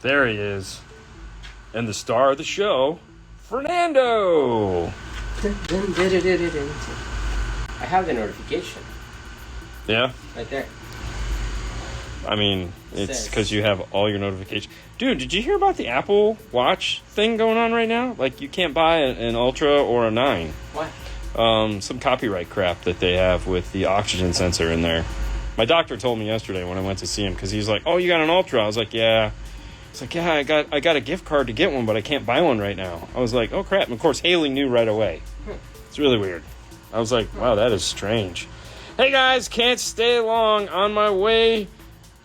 There he is. And the star of the show, Fernando. I have the notification. Yeah? Right there. I mean, it's because you have all your notifications. Dude, did you hear about the Apple Watch thing going on right now? Like, you can't buy an Ultra or a 9. What? Some copyright crap that they have with the oxygen sensor in there. My doctor told me yesterday when I went to see him, because he's like, oh, you got an Ultra? I was like, yeah. It's like, yeah, I got a gift card to get one, but I can't buy one right now. I was like, oh, crap. And, of course, Haley knew right away. It's really weird. I was like, wow, that is strange. Hey, guys, can't stay long on my way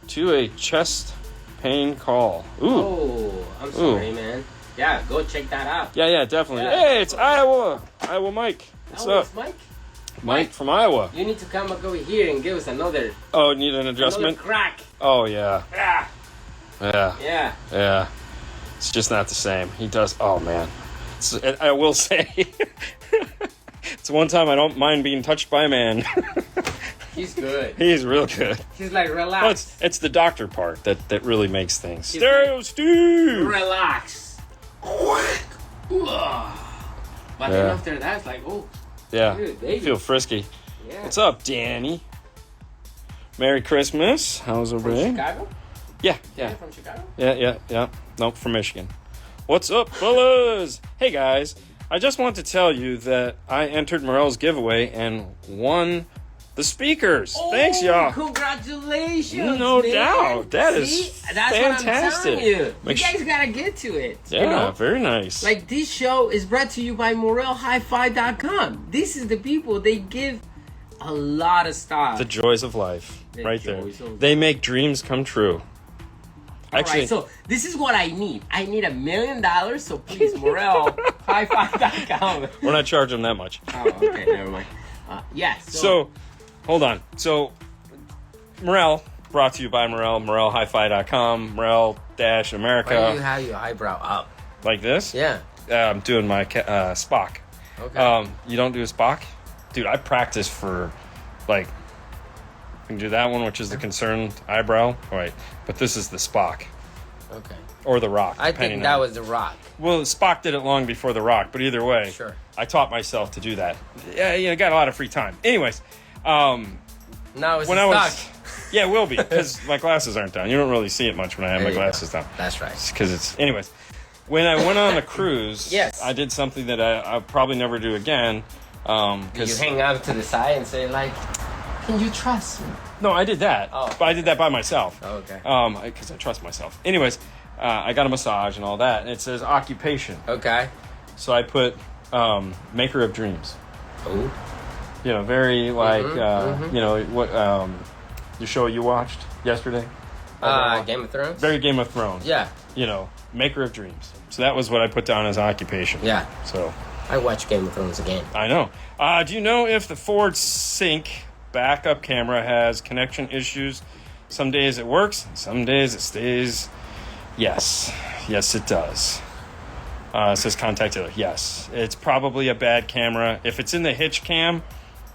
to a chest pain call. Ooh. Oh, I'm sorry, man. Yeah, go check that out. Yeah, definitely. Yeah. Hey, it's Iowa Mike. What's up? Mike? Mike from Iowa. You need to come over here and give us another... Oh, need an adjustment? Another crack. Oh, yeah. Yeah. It's just not the same. He does... Oh, man. I will say... It's one time I don't mind being touched by a man. He's good. He's real good. He's like, relax. Well, it's the doctor part that really makes things. Stereo like, Steve! Relax. But then after that, it's like, oh. Yeah. Dude, baby. Feel frisky. Yeah. What's up, Danny? Merry Christmas. How's everything? From Chicago? Yeah. From Chicago? Yeah. Nope, from Michigan. What's up, fellas? Hey, guys. I just want to tell you that I entered Morel's giveaway and won the speakers. Oh, thanks, y'all. Congratulations, No man. doubt. That's fantastic. What I'm telling you. You guys gotta get to it. Yeah, you know? Very nice. Like, this show is brought to you by MorelHiFi.com. This is the people. They give a lot of stuff. The joys of life. Right there. They make dreams come true. Actually, all right, so this is what I need. I need $1 million, so please, MorelHiFi.com. We're not charging that much. Oh, okay, never mind. So, hold on. So, Morel, brought to you by Morel, MorelHiFi.com, Morel-America. Why do you have your eyebrow up? Like this? Yeah. I'm doing my Spock. Okay. You don't do a Spock? Dude, I practice for, like... You can do that one, which is the concerned eyebrow. All right. But this is the Spock. Okay. Or the Rock. I think that was the Rock. Well, Spock did it long before the Rock, but either way, sure. I taught myself to do that. Yeah, got a lot of free time. Anyways, now it's when yeah, it will be because my glasses aren't down. You don't really see it much when I have my glasses down. That's right. Because it's anyways. When I went on a cruise, yes, I did something that I'll probably never do again. Did you hang out to the side and say like, "Can you trust me?" No, I did that. Oh. But I did that by myself. Oh, okay. Because I trust myself. Anyways, I got a massage and all that, and it says occupation. Okay. So I put maker of dreams. Oh. You know, very like you know what the show you watched yesterday. Game of Thrones. Very Game of Thrones. Yeah. You know, maker of dreams. So that was what I put down as occupation. Yeah. So. I watch Game of Thrones again. I know. Do you know if the Ford Sync backup camera has connection issues? Some days it works, some days it stays. Yes it does. It says contact dealer. Yes, it's probably a bad camera. If it's in the hitch cam,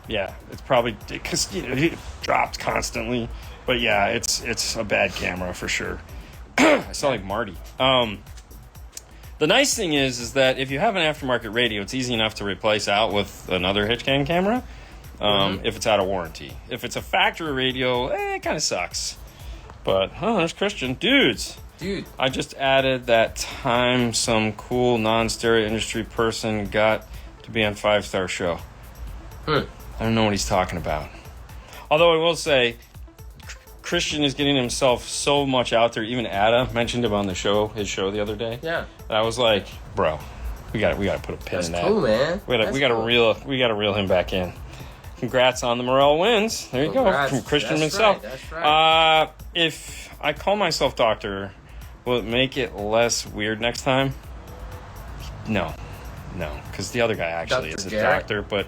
yeah, it's probably because it dropped constantly. But yeah, it's a bad camera for sure. I sound like Marty. The nice thing is that if you have an aftermarket radio, it's easy enough to replace out with another hitch cam camera. If it's out of warranty. If it's a factory radio, it kind of sucks. But, there's Christian. Dude, I just added that time some cool non-stereo industry person got to be on 5-Star Show. I don't know what he's talking about. Although I will say, Christian is getting himself so much out there. Even Ada mentioned him on his show the other day. Yeah. And I was like, bro, we got to put a pin in that. That's cool, man. We got to reel him back in. Congrats on the Morel wins. There you go. From Christian himself. That's right. If I call myself doctor, will it make it less weird next time? No. Because the other guy actually is a doctor. But,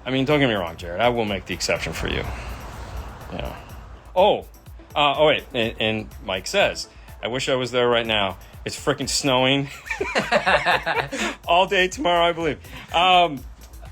I mean, don't get me wrong, Jared. I will make the exception for you. Yeah. Wait. And Mike says, I wish I was there right now. It's freaking snowing. All day tomorrow, I believe.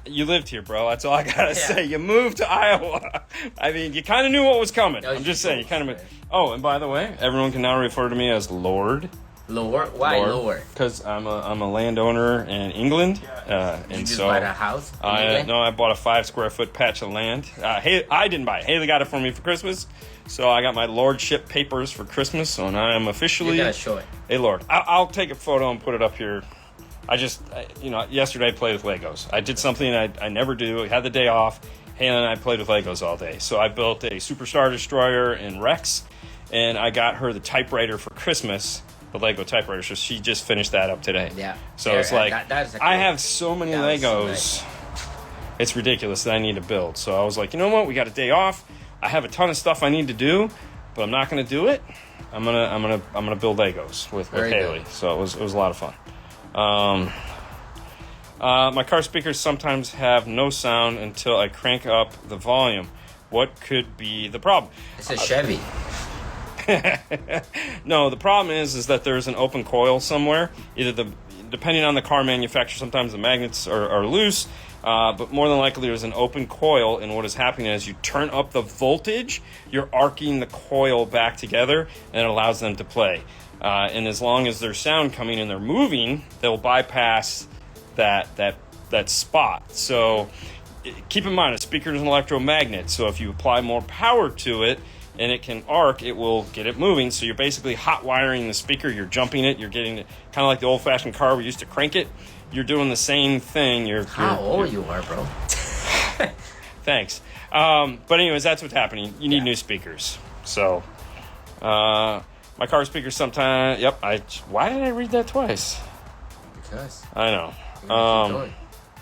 You lived here, bro. That's all I gotta say. You moved to Iowa. I mean, you kind of knew what was coming. I'm just saying, you kind of. Oh, and by the way, everyone can now refer to me as Lord. Lower? Why lower? Because I'm a landowner in England, and You just so bought a house? I bought a 5 square foot patch of land. I didn't buy it. Haley got it for me for Christmas, so I got my lordship papers for Christmas, so now I'm officially. You gotta show it. Hey, Lord, I'll take a photo and put it up here. Yesterday I played with Legos. I did something I never do. I had the day off. Haley and I played with Legos all day. So I built a Superstar Destroyer in Rex, and I got her the typewriter for Christmas, the Lego typewriter. So she just finished that up today. Yeah. So it's like, I have so many Legos. It's ridiculous that I need to build. So I was like, you know what? We got a day off. I have a ton of stuff I need to do, but I'm not going to do it. I'm gonna build Legos with Haley. Good. So it was a lot of fun. My car speakers sometimes have no sound until I crank up the volume. What could be the problem? It's a Chevy. No, the problem is that there's an open coil somewhere. Depending on the car manufacturer, sometimes the magnets are loose, but more than likely there's an open coil, and what is happening is you turn up the voltage, you're arcing the coil back together, and it allows them to play. And as long as there's sound coming and they're moving, they'll bypass that spot. So keep in mind, a speaker is an electromagnet, so if you apply more power to it and it can arc, it will get it moving. So you're basically hot wiring the speaker, you're jumping it, you're getting it kind of like the old-fashioned car we used to crank it. You're doing the same thing. How old you are, bro? Thanks. But anyways, that's what's happening. You need new speakers. So my car speakers sometimes. Yep. Why did I read that twice? Because I know.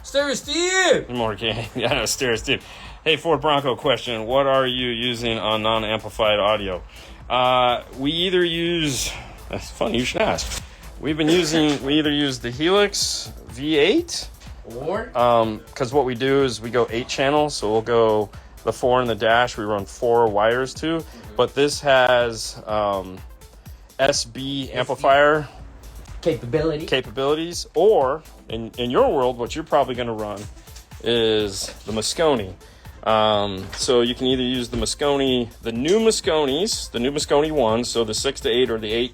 Stereo Steve. More game. Yeah, I know. Stereo Steve. Hey, Ford Bronco question. What are you using on non-amplified audio? We either use. That's funny. You should ask. We either use the Helix V8 or because what we do is we go 8 channels, so we'll go the 4 in the dash. We run 4 wires too, but this has SB amplifier capabilities, or in your world, what you're probably going to run is the Moscone. So you can either use the Moscone, the new Moscone ones, so the 6 to 8 or the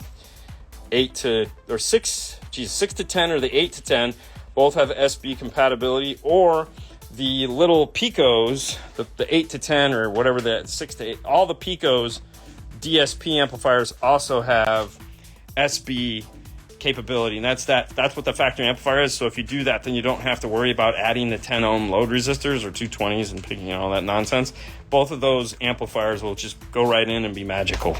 6 to 10 or the 8 to 10, both have SB compatibility, or the little Picos, the 8 to 10 or whatever, the 6 to 8, all the Picos DSP amplifiers also have SB capability, and that's what the factory amplifier is. So if you do that, then you don't have to worry about adding the 10 ohm load resistors or 220s and picking all that nonsense. Both of those amplifiers will just go right in and be magical.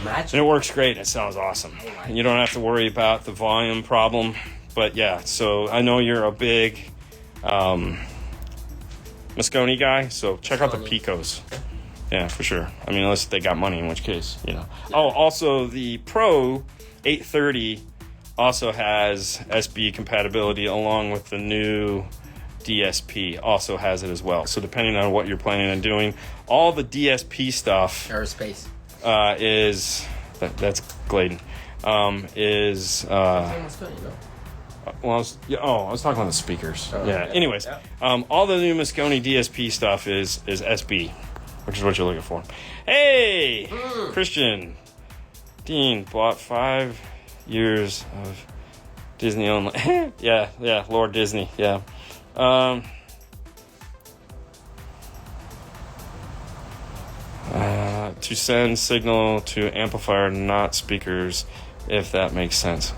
And it works great. It sounds awesome. And you don't have to worry about the volume problem. But yeah, so I know you're a big Moscone guy, so check out the Picos. Yeah, for sure. I mean, unless they got money, in which case, you know. Oh, also the Pro 830 also has SB compatibility, along with the new DSP also has it as well. So depending on what you're planning on doing, all the DSP stuff aerospace that's Gladen I was talking about the speakers. Anyways, all the new Moscone DSP stuff is SB, which is what you're looking for. Hey, Christian Dean bought 5 years of Disney only. yeah, Lord Disney. Yeah. To send signal to amplifier, not speakers, if that makes sense.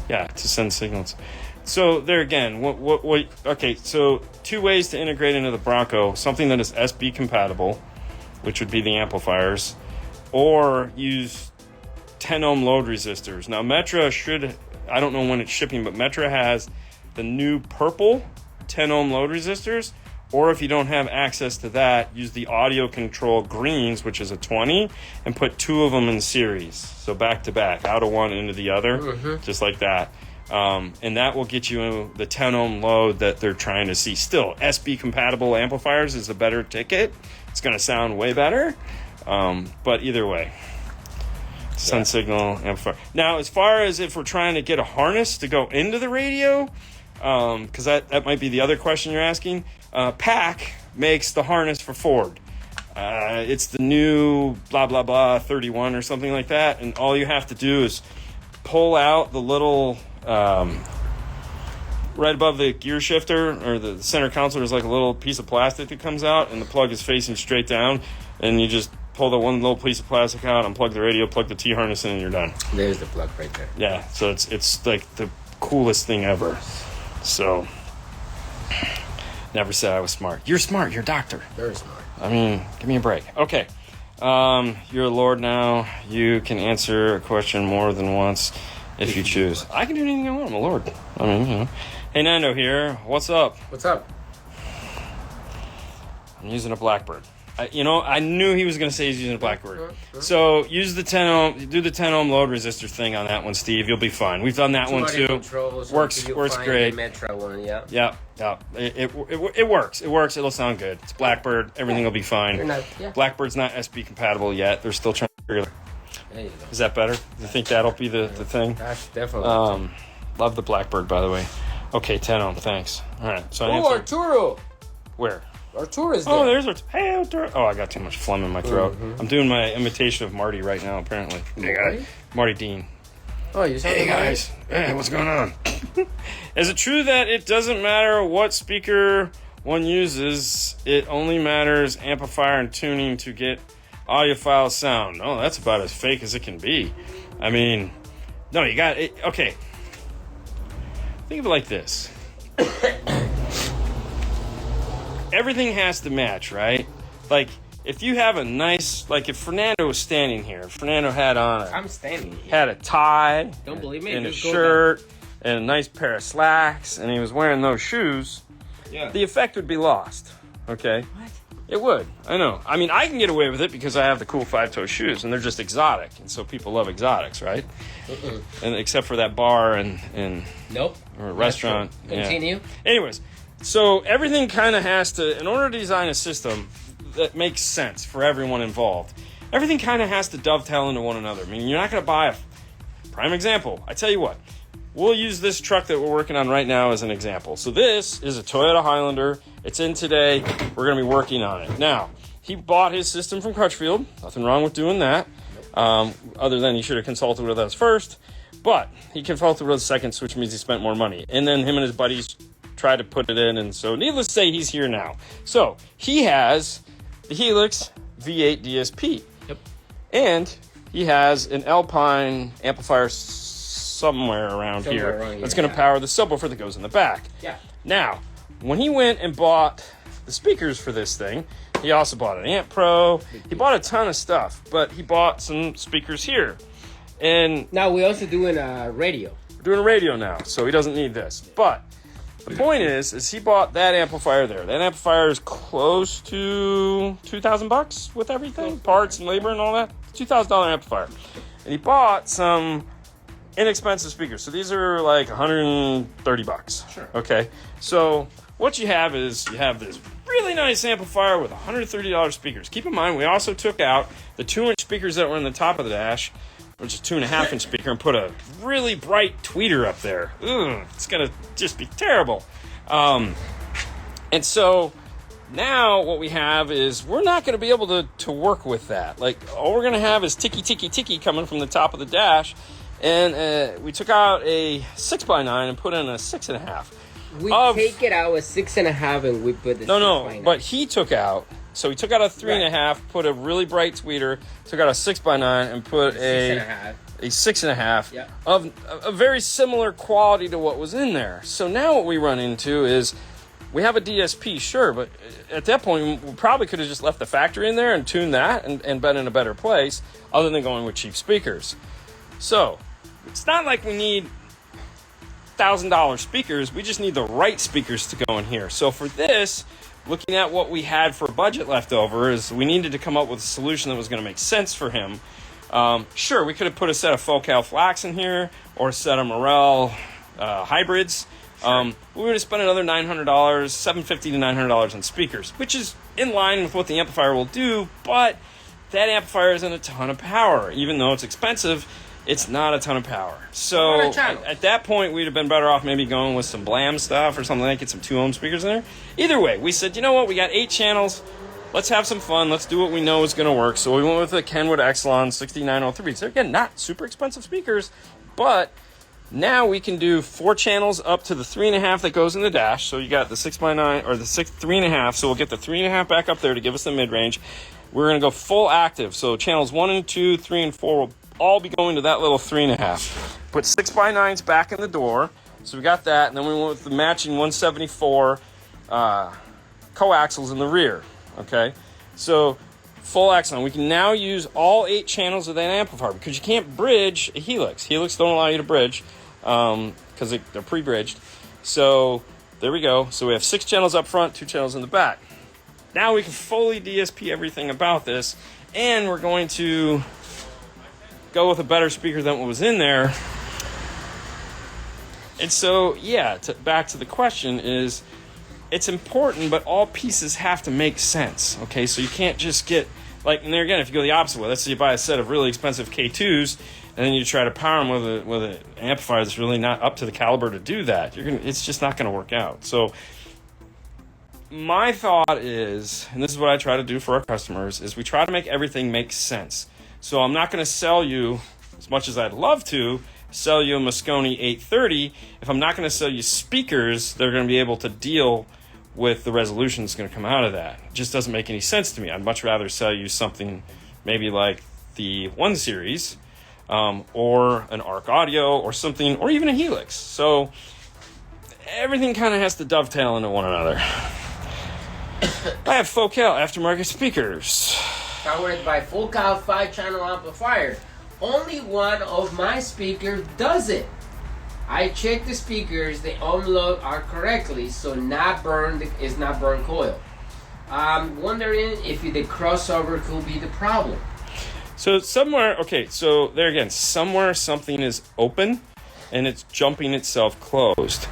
To send signals. So there again, okay, so 2 ways to integrate into the Bronco: something that is SB compatible, which would be the amplifiers, or use 10 ohm load resistors. Now Metra I don't know when it's shipping, but Metra has the new purple 10 ohm load resistors, or if you don't have access to that, use the audio control greens, which is a 20, and put 2 of them in series. So back to back, out of one into the other, just like that. And that will get you the 10 ohm load that they're trying to see. Still, SB compatible amplifiers is a better ticket. It's going to sound way better. But either way, send signal amplifier. Now, as far as if we're trying to get a harness to go into the radio, because that might be the other question you're asking, PAC makes the harness for Ford. it's the new blah, blah, blah 31 or something like that. And all you have to do is pull out the little, right above the gear shifter or the center console, there's like a little piece of plastic that comes out, and the plug is facing straight down. And you just pull the one little piece of plastic out, unplug the radio, plug the T-harness in, and you're done. There's the plug right there. Yeah, so it's like the coolest thing ever. So, never said I was smart. You're smart. You're a doctor. Very smart. I mean, give me a break. Okay. You're a lord now. You can answer a question more than once if you choose. I can do anything I want. I'm a lord. I mean, you know. Hey, Nando here. What's up? What's up? I'm using a Blackbird. I knew he was going to say he's using a Blackbird. So use the 10 ohm, do the 10 ohm load resistor thing on that one, Steve. You'll be fine. We've done that one too. Works great. The Metro one, yeah. Yeah. It works. It works. It'll sound good. It's Blackbird. Everything will be fine. Blackbird's not SB compatible yet. They're still trying to figure it out. There you go. Is that better? Do you think that'll be the thing? That's definitely. Love the Blackbird, by the way. Okay, 10 ohm. Thanks. All right. So Arturo. Where? Arturo's there. Oh, there's Arturo. Hey, Arturo. Oh, I got too much phlegm in my throat. Mm-hmm. I'm doing my imitation of Marty right now, apparently. Marty Dean. Oh, you sound Hey, guys. Hey, what's going on? Is it true that it doesn't matter what speaker one uses, it only matters amplifier and tuning to get audiophile sound? No, that's about as fake as it can be. I mean, no, you got it. Okay. Think of it like this. Everything has to match, right? Like, if you have a nice, like if Fernando was standing here, Fernando had on I'm standing here. Had a tie, don't believe me, and a shirt, and a nice pair of slacks, and he was wearing those shoes, the effect would be lost, okay? What? It would, I know. I mean, I can get away with it because I have the cool 5-toe shoes, and they're just exotic, and so people love exotics, right? And except for that bar and nope, or a restaurant. Continue. Yeah. Anyways, so everything kind of has to, in order to design a system that makes sense for everyone involved, everything kind of has to dovetail into one another. I mean, you're not going to buy a prime example. I tell you what, we'll use this truck that we're working on right now as an example. So this is a Toyota Highlander. It's in today. We're going to be working on it. Now, he bought his system from Crutchfield. Nothing wrong with doing that, other than he should have consulted with us first. But he consulted with us second, which means he spent more money. And then him and his buddies tried to put it in, and so needless to say, he's here now. So he has the Helix V8 DSP. Yep. And he has an Alpine amplifier somewhere around here that's going to power the subwoofer that goes in the back. Yeah. Now, when he went and bought the speakers for this thing, he also bought an Amp Pro. He bought a ton of stuff, but he bought some speakers here. And now we're also doing a radio. We're doing a radio now, so he doesn't need this. But the point is he bought that amplifier there. That amplifier is close to $2,000 with everything, parts and labor and all that. $2,000 amplifier, and he bought some inexpensive speakers. So these are like $130. Sure. Okay. So what you have is you have this really nice amplifier with $130 speakers. Keep in mind, we also took out the 2-inch speakers that were in the top of the dash, which is 2.5-inch speaker, and put a really bright tweeter up there. Ugh, it's gonna just be terrible. And so now what we have is we're not gonna be able to work with that. Like, all we're gonna have is ticky, ticky, ticky coming from the top of the dash. And we took out a 6x9 and put in a 6.5. We take it out a 6.5 and we put the 6x9. No, but he took out. So he took out a 3.5, put a really bright tweeter, took out a 6x9, and put a 6.5 of a very similar quality to what was in there. So now what we run into is we have a DSP, sure, but at that point we probably could have just left the factory in there and tuned that and been in a better place, other than going with cheap speakers. So it's not like we need $1,000 speakers. We just need the right speakers to go in here. So for this, looking at what we had for budget left over, is we needed to come up with a solution that was going to make sense for him. Sure, we could have put a set of Focal Flax in here or a set of Morel hybrids. Sure. We would have spent another $900, $750 to $900 on speakers, which is in line with what the amplifier will do, but that amplifier isn't a ton of power. Even though it's expensive, it's not a ton of power. So at that point, we'd have been better off maybe going with some Blam stuff or something like that, get some 2-ohm speakers in there. Either way, we said, you know what, we got 8 channels. let's have some fun. Let's do what we know is going to work. So we went with the Kenwood Exelon 6903. So again, not super expensive speakers, but now we can do 4 channels up to the 3.5 that goes in the dash. So you got the 6x9 or the 3.5. So we'll get the 3.5 back up there to give us the mid-range. We're going to go full active. So channels 1 and 2, 3 and 4 will all be going to that little 3.5. Put 6x9s back in the door. So we got that. And then we went with the matching 174 coaxials in the rear. Okay. So full Exelon. We can now use all 8 channels of that amplifier because you can't bridge a Helix. Helix don't allow you to bridge because they're pre-bridged. So there we go. So we have 6 channels up front, 2 channels in the back. Now we can fully DSP everything about this, and we're going to go with a better speaker than what was in there. And so, yeah, back to the question is, it's important, but all pieces have to make sense, okay? So you can't just get, like, and there again, if you go the opposite way, let's say you buy a set of really expensive K2s, and then you try to power them with an amplifier that's really not up to the caliber to do that. It's just not going to work out. So my thought is, and this is what I try to do for our customers, is we try to make everything make sense. So I'm not going to sell you, as much as I'd love to, sell you a Moscone 830 if I'm not going to sell you speakers that are going to be able to deal with the resolution that's going to come out of that. It just doesn't make any sense to me. I'd much rather sell you something maybe like the 1 Series or an Arc Audio or something, or even a Helix. So everything kind of has to dovetail into one another. I have Focal aftermarket speakers. Powered by Focal 5-channel amplifier. Only one of my speakers does it. I checked the speakers, the envelope are correctly, so is not burned coil. I'm wondering if the crossover could be the problem. So somewhere, okay, so there again, somewhere something is open and it's jumping itself closed.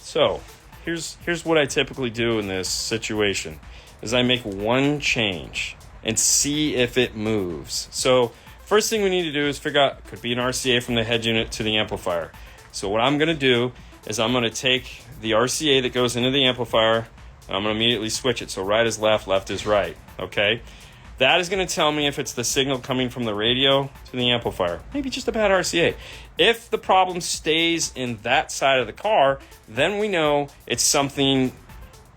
So here's what I typically do in this situation, is I make one change and see if it moves. So first thing we need to do is figure out, could be an RCA from the head unit to the amplifier. So what I'm going to do is I'm going to take the RCA that goes into the amplifier, and I'm going to immediately switch it. So right is left, left is right. Okay? That is going to tell me if it's the signal coming from the radio to the amplifier. Maybe just a bad RCA. If the problem stays in that side of the car, then we know it's something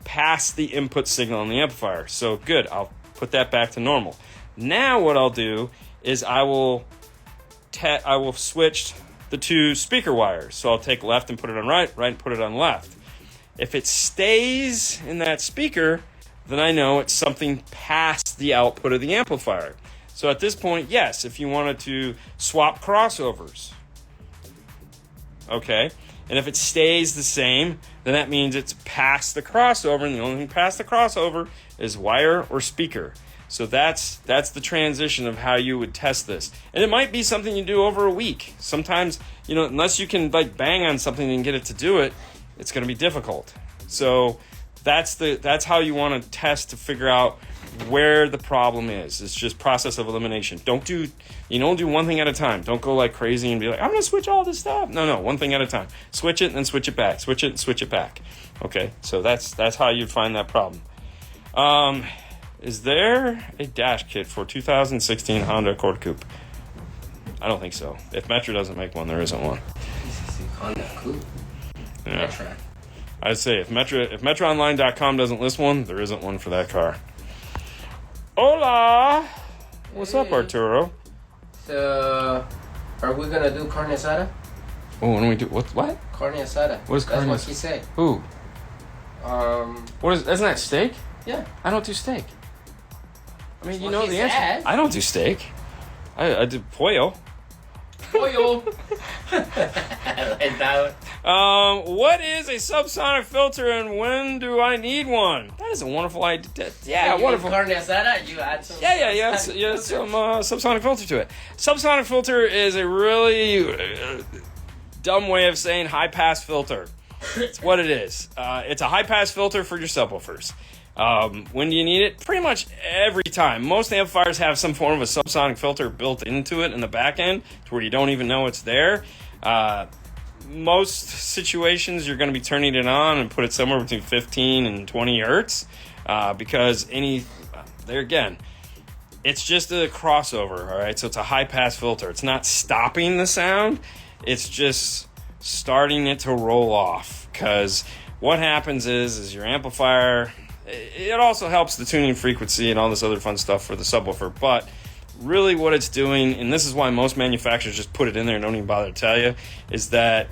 past the input signal on the amplifier. So good, I'll put that back to normal. Now what I'll do is I will switch the 2 speaker wires. So I'll take left and put it on right, right and put it on left. If it stays in that speaker, then I know it's something past the output of the amplifier. So at this point, yes, if you wanted to swap crossovers, okay, and if it stays the same, then that means it's past the crossover, and the only thing past the crossover is wire or speaker. So that's the transition of how you would test this. And it might be something you do over a week. Sometimes, unless you can like bang on something and get it to do it, it's going to be difficult. So that's how you want to test to figure out where the problem is. It's just process of elimination. Don't do one thing at a time. Don't go like crazy and be like, I'm going to switch all this stuff. No, one thing at a time. Switch it and then switch it back. Switch it and switch it back. Okay, so that's how you'd find that problem. Is there a dash kit for 2016 Honda Accord Coupe? I don't think so. If Metro doesn't make one, there isn't one. Honda Coupe? Yeah. Metro. I'd say if MetroOnline.com doesn't list one, there isn't one for that car. Hola! What's up, Arturo? So, are we gonna do carne asada? Oh, when we do what? Carne asada. What is carne? That's what he said. Who? What is? Isn't that steak? Yeah. I don't do steak. I mean, That's you know the answer. said. I don't do steak. I do pollo. Pollo. And that one. What is a subsonic filter and when do I need one? That is a wonderful idea. Yeah, wonderful. Carne asada, you add some. Yeah, some subsonic filter to it. Subsonic filter is a really dumb way of saying high pass filter. It's what it is. It's a high pass filter for your subwoofers. When do you need it? Pretty much every time. Most amplifiers have some form of a subsonic filter built into it in the back end to where you don't even know it's there. most situations, you're going to be turning it on and put it somewhere between 15 and 20 hertz because there again, it's just a crossover, all right? So it's a high-pass filter. It's not stopping the sound. It's just starting it to roll off because what happens is your amplifier, it also helps the tuning frequency and all this other fun stuff for the subwoofer, but really what it's doing, and this is why most manufacturers just put it in there and don't even bother to tell you, is that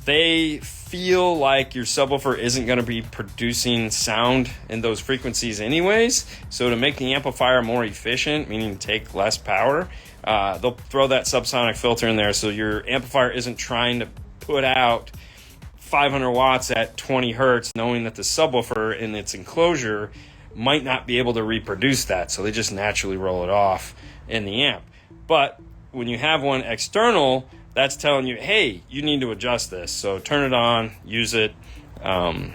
they feel like your subwoofer isn't going to be producing sound in those frequencies anyways. So to make the amplifier more efficient, meaning take less power, they'll throw that subsonic filter in there so your amplifier isn't trying to put out 500 watts at 20 hertz knowing that the subwoofer in its enclosure might not be able to reproduce that, so they just naturally roll it off in the amp. But when you have one external, that's telling you, hey, you need to adjust this. So turn it on, use it. Like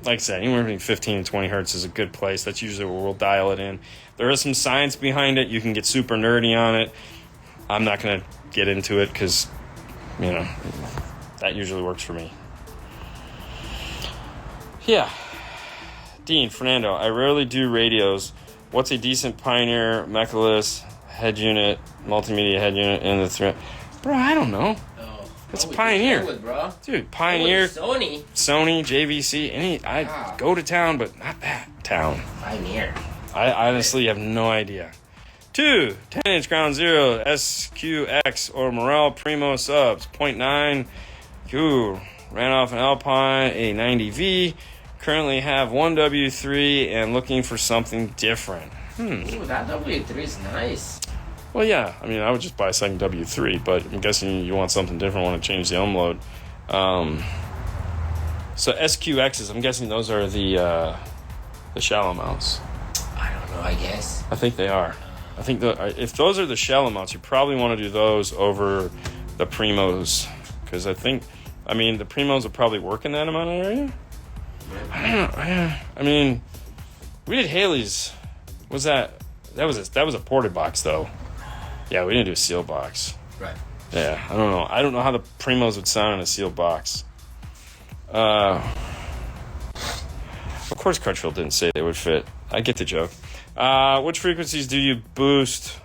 I said, anywhere between 15 and 20 hertz is a good place. That's usually where we'll dial it in. There is some science behind it. You can get super nerdy on it. I'm not going to get into it because, that usually works for me. Yeah. Dean, Fernando, I rarely do radios. What's a decent Pioneer Mechaless head unit, multimedia head unit in the thread? Bro, I don't know. It's a Pioneer. Dude, Pioneer, Sony, JVC, go to town, but not that town. Pioneer. I honestly have no idea. 2 10-inch ground zero SQX or Morel Primo subs, 0.9. Ooh, ran off an Alpine A90V. Currently have one W3 and looking for something different. Ooh, that W3 is nice. Well, yeah. I mean, I would just buy a second W3, but I'm guessing you want something different, want to change the ohm load. So SQXs, I'm guessing those are the shallow mounts. I don't know, I guess. I think they are. I think if those are the shallow mounts, you probably want to do those over the Primos. Because the Primos will probably work in that amount of area. I don't know. I mean, we did Haley's. That was a ported box though. Yeah, we didn't do a sealed box. Right. Yeah, I don't know. I don't know how the Primos would sound in a sealed box. Of course, Crutchfield didn't say they would fit. I get the joke. Which frequencies do you boost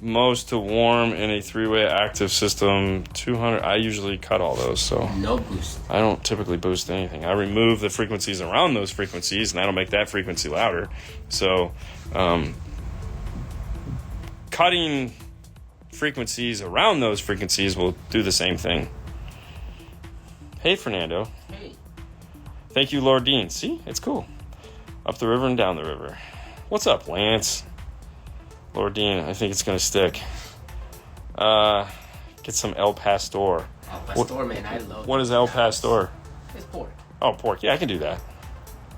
most to warm in a 3-way active system? 200. I usually cut all those, so no boost. I don't typically boost anything. I remove the frequencies around those frequencies, and that'll make that frequency louder. So, cutting frequencies around those frequencies will do the same thing. Hey, Fernando. Hey. Thank you, Lord Dean. See, it's cool. Up the river and down the river. What's up, Lance? Lord Dean, I think it's going to stick. Get some El Pastor. El Pastor, man, I love it. What is El Pastor? It's pork. Oh, pork. Yeah, I can do that.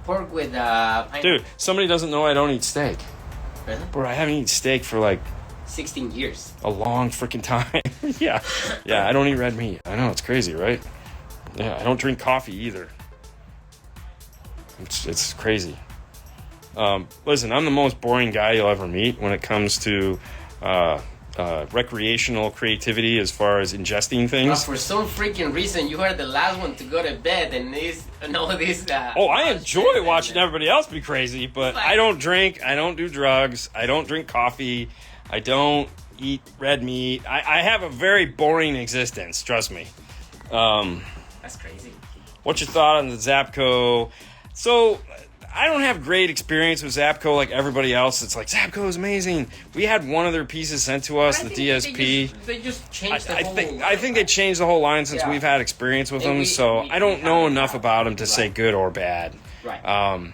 Pork with pineapple. Dude, somebody doesn't know I don't eat steak. Really? Bro, I haven't eaten steak for like 16 years. A long freaking time. Yeah, I don't eat red meat. I know, it's crazy, right? Yeah, I don't drink coffee either. It's crazy. Listen, I'm the most boring guy you'll ever meet when it comes to recreational creativity as far as ingesting things. For some freaking reason, you are the last one to go to bed, and I enjoy watching everybody else be crazy, but I don't drink, I don't do drugs, I don't drink coffee, I don't eat red meat. I have a very boring existence, trust me. That's crazy. What's your thought on the Zapco? So, I don't have great experience with Zapco like everybody else. It's like, Zapco is amazing. We had one of their pieces sent to us, the DSP. They just changed the whole line. I think they changed the whole line since we've had experience with them, so I don't know enough about them to say good or bad. Right.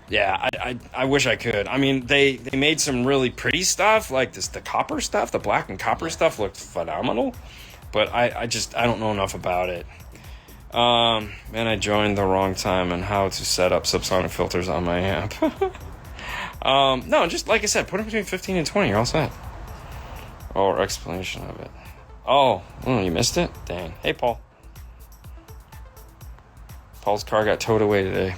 Yeah, I wish I could. I mean, they made some really pretty stuff, like the copper stuff, the black and copper stuff looked phenomenal, but I don't know enough about it. And I joined the wrong time on how to set up subsonic filters on my amp. No, just like I said, put it between 15 and 20, you're all set. Or explanation of it. Oh, you missed it? Dang. Hey, Paul. Paul's car got towed away today.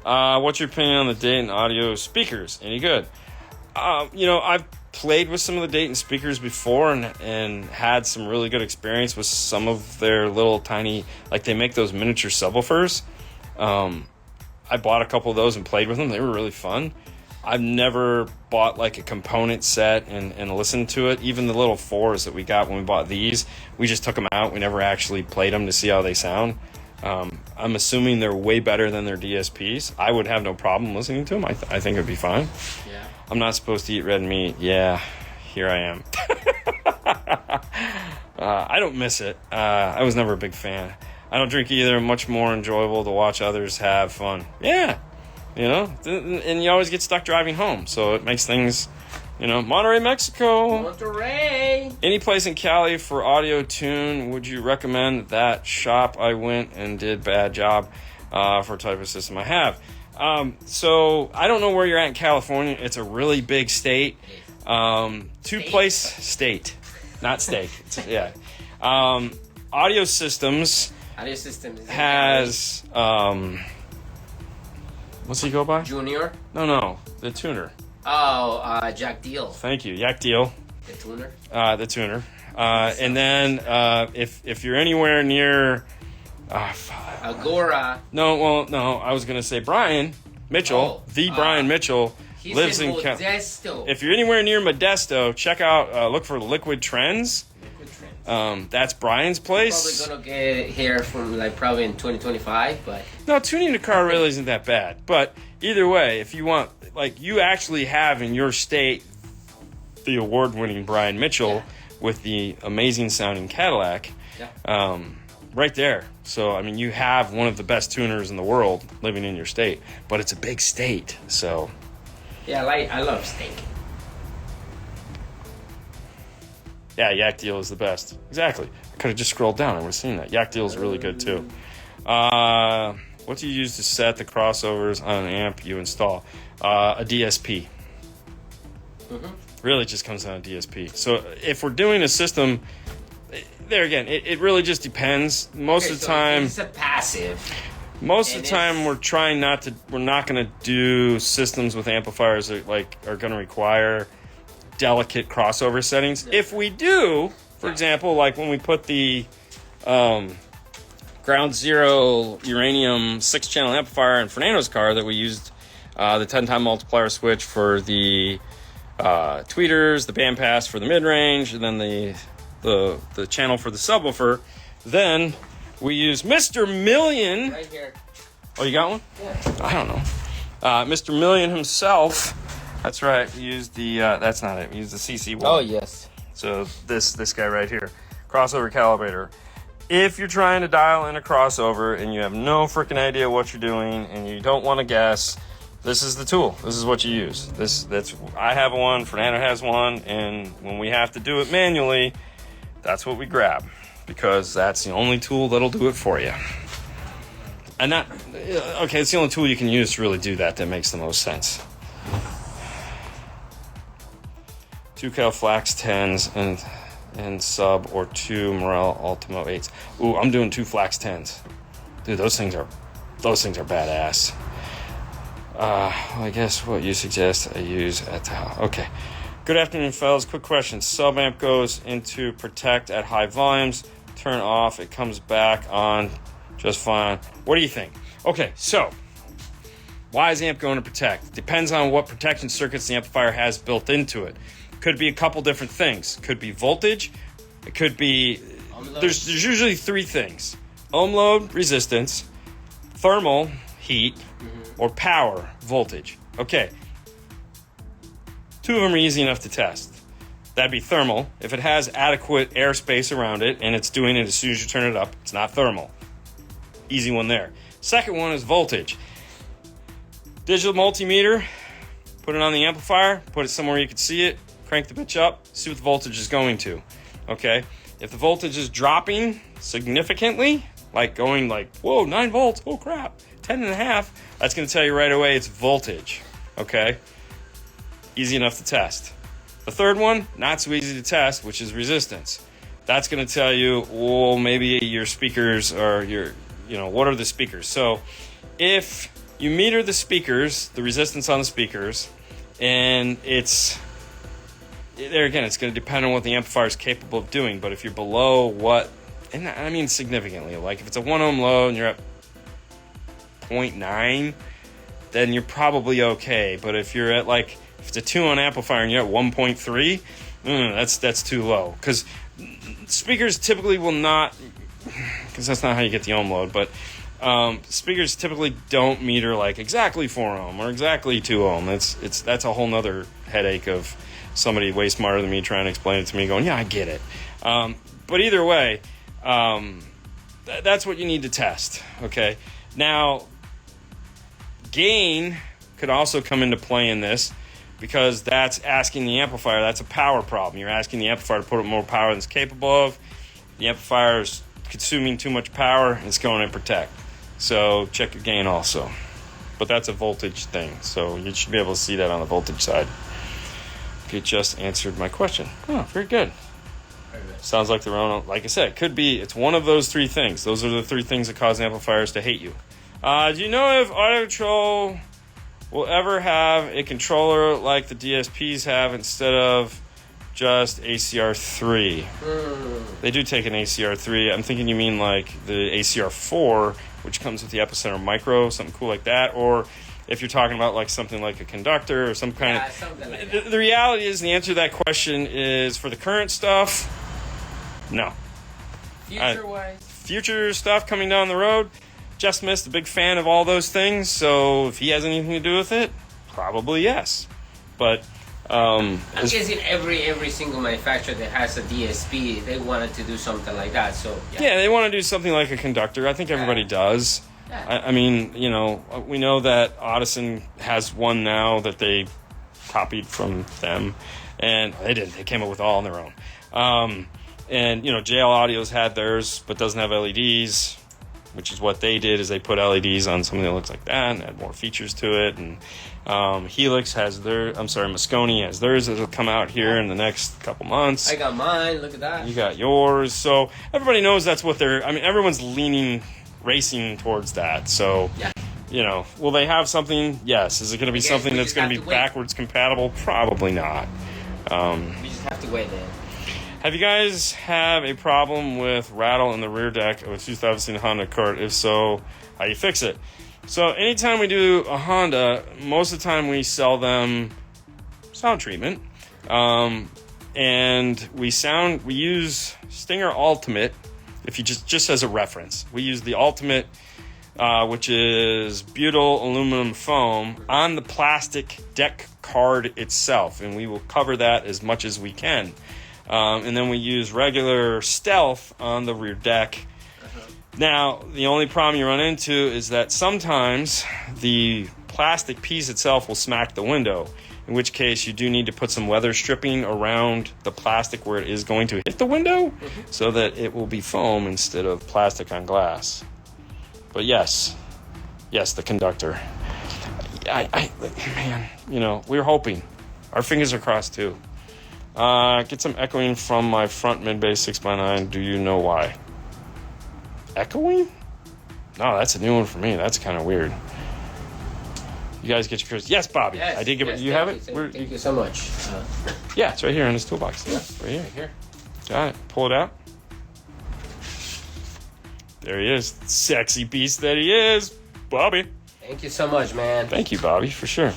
What's your opinion on the Dayton audio speakers? Any good? I've played with some of the Dayton speakers before and had some really good experience with some of their little tiny, like they make those miniature subwoofers. I bought a couple of those and played with them. They were really fun. I've never bought like a component set and listened to it. Even the little 4s that we got when we bought these, we just took them out. We never actually played them to see how they sound. I'm assuming they're way better than their DSPs. I would have no problem listening to them. I think it'd be fine. Yeah. I'm not supposed to eat red meat. Yeah, here I am. I don't miss it. I was never a big fan. I don't drink either. Much more enjoyable to watch others have fun. Yeah, you know, and you always get stuck driving home, so it makes things, you know. Monterrey, Mexico. Monterrey. Any place in Cali for audio tune? Would you recommend that shop? I went and did bad job for type of system I have. So I don't know where you're at in California. It's a really big state. State, not steak. Yeah. Audio Systems. Audio Systems Has what's he go by? Junior. No, the tuner. Oh, Jack Deal. Thank you, Yak Deal. The tuner. The tuner. And then if you're anywhere near Agora. No, I was gonna say Brian Mitchell. Brian Mitchell lives in Modesto. If you're anywhere near Modesto, check out look for Liquid Trends. That's Brian's place. Probably gonna get here from probably in 2025, but no, tuning the car really isn't that bad. But either way, if you want, you actually have in your state the award-winning Brian Mitchell with the amazing sounding Cadillac, right there. So I mean, you have one of the best tuners in the world living in your state, but it's a big state, so yeah, I love steak. Yeah, Yak Deal is the best. Exactly. I could have just scrolled down. I would have seen that. Yak Deal is really good, too. What do you use to set the crossovers on an amp you install? A DSP. Really just comes down to DSP. So if we're doing a system, there again, it really just depends. Most of the time... It's a passive. Most of the time, we're not going to do systems with amplifiers that are going to require delicate crossover settings. If we do, for example, like when we put the ground zero uranium 6-channel amplifier in Fernando's car that we used the 10-time multiplier switch for the tweeters, the bandpass for the mid-range, and then the channel for the subwoofer, then we use Mr. Million. Right here. Oh, you got one? Yeah. I don't know. Mr. Million himself. That's right. We used the, that's not it. We used the CC1. Oh, yes. So this guy right here. Crossover calibrator. If you're trying to dial in a crossover and you have no freaking idea what you're doing and you don't want to guess, this is the tool. This is what you use. I have one, Fernando has one, and when we have to do it manually, that's what we grab because that's the only tool that'll do it for you. And it's the only tool you can use to really do that makes the most sense. 2 Cal Flax 10s and sub or 2 Morel Ultimo 8s. Ooh, I'm doing 2 Flax 10s. Dude, those things are badass. I guess what you suggest I use at the house. Okay. Good afternoon, fellas. Quick question. Sub amp goes into protect at high volumes. Turn off. It comes back on just fine. What do you think? Okay, so why is amp going to protect? Depends on what protection circuits the amplifier has built into it. Could be a couple different things. Could be voltage. It could be... There's usually 3 things. Ohm load, resistance, thermal, heat, or power, voltage. Okay. 2 of them are easy enough to test. That'd be thermal. If it has adequate airspace around it, and it's doing it as soon as you turn it up, it's not thermal. Easy one there. Second one is voltage. Digital multimeter, put it on the amplifier, put it somewhere you can see it, crank the bitch up, see what the voltage is going to. Okay? If the voltage is dropping significantly, going whoa, 9 volts, oh crap, 10.5, that's going to tell you right away it's voltage. Okay? Easy enough to test. The third one, not so easy to test, which is resistance. That's going to tell you, well, maybe your speakers are what are the speakers? So if you meter the speakers, the resistance on the speakers, and it's there again, it's going to depend on what the amplifier is capable of doing. But if you're below what, and I mean significantly, like if it's a 1 ohm low and you're at 0.9, then you're probably okay. But if you're at like, if it's a 2 ohm amplifier and you're at 1.3, that's too low. Because speakers typically will not, because that's not how you get the ohm load, but speakers typically don't meter like exactly 4 ohm or exactly 2 ohm. That's a whole nother headache of somebody way smarter than me trying to explain it to me, going, yeah, I get it. But either way, that's what you need to test. Okay. Now, gain could also come into play in this, because that's asking the amplifier. That's a power problem. You're asking the amplifier to put up more power than it's capable of. The amplifier is consuming too much power, and it's going to protect. So check your gain also. But that's a voltage thing, so you should be able to see that on the voltage side. You just answered my question. Oh, very good. Sounds like their own, like I said, it could be, it's one of those 3 things. Those are the 3 things that cause amplifiers to hate you. Do you know if audio control will ever have a controller like the DSPs have instead of just ACR3? They do take an ACR3. I'm thinking you mean like the ACR4, which comes with the Epicenter Micro, something cool like that, or if you're talking about like something like a conductor or some kind of... Something like that. The reality is, the answer to that question is, for the current stuff, no. Future-wise? Future stuff coming down the road, Jeff Smith's a big fan of all those things, so if he has anything to do with it, probably yes. But I'm guessing every single manufacturer that has a DSP, they wanted to do something like that. So yeah, they want to do something like a conductor. I think everybody does. Yeah. I mean, you know, we know that Audison has one now that they copied from them, and they didn't. They came up with all on their own. And you know, JL Audio's had theirs, but doesn't have LEDs, which is what they did. Is they put LEDs on something that looks like that and add more features to it. And Helix has Moscone has theirs that'll come out here in the next couple months. I got mine. Look at that. You got yours. So everybody knows that's what they're. I mean, everyone's racing towards that. So, you know, will they have something? Yes. Is it going to be something that's going to be backwards compatible? Probably not. We just have to wait then. Have you guys have a problem with rattle in the rear deck of a 2016 Honda Accord? If so, how do you fix it? So anytime we do a Honda, most of the time we sell them sound treatment. And we use Stinger Ultimate. If you just as a reference, we use the Ultimate, which is butyl aluminum foam on the plastic deck card itself, and we will cover that as much as we can. And then we use regular Stealth on the rear deck. Now, the only problem you run into is that sometimes the plastic piece itself will smack the window, in which case you do need to put some weather stripping around the plastic where it is going to hit the window, so that it will be foam instead of plastic on glass. But yes, the conductor. Man, you know, we're hoping. Our fingers are crossed too. Get some echoing from my front mid-bass 6x9. Do you know why? Echoing? No, that's a new one for me. That's kind of weird. You guys get your curse. Yes, Bobby. Yes, I did give it. You have it? Thank you so much. Yeah, it's right here in his toolbox. Yeah, Right here. Here. Got it. Pull it out. There he is. Sexy beast that he is. Bobby. Thank you so much, man. Thank you, Bobby, for sure.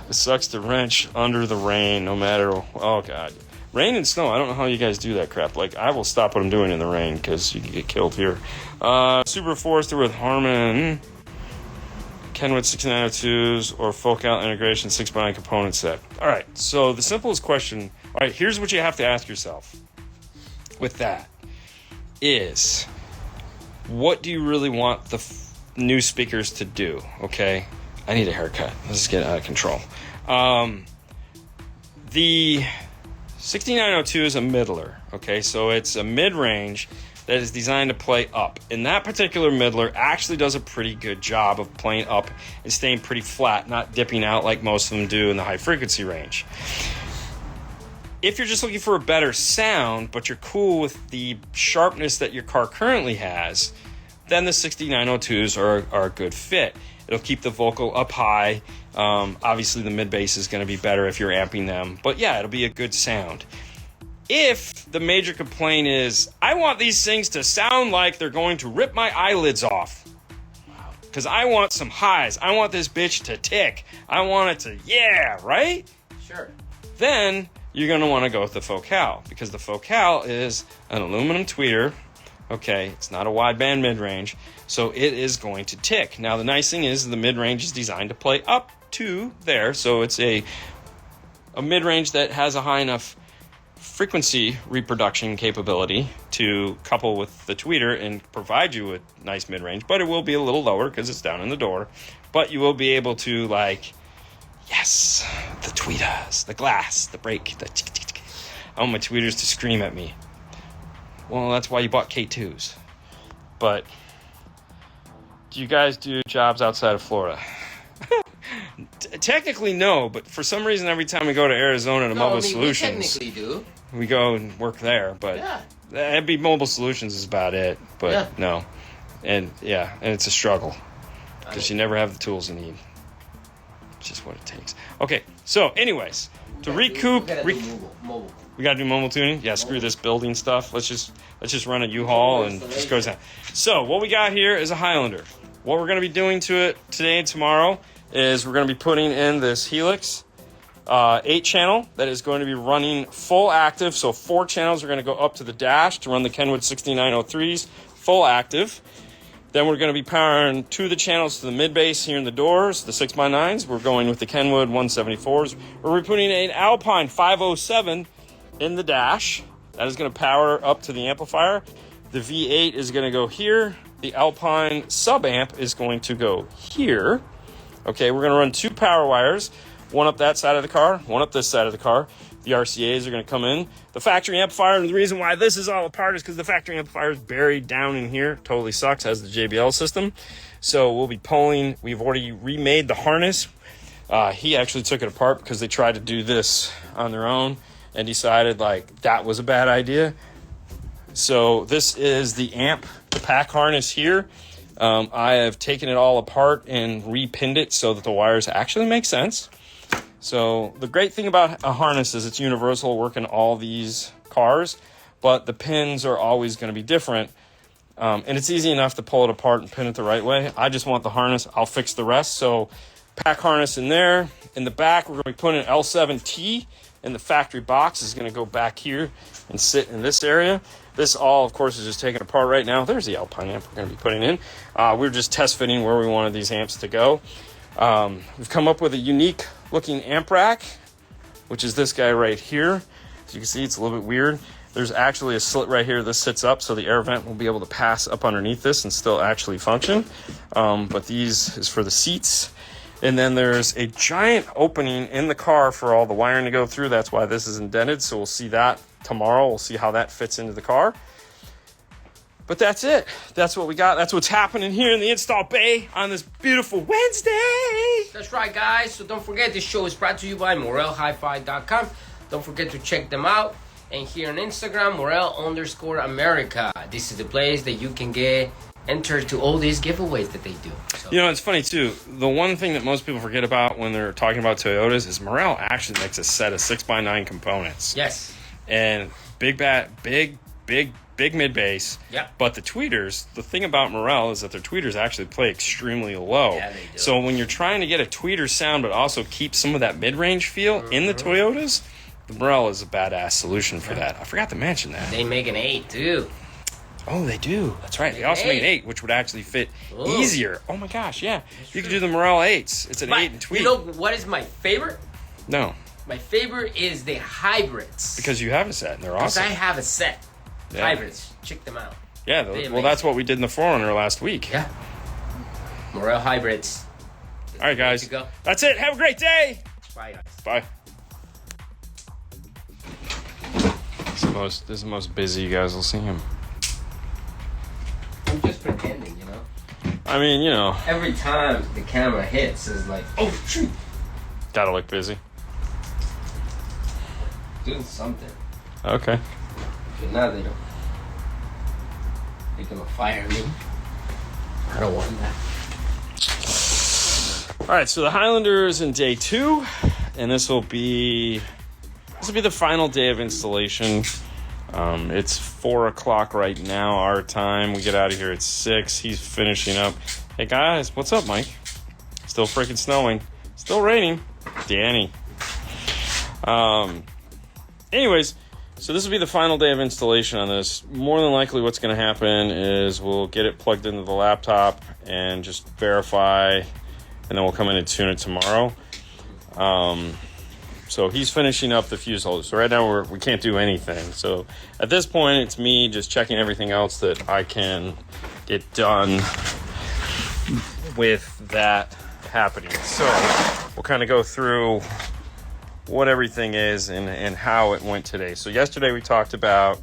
It sucks to wrench under the rain, no matter. Oh, God. Rain and snow, I don't know how you guys do that crap. Like, I will stop what I'm doing in the rain because you can get killed here. Super Forester with Harman, Kenwood 6902s, or Focal Integration 6x9 component set. All right, so the simplest question, all right, here's what you have to ask yourself with that is, what do you really want the new speakers to do, okay? I need a haircut. This is getting out of control. The 6902 is a middler, okay? So it's a mid-range that is designed to play up. And that particular middler actually does a pretty good job of playing up and staying pretty flat, not dipping out like most of them do in the high-frequency range. If you're just looking for a better sound, but you're cool with the sharpness that your car currently has, then the 6902s are a good fit. It'll keep the vocal up high, Obviously, the mid bass is going to be better if you're amping them. But yeah, it'll be a good sound. If the major complaint is, I want these things to sound like they're going to rip my eyelids off. Because I want some highs. I want this bitch to tick. I want it to, yeah, right? Sure. Then you're going to want to go with the Focal. Because the Focal is an aluminum tweeter. Okay, it's not a wideband mid-range. So it is going to tick. Now, the nice thing is the mid-range is designed to play up to there. So it's a mid-range that has a high enough frequency reproduction capability to couple with the tweeter and provide you with nice mid-range, but it will be a little lower because it's down in the door. But you will be able to, like, yes, the tweeters, the glass, the brake, I want my tweeters to scream at me. Well, that's why you bought K2s. But do you guys do jobs outside of Florida? Technically, no, but for some reason, every time we go to Arizona to Mobile Solutions, we technically do. We go and work there. But that'd be Mobile Solutions is about it. But no, and it's a struggle because you never have the tools you need. It's just what it takes. Okay, so anyways, to recoup, mobile. We gotta do mobile tuning. Yeah, screw this building stuff. Let's just run a U-Haul and just go down. So what we got here is a Highlander. What we're gonna be doing to it today and tomorrow is we're going to be putting in this Helix 8-channel that is going to be running full active. So 4 channels are going to go up to the dash to run the Kenwood 6903s full active. Then we're going to be powering 2 of the channels to the mid bass here in the doors, the 6x9s. We're going with the Kenwood 174s. We're putting an Alpine 507 in the dash. That is going to power up to the amplifier. The V8 is going to go here. The Alpine sub-amp is going to go here. Okay, we're going to run 2 power wires, one up that side of the car, one up this side of the car. The RCAs are going to come in. The factory amplifier, and the reason why this is all apart is because the factory amplifier is buried down in here. Totally sucks, has the JBL system. So we'll be pulling, we've already remade the harness. He actually took it apart because they tried to do this on their own and decided like that was a bad idea. So this is the amp, the pack harness here. I have taken it all apart and repinned it so that the wires actually make sense. So the great thing about a harness is it's universal, work in all these cars, but the pins are always going to be different. And it's easy enough to pull it apart and pin it the right way. I just want the harness. I'll fix the rest. So pack harness in there. In the back, we're going to be putting an L7T, and the factory box is going to go back here and sit in this area. This all, of course, is just taken apart right now. There's the Alpine amp we're going to be putting in. We're just test fitting where we wanted these amps to go. We've come up with a unique looking amp rack, which is this guy right here. As you can see, it's a little bit weird. There's actually a slit right here. This sits up, so the air vent will be able to pass up underneath this and still actually function. But these is for the seats. And then there's a giant opening in the car for all the wiring to go through. That's why this is indented, so we'll see that tomorrow. We'll see how that fits into the car. But that's it. That's what we got. That's what's happening here in the install bay on this beautiful Wednesday. That's right, guys. So don't forget, this show is brought to you by MorelHiFi.com. Don't forget to check them out. And here on Instagram, Morel_America. This is the place that you can get entered to all these giveaways that they do. So. You know, it's funny too. The one thing that most people forget about when they're talking about Toyotas is Morel actually makes a set of 6x9 components. Yes. And big mid bass. Yeah. But the tweeters, the thing about Morel is that their tweeters actually play extremely low. Yeah, they do. So when you're trying to get a tweeter sound but also keep some of that mid-range feel in the Toyotas, the Morel is a badass solution for that. I forgot to mention that. They make an 8 too. Oh, they do. That's right. They also make an 8, which would actually fit easier. Oh my gosh, yeah. You could do the Morel 8s. It's an 8 and tweet. You know what is my favorite? No. My favorite is the hybrids. Because you have a set and they're awesome. Because I have a set. Yeah. Hybrids. Check them out. Yeah, well, that's what we did in the Forerunner last week. Yeah. Morel hybrids. All right, guys. That's it. Have a great day. Bye, guys. Bye. This is the most busy you guys will see him. I'm just pretending, you know? I mean, you know. Every time the camera hits, it's like, oh, shoot. Gotta look busy. Doing something. Okay. But now they don't. They're gonna fire me. I don't want that. All right, so the Highlander is in day 2, and this will be the final day of installation. It's 4 o'clock right now, our time. We get out of here at 6. He's finishing up. Hey guys, what's up, Mike? Still freaking snowing. Still raining. Danny. Anyways, so this will be the final day of installation on this. More than likely what's going to happen is we'll get it plugged into the laptop and just verify, and then we'll come in and tune it tomorrow. So he's finishing up the fuse holders. So right now we can't do anything. So at this point, it's me just checking everything else that I can get done with that happening. So we'll kind of go through what everything is and how it went today. So yesterday we talked about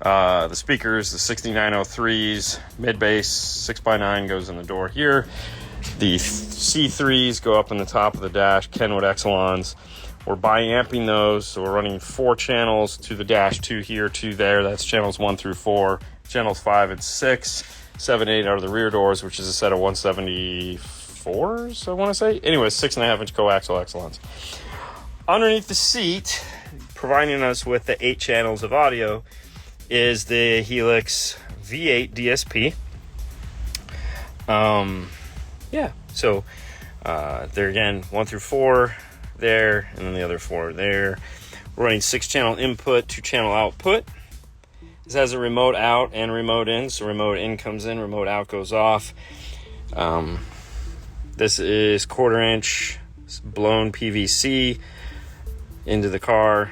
the speakers, the 6903s, mid-bass 6x9 goes in the door here. The C3s go up in the top of the dash, Kenwood Exelons. We're bi-amping those, so we're running 4 channels to the dash, 2 here, 2 there. That's channels 1 through 4. Channels 5 and 6, 7, 8 out of the rear doors, which is a set of 174s, I want to say. Anyway, 6.5-inch coaxial Exelons. Underneath the seat, providing us with the 8 channels of audio, is the Helix V8 DSP. So there again, 1 through 4 there, and then the other 4 there. We're running 6-channel input, 2-channel output. This has a remote out and remote in, so remote in comes in, remote out goes off. This is 1/4-inch blown PVC into the car,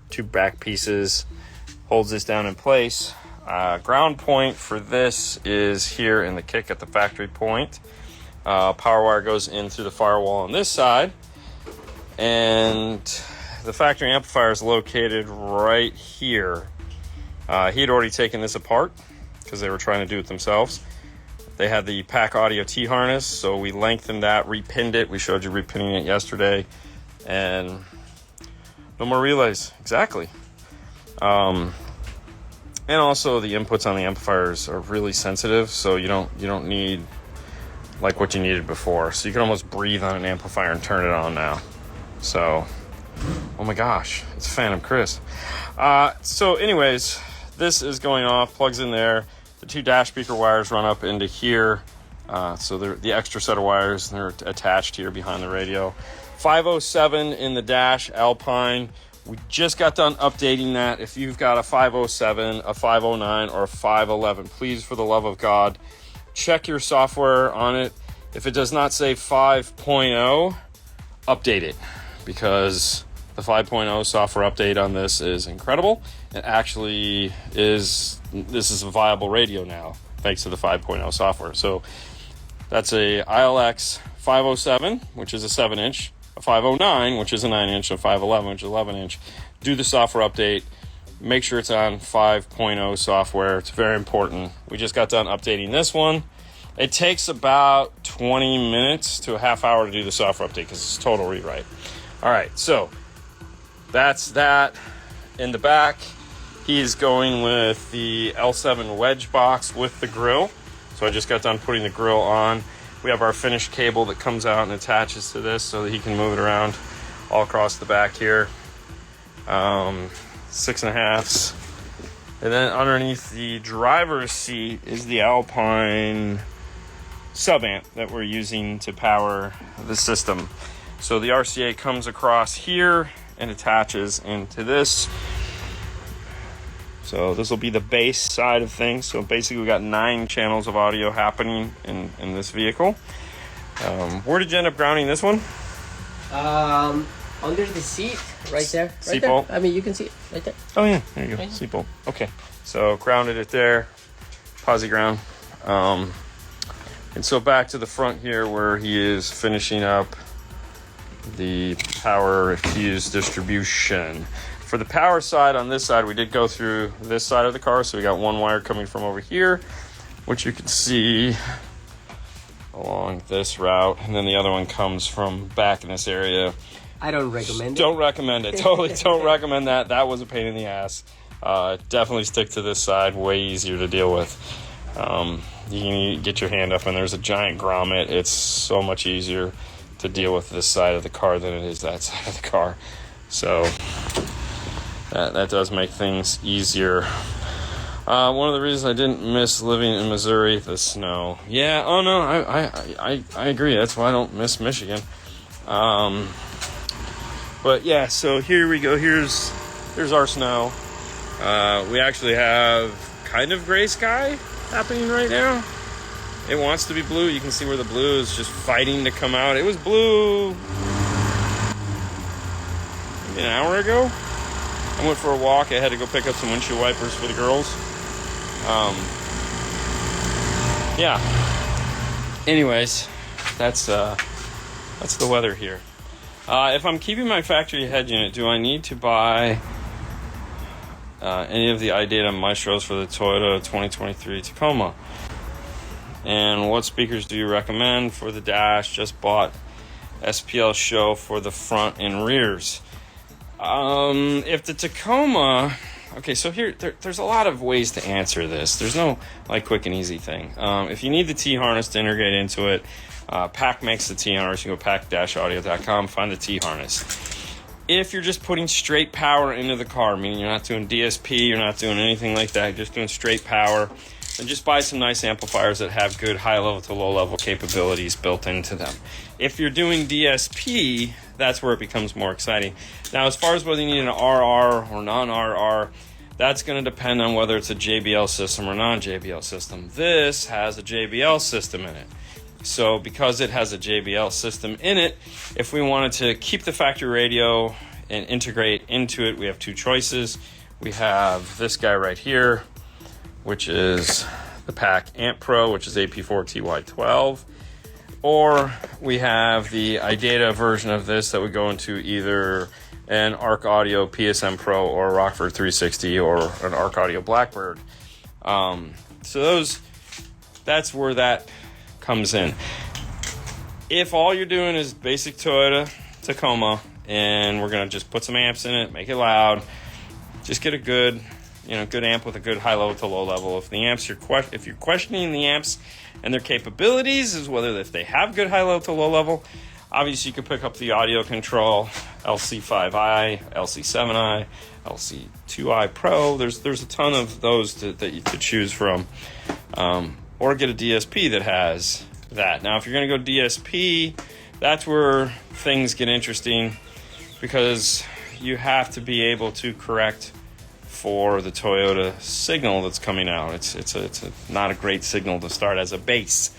2 back pieces, holds this down in place. Ground point for this is here in the kick at the factory point. Power wire goes in through the firewall on this side, and the factory amplifier is located right here. He had already taken this apart because they were trying to do it themselves. They had the pack audio T-harness, so we lengthened that, repinned it. We showed you repinning it yesterday, and no more relays. Exactly. And also the inputs on the amplifiers are really sensitive, so you don't need like what you needed before. So you can almost breathe on an amplifier and turn it on now. So, oh my gosh, it's Phantom Chris. So anyways, this is going off, plugs in there. The 2 dash speaker wires run up into here. So they're the extra set of wires, they're attached here behind the radio. 507 in the dash, Alpine. We just got done updating that. If you've got a 507, a 509, or a 511, please, for the love of God, check your software on it. If it does not say 5.0, update it, because the 5.0 software update on this is incredible. It actually is, this is a viable radio now, thanks to the 5.0 software. So that's a ILX 507, which is a 7-inch, a 509, which is a 9-inch, a 511, which is 11-inch. Do the software update. Make sure it's on 5.0 software. It's very important. We just got done updating this one. It takes about 20 minutes to a half hour to do the software update because it's a total rewrite. All right, so that's that. In the back, he's going with the L7 wedge box with the grill. So I just got done putting the grill on. We have our finished cable that comes out and attaches to this so that he can move it around all across the back here. 6.5s. And then underneath the driver's seat is the Alpine sub-amp that we're using to power the system. So the RCA comes across here and attaches into this. So this will be the bass side of things. So basically we got 9 channels of audio happening in this vehicle. Where did you end up grounding this one? Under the seat, right there. Seat bolt. I mean, you can see it right there. Oh yeah, there you go. Right. Seat bolt. Okay, so grounded it there. Posi ground. And so back to the front here where he is finishing up the power fuse distribution. For the power side, on this side, we did go through this side of the car, so we got one wire coming from over here, which you can see along this route, and then the other one comes from back in this area. I don't recommend it. Don't recommend it. Totally don't recommend that. That was a pain in the ass. Definitely stick to this side. Way easier to deal with. You can get your hand up and there's a giant grommet. It's so much easier. to deal with this side of the car than it is that side of the car. So that does make things easier. One of the reasons I didn't miss living in Missouri, the snow. Yeah, oh no, I agree. That's why I don't miss Michigan. But yeah, so here we go. Here's our snow. We actually have kind of gray sky happening right now. It wants to be blue. You can see where the blue is just fighting to come out. It was blue maybe an hour ago. I went for a walk. I had to go pick up some windshield wipers for the girls. Yeah. Anyways, that's the weather here. If I'm keeping my factory head unit, do I need to buy any of the iData Maestros for the Toyota 2023 Tacoma? And what speakers do you recommend for the dash? Just bought SPL show for the front and rears. If the Tacoma... Okay, so there's a lot of ways to answer this. There's no quick and easy thing. If you need the T-harness to integrate into it, PAC makes the T-harness. You go pac-audio.com, find the T-harness. If you're just putting straight power into the car, meaning you're not doing DSP, you're not doing anything like that, you're just doing straight power, then just buy some nice amplifiers that have good high-level to low-level capabilities built into them. If you're doing DSP, that's where it becomes more exciting. Now, as far as whether you need an RR or non-RR, that's going to depend on whether it's a JBL system or non-JBL system. This has a JBL system in it. So because it has a JBL system in it, if we wanted to keep the factory radio and integrate into it, we have two choices. We have this guy right here, which is the PAC Amp Pro, which is AP4TY12. Or we have the iData version of this that would go into either an Arc Audio PSM Pro or a Rockford 360 or an Arc Audio Blackbird. So that's where that comes in. If all you're doing is basic Toyota Tacoma and we're going to just put some amps in it, make it loud, just get a good amp with a good high level to low level. If the amps if you're questioning the amps and their capabilities is whether if they have good high level to low level, obviously you could pick up the audio control LC5i, LC7i, LC2i Pro. There's a ton of those that you could choose from, or get a DSP that has that. Now, if you're going to go DSP, that's where things get interesting because you have to be able to correct for the Toyota signal that's coming out. It's not a great signal to start as a base.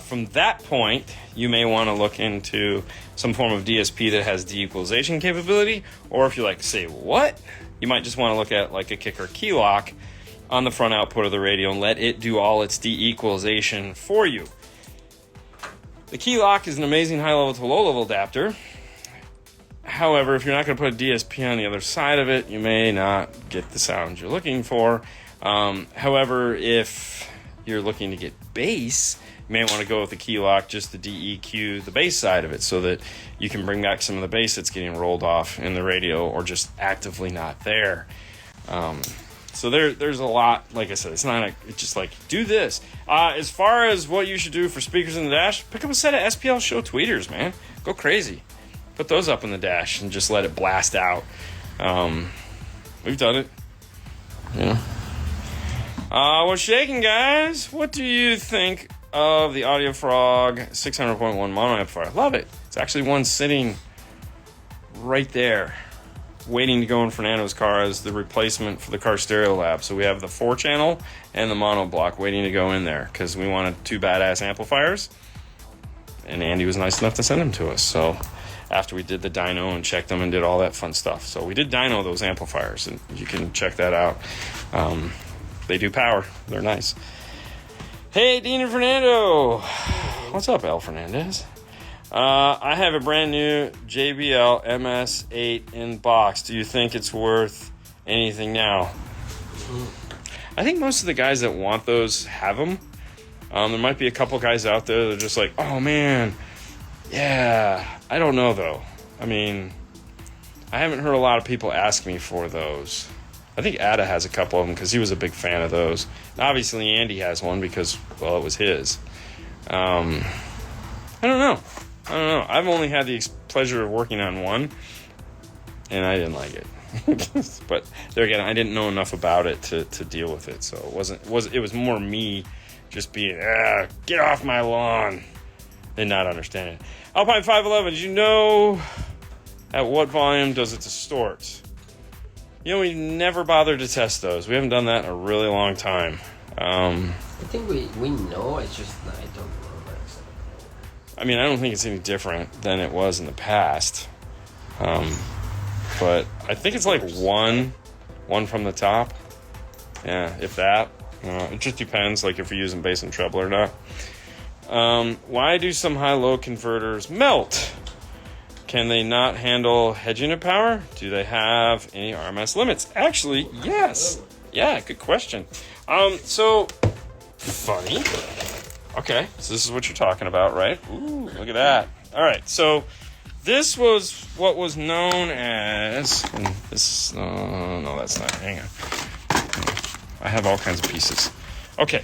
From that point, you may want to look into some form of DSP that has de-equalization capability, or if you like to say what, you might just want to look at like a kick or key lock on the front output of the radio and let it do all its de-equalization for you. The key lock is an amazing high level to low level adapter. However, if you're not going to put a DSP on the other side of it, you may not get the sound you're looking for. However, if you're looking to get bass, you may want to go with the key lock just to DEQ the bass side of it so that you can bring back some of the bass that's getting rolled off in the radio or just actively not there. So there's a lot. Like I said, it's just like do this. As far as what you should do for speakers in the dash, pick up a set of SPL Show tweeters, man. Go crazy. Put those up in the dash and just let it blast out. We've done it. What's shaking, guys? What do you think of the Audio Frog 600.1 mono amplifier? Love it. It's actually one sitting right there, waiting to go in Fernando's car as the replacement for the car stereo lab. So we have the 4-channel and the mono block waiting to go in there because we wanted two badass amplifiers, and Andy was nice enough to send them to us. So after we did the dyno and checked them and did all that fun stuff. So we did dyno those amplifiers, and you can check that out. They do power. They're nice. Hey, Dean and Fernando. What's up, El Fernandez? I have a brand new JBL MS8 in box. Do you think it's worth anything now? I think most of the guys that want those have them. There might be a couple guys out there that are just like, oh man, yeah, I don't know though. I mean, I haven't heard a lot of people ask me for those. I think Ada has a couple of them because he was a big fan of those. And obviously, Andy has one because, well, it was his. I don't know. I don't know. I've only had the pleasure of working on one, and I didn't like it. But there again, I didn't know enough about it to deal with it, so it was more me just being get off my lawn and not understanding it. Alpine 511, did you know at what volume does it distort? We never bothered to test those. We haven't done that in a really long time. I think we know, it's just I don't remember. I mean, I don't think it's any different than it was in the past. But I think it's like one from the top. Yeah, if that. It just depends, like if you're using bass and treble or not. Why do some high-low converters melt? Can they not handle hedge unit power? Do they have any RMS limits? Actually, yes. Yeah, good question. So, funny. Okay, so this is what you're talking about, right? Ooh, look at that. All right, so this was what was known as... no, that's not. Hang on. I have all kinds of pieces. Okay.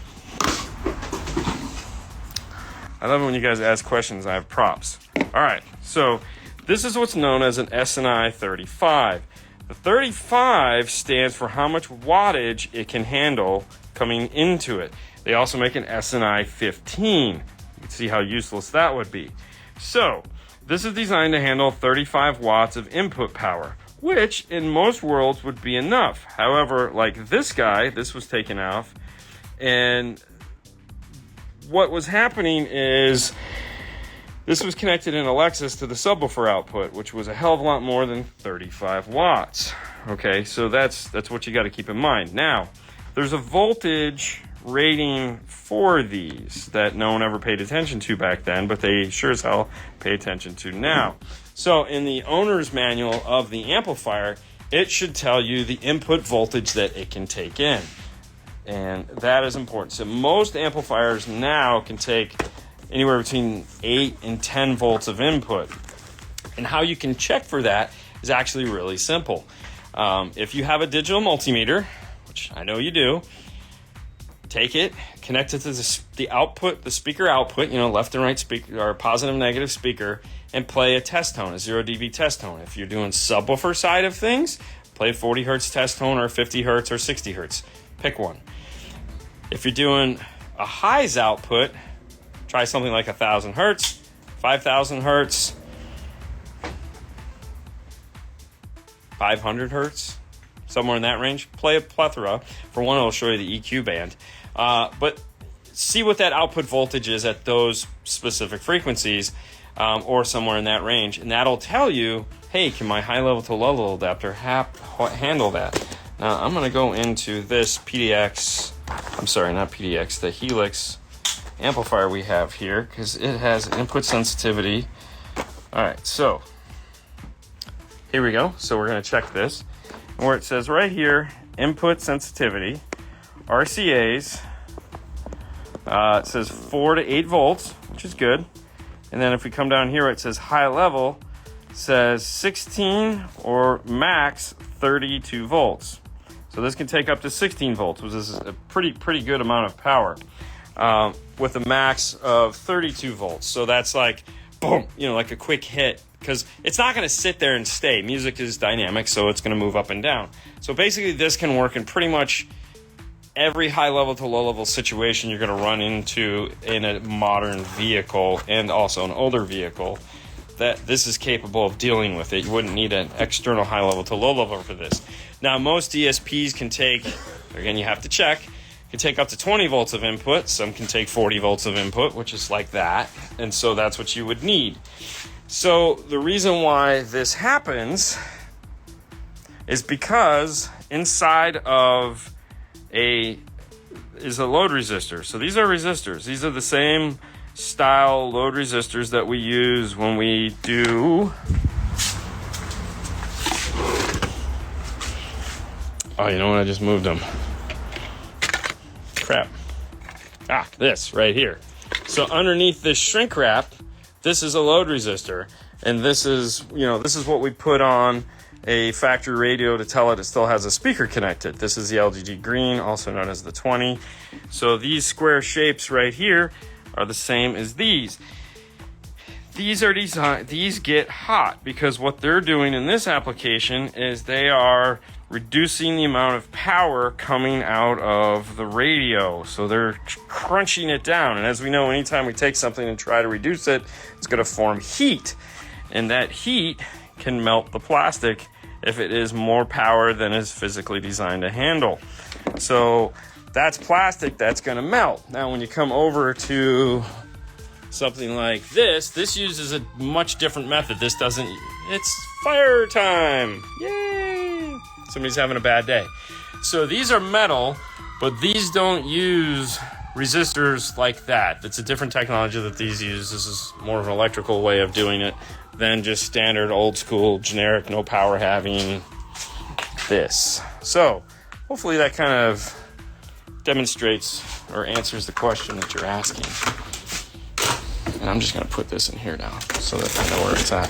I love it when you guys ask questions. I have props. All right, so this is what's known as an S&I 35. The 35 stands for how much wattage it can handle coming into it. They also make an S&I 15. You can see how useless that would be. So, this is designed to handle 35 watts of input power, which in most worlds would be enough. However, like this guy, this was taken off, and what was happening is this was connected in a Lexus to the subwoofer output, which was a hell of a lot more than 35 watts. Okay, so that's what you got to keep in mind. Now, there's a voltage rating for these that no one ever paid attention to back then, but they sure as hell pay attention to now. So in the owner's manual of the amplifier, it should tell you the input voltage that it can take in. And that is important. So most amplifiers now can take anywhere between 8 and 10 volts of input. And how you can check for that is actually really simple. If you have a digital multimeter, which I know you do, take it, connect it to the output, the speaker output, left and right speaker, or positive negative speaker, and play a test tone, a 0 dB test tone. If you're doing subwoofer side of things, play a 40 hertz test tone or 50 hertz or 60 hertz. Pick one. If you're doing a highs output, try something like 1,000 hertz, 5,000 hertz, 500 hertz, somewhere in that range. Play a plethora. For one, it'll show you the EQ band. But see what that output voltage is at those specific frequencies, or somewhere in that range. And that'll tell you, hey, can my high level to low level adapter handle that? Now, I'm going to go into this the Helix amplifier we have here, because it has input sensitivity. All right, so here we go. So we're going to check this. And where it says right here, input sensitivity, RCAs, it says 4 to 8 volts, which is good. And then if we come down here, it says high level, it says 16 or max 32 volts. So this can take up to 16 volts, which is a pretty good amount of power, with a max of 32 volts. So that's like, boom, like a quick hit, because it's not going to sit there and stay. Music is dynamic, so it's going to move up and down. So basically, this can work in pretty much every high level to low level situation you're going to run into in a modern vehicle and also an older vehicle. That this is capable of dealing with it. You wouldn't need an external high level to low level for this. Now, most DSPs can take, again, you have to check, can take up to 20 volts of input. Some can take 40 volts of input, which is like that. And so that's what you would need. So the reason why this happens is because inside of is a load resistor. So these are resistors. These are the same style load resistors that we use when we do... Oh, you know what? I just moved them. Crap. This right here. So underneath this shrink wrap, this is a load resistor. And this is what we put on a factory radio to tell it still has a speaker connected. This is the LGG green, also known as the 20. So these square shapes right here are the same as these. these get hot because what they're doing in this application is they are reducing the amount of power coming out of the radio. So they're crunching it down. And as we know, anytime we take something and try to reduce it, it's going to form heat. And that heat can melt the plastic if it is more power than is physically designed to handle. So that's plastic that's going to melt. Now, when you come over to something like this uses a much different method. This doesn't, it's fire time. Yay! Somebody's having a bad day. So these are metal, but these don't use resistors like that. It's a different technology that these use. This is more of an electrical way of doing it than just standard, old school, generic, no power having this. So hopefully that kind of demonstrates or answers the question that you're asking. And I'm just going to put this in here now so that I know where it's at.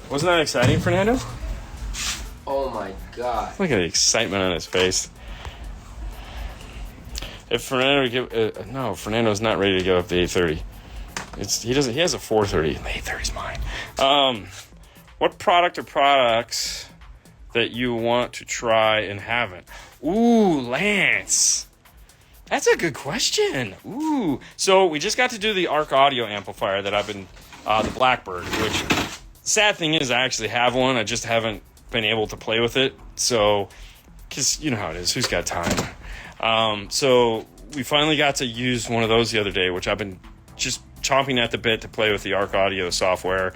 Wasn't that exciting, Fernando? Oh my God. Look at the excitement on his face. If Fernando Fernando's not ready to go up the 830. He has a 430. The 830's mine. What product or products that you want to try and haven't? Ooh, Lance. That's a good question. Ooh. So we just got to do the Arc Audio amplifier that I've been, the Blackbird, which sad thing is I actually have one. I just haven't been able to play with it. So, because you know how it is. Who's got time? So we finally got to use one of those the other day, which I've been just chomping at the bit to play with the Arc Audio software.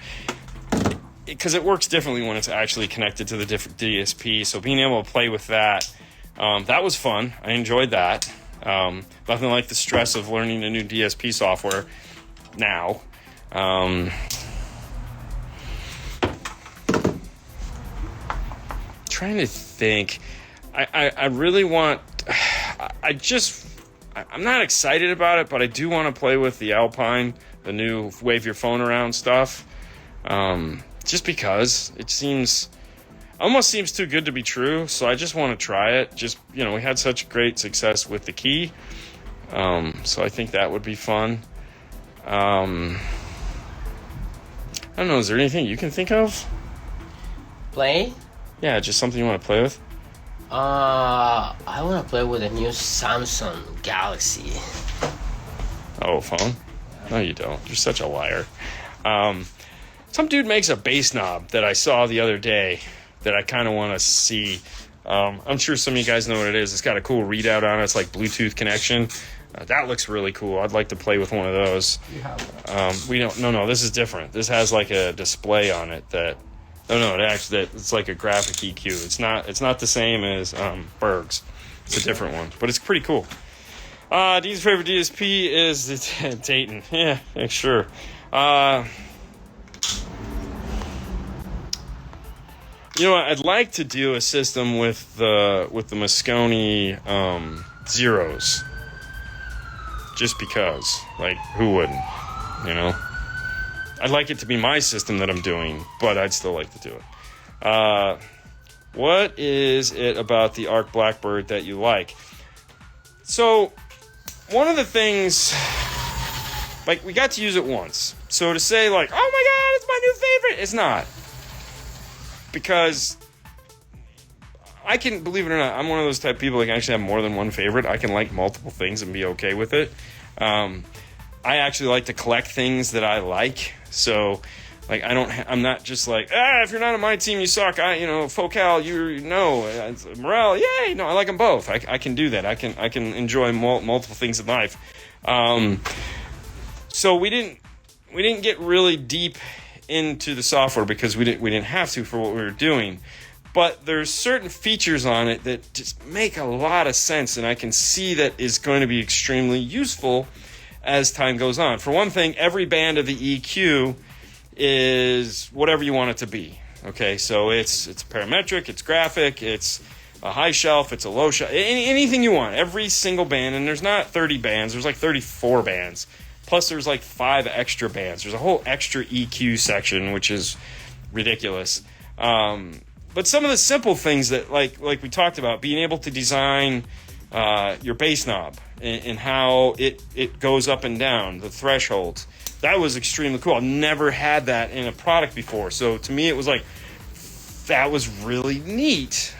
Because it works differently when it's actually connected to the different DSP. So being able to play with that, that was fun. I enjoyed that. Nothing like the stress of learning a new DSP software now. Trying to think. I really want. I'm not excited about it, but I do want to play with the Alpine, the new wave your phone around stuff. Just because it almost seems too good to be true, so I just want to try it. Just, we had such great success with the key, so I think that would be fun. I don't know, is there anything you can think of? Play? Yeah, just something you want to play with? I want to play with a new Samsung Galaxy. Oh, phone? No, you don't. You're such a liar. Some dude makes a bass knob that I saw the other day that I kind of want to see. I'm sure some of you guys know what it is. It's got a cool readout on it. It's like Bluetooth connection. That looks really cool. I'd like to play with one of those. You have one. No, this is different. This has like a display on it it's like a graphic EQ. It's not the same as Berg's. It's a different one, but it's pretty cool. Dean's favorite DSP is the Dayton. Yeah, sure. I'd like to do a system with the Moscone Zeros. Just because. Like, who wouldn't? I'd like it to be my system that I'm doing, but I'd still like to do it. What is it about the Arc Blackbird that you like? So, one of the things, like, we got to use it once. So to say, like, oh my God, it's my new favorite, it's not. Because I can, believe it or not, I'm one of those type of people that can actually have more than one favorite. I can like multiple things and be okay with it. I actually like to collect things that I like. So, like, I'm not just like, if you're not on my team, you suck. Focal, Morale, yay. No, I like them both. I can do that. I can enjoy multiple things in life. So we didn't get really deep into the software because we didn't have to for what we were doing. But there's certain features on it that just make a lot of sense, and I can see that is going to be extremely useful as time goes on. For one thing, every band of the EQ is whatever you want it to be. Okay, so it's parametric, it's graphic, it's a high shelf, it's a low shelf, anything you want. Every single band, and there's not 30 bands, there's like 34 bands. Plus there's like 5 extra bands. There's a whole extra EQ section, which is ridiculous. But some of the simple things that, like we talked about, being able to design your bass knob and how it goes up and down, the thresholds. That was extremely cool. I've never had that in a product before. So to me, it was like, that was really neat.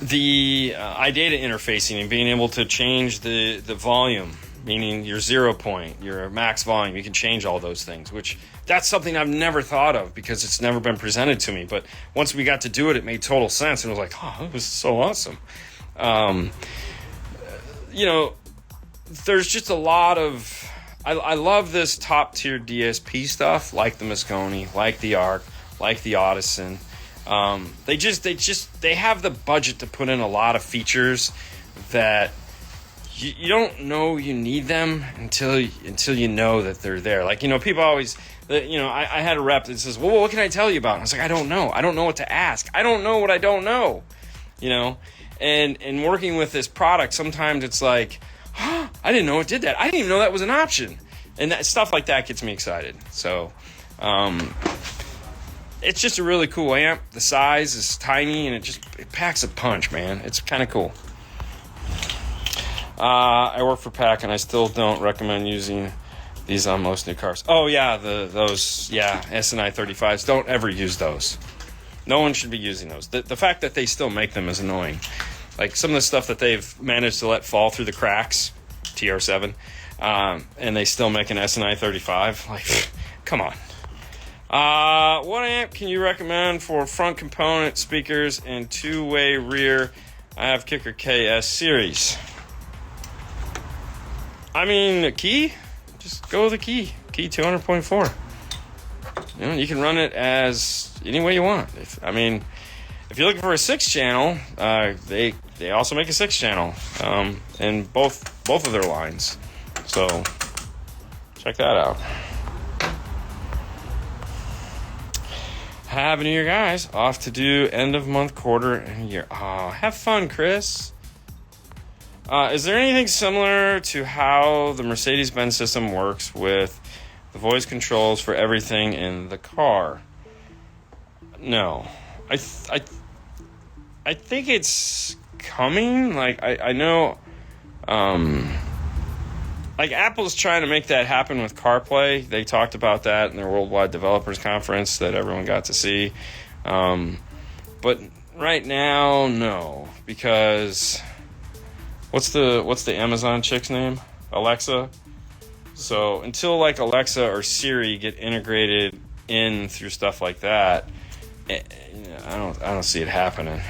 The iData interfacing and being able to change the volume, meaning your 0 point, your max volume, you can change all those things, which that's something I've never thought of because it's never been presented to me. But once we got to do it, it made total sense. And it was like, oh, it was so awesome. There's just a lot of, I love this top tier DSP stuff, like the Moscone, like the ARC, like the Audison. They have the budget to put in a lot of features that you don't know you need them until you know that they're there. Like, people always, I had a rep that says, well, what can I tell you about? And I was like, I don't know what to ask. I don't know what I don't know, and working with this product, sometimes it's like, oh, I didn't know it did that. I didn't even know that was an option. And that stuff like that gets me excited. So, it's just a really cool amp. The size is tiny and it packs a punch, man. It's kind of cool. I work for PAC and I still don't recommend using these on most new cars. Oh yeah, those SNI 35s. Don't ever use those. No one should be using those. The fact that they still make them is annoying. Like some of the stuff that they've managed to let fall through the cracks, TR7, and they still make an SNI 35. Like, come on. What amp can you recommend for front component speakers and two-way rear? I have Kicker KS series. I mean, a key? Just go with a key. Key 200.4. You can run it as any way you want. If you're looking for a 6-channel, they also make a 6-channel in both of their lines. So check that out. Happy New Year, guys. Off to do end of month, quarter, and year. Oh, have fun, Chris. Is there anything similar to how the Mercedes-Benz system works with the voice controls for everything in the car? No. I think it's coming. Like, I know... like Apple's trying to make that happen with CarPlay. They talked about that in their Worldwide Developers Conference that everyone got to see. But right now, no, because what's the Amazon chick's name? Alexa. So until like Alexa or Siri get integrated in through stuff like that, I don't see it happening.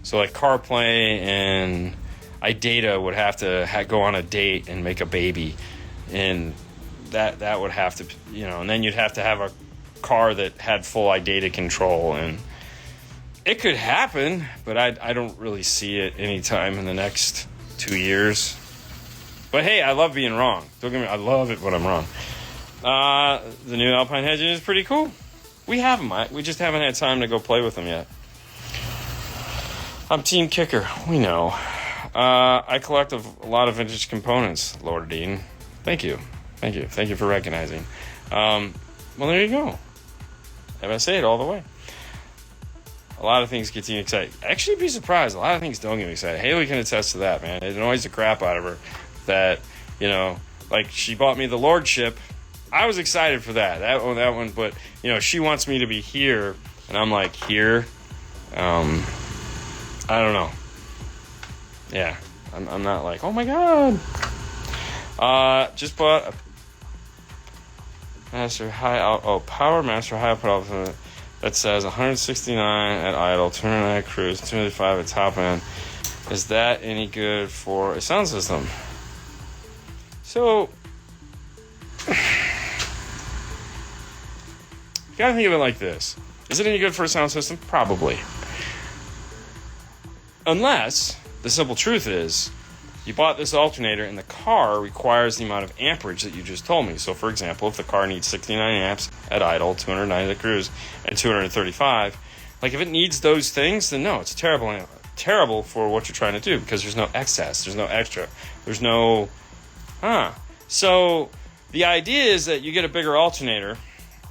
So like CarPlay and iData would have to go on a date and make a baby, and that would have to, and then you'd have to have a car that had full iData control, and it could happen, but I don't really see it anytime in the next 2 years. But hey, I love being wrong. Don't get me, I love it when I'm wrong. The new Alpine Hedge is pretty cool. We have them. We just haven't had time to go play with them yet. I'm Team Kicker. We know. I collect a lot of vintage components, Lord Dean. Thank you for recognizing. Well, there you go. And I say it all the way. A lot of things get you excited. Actually, be surprised. A lot of things don't get me excited. Haley can attest to that, man. It annoys the crap out of her that, like she bought me the Lordship. I was excited for that one, but she wants me to be here, and I'm like, here. I don't know. Yeah, I'm not like, oh my god. Just bought a Power Master high output alternate that says 169 at idle, 209 at cruise, 205 at top end. Is that any good for a sound system? So, you gotta think of it like this. Is it any good for a sound system? Probably. Unless the simple truth is, you bought this alternator and the car requires the amount of amperage that you just told me. So, for example, if the car needs 69 amps at idle, 290 at cruise, and 235, like if it needs those things, then no, it's terrible for what you're trying to do because there's no excess, there's no extra, there's no... So, the idea is that you get a bigger alternator,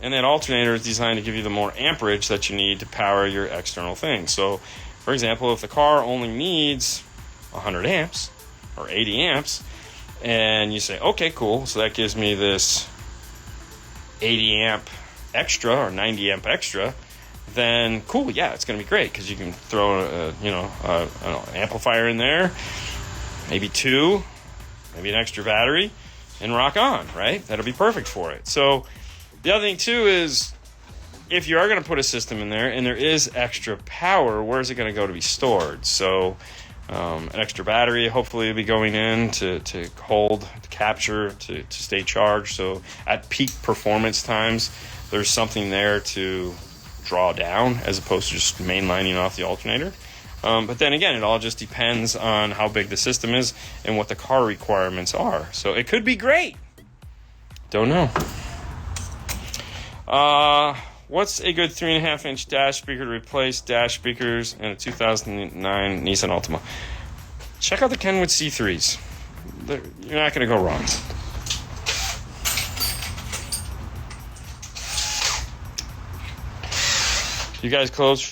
and that alternator is designed to give you the more amperage that you need to power your external things. So, for example, if the car only needs 100 amps or 80 amps, and you say, okay, cool, so that gives me this 80 amp extra or 90 amp extra, then cool, yeah, it's going to be great because you can throw an amplifier in there, maybe two, maybe an extra battery, and rock on, right? That'll be perfect for it. So the other thing too is, if you are going to put a system in there and there is extra power, where is it going to go to be stored? So an extra battery hopefully will be going in to hold, to capture, to stay charged. So at peak performance times, there's something there to draw down as opposed to just mainlining off the alternator. But then again, it all just depends on how big the system is and what the car requirements are. So it could be great. Don't know. What's a good 3.5-inch dash speaker to replace dash speakers in a 2009 Nissan Altima? Check out the Kenwood C3s. You're not going to go wrong. You guys closed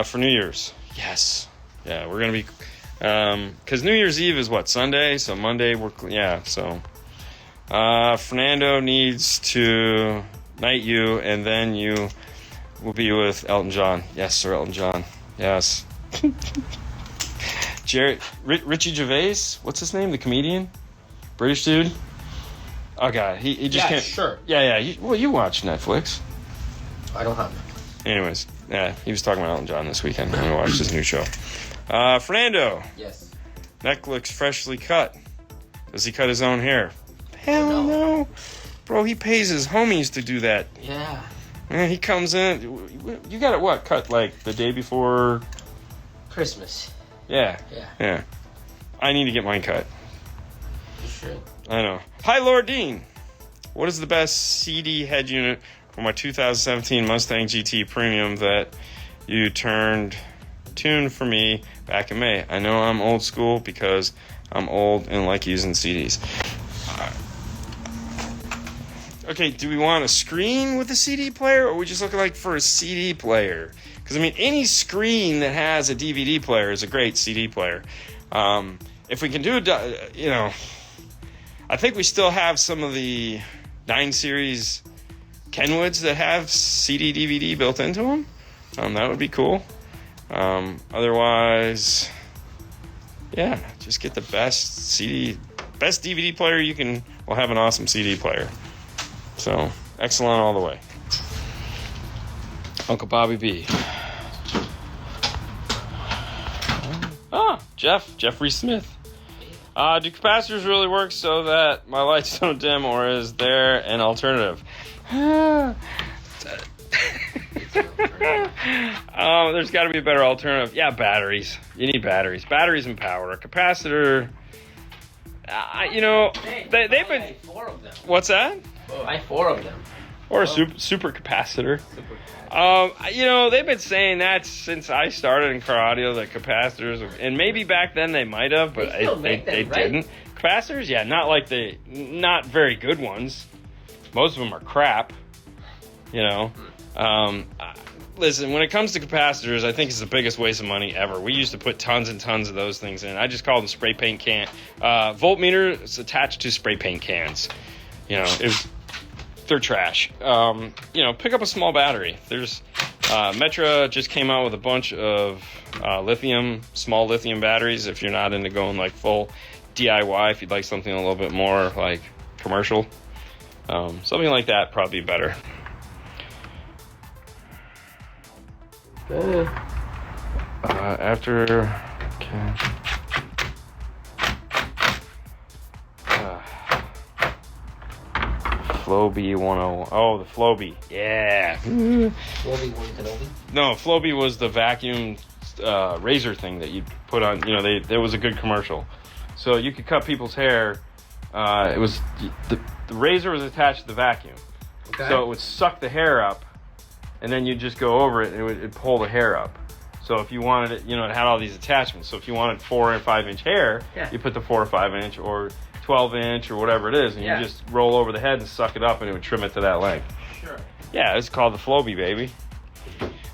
for New Year's? Yes. Yeah, we're going to be... because New Year's Eve is what? Sunday? So Monday, Fernando needs to night you, and then you will be with Elton John. Yes, Sir Elton John. Yes. Richie Gervais? What's his name? The comedian? British dude? Oh, God. He just can't... Sure. Yeah. You watch Netflix. I don't have it. Anyways, yeah, he was talking about Elton John this weekend. I'm going to watch his new show. Fernando. Yes. Neck looks freshly cut. Does he cut his own hair? Hell no. Bro, he pays his homies to do that. Yeah. Man, he comes in. You got it what? Cut like the day before Christmas. Yeah. I need to get mine cut. You should. I know. Hi, Lord Dean. What is the best CD head unit for my 2017 Mustang GT Premium that you tuned for me back in May? I know I'm old school because I'm old and like using CDs. Okay, do we want a screen with a CD player, or are we just looking like for a CD player? Because, I mean, any screen that has a DVD player is a great CD player. If we can do I think we still have some of the 9 Series Kenwoods that have CD DVD built into them. That would be cool. Otherwise, yeah, just get the best DVD player you can. We'll have an awesome CD player. So, excellent all the way. Uncle Bobby B. Jeffrey Smith. Do capacitors really work so that my lights don't dim, or is there an alternative? There's got to be a better alternative. Yeah, batteries. You need batteries. Batteries and power. A capacitor... they've been... 4 of them. What's that? Buy 4 of them. Or a super capacitor. They've been saying that since I started in car audio, that capacitors, and maybe back then they might have, but they didn't. Capacitors, yeah, not very good ones. Most of them are crap. Listen, when it comes to capacitors, I think it's the biggest waste of money ever. We used to put tons and tons of those things in. I just call them spray paint can. Voltmeter is attached to spray paint cans. They're trash. Pick up a small battery. There's Metra just came out with a bunch of small lithium batteries. If you're not into going like full DIY, if you'd like something a little bit more like commercial, something like that probably better. Flowbee 101. Oh, the Flowbee. Yeah. Flowbee 110. No, Flowbee was the vacuum razor thing that you put on. There was a good commercial. So you could cut people's hair. It was the razor was attached to the vacuum. Okay. So it would suck the hair up, and then you'd just go over it, and it'd pull the hair up. So if you wanted it, it had all these attachments. So if you wanted 4 and 5 inch hair, you put the 4 or 5 inch or 12 inch or whatever it is, and you just roll over the head and suck it up, and it would trim it to that length. Sure. Yeah, it's called the Flowbee, baby.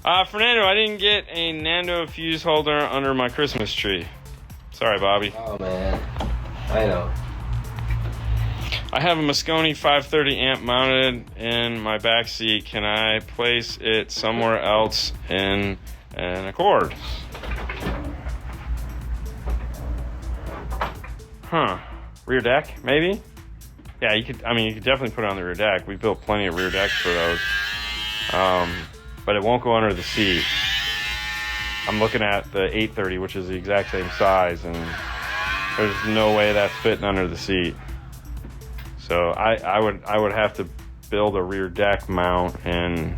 Fernando, I didn't get a Nando fuse holder under my Christmas tree. Sorry, Bobby. Oh, man. I know. I have a Moscone 530 amp mounted in my back seat. Can I place it somewhere else in an Accord? Huh. Rear deck, maybe? Yeah, you could. I mean, you could definitely put it on the rear deck. We built plenty of rear decks for those. But it won't go under the seat. I'm looking at the 830, which is the exact same size, and there's no way that's fitting under the seat. So I would have to build a rear deck mount, and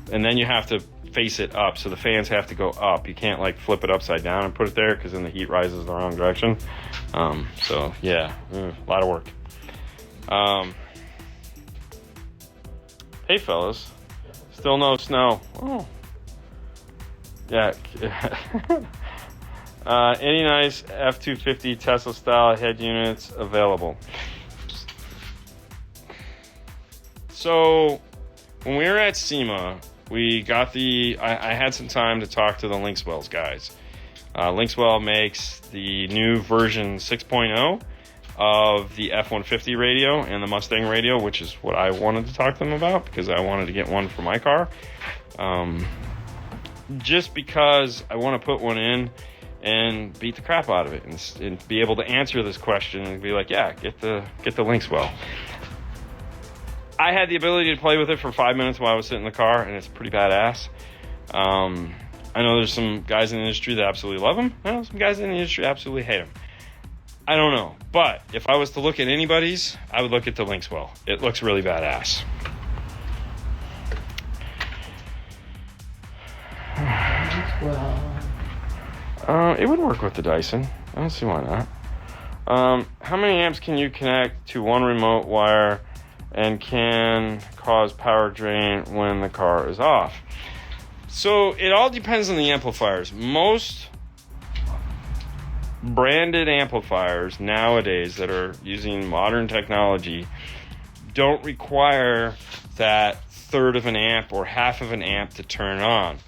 then you have to face it up, so the fans have to go up. You can't like flip it upside down and put it there, because then the heat rises the wrong direction. So yeah, a lot of work. Hey fellas, still no snow. Oh, yeah. Any nice F-250 Tesla style head units available? So when we were at SEMA, we got I had some time to talk to the Lynxwells guys. Lynxwell makes the new version 6.0 of the F-150 radio and the Mustang radio, which is what I wanted to talk to them about, because I wanted to get one for my car. Just because I want to put one in and beat the crap out of it, and be able to answer this question and be like, yeah, get the Lynxwell. I had the ability to play with it for 5 minutes while I was sitting in the car, and it's pretty badass. I know there's some guys in the industry that absolutely love them. I know some guys in the industry absolutely hate them. I don't know. But if I was to look at anybody's, I would look at the Lynxwell. It looks really badass. It would work with the Dyson. I don't see why not. How many amps can you connect to one remote wire and can cause power drain when the car is off? So it all depends on the amplifiers. Most branded amplifiers nowadays that are using modern technology don't require that third of an amp or half of an amp to turn on.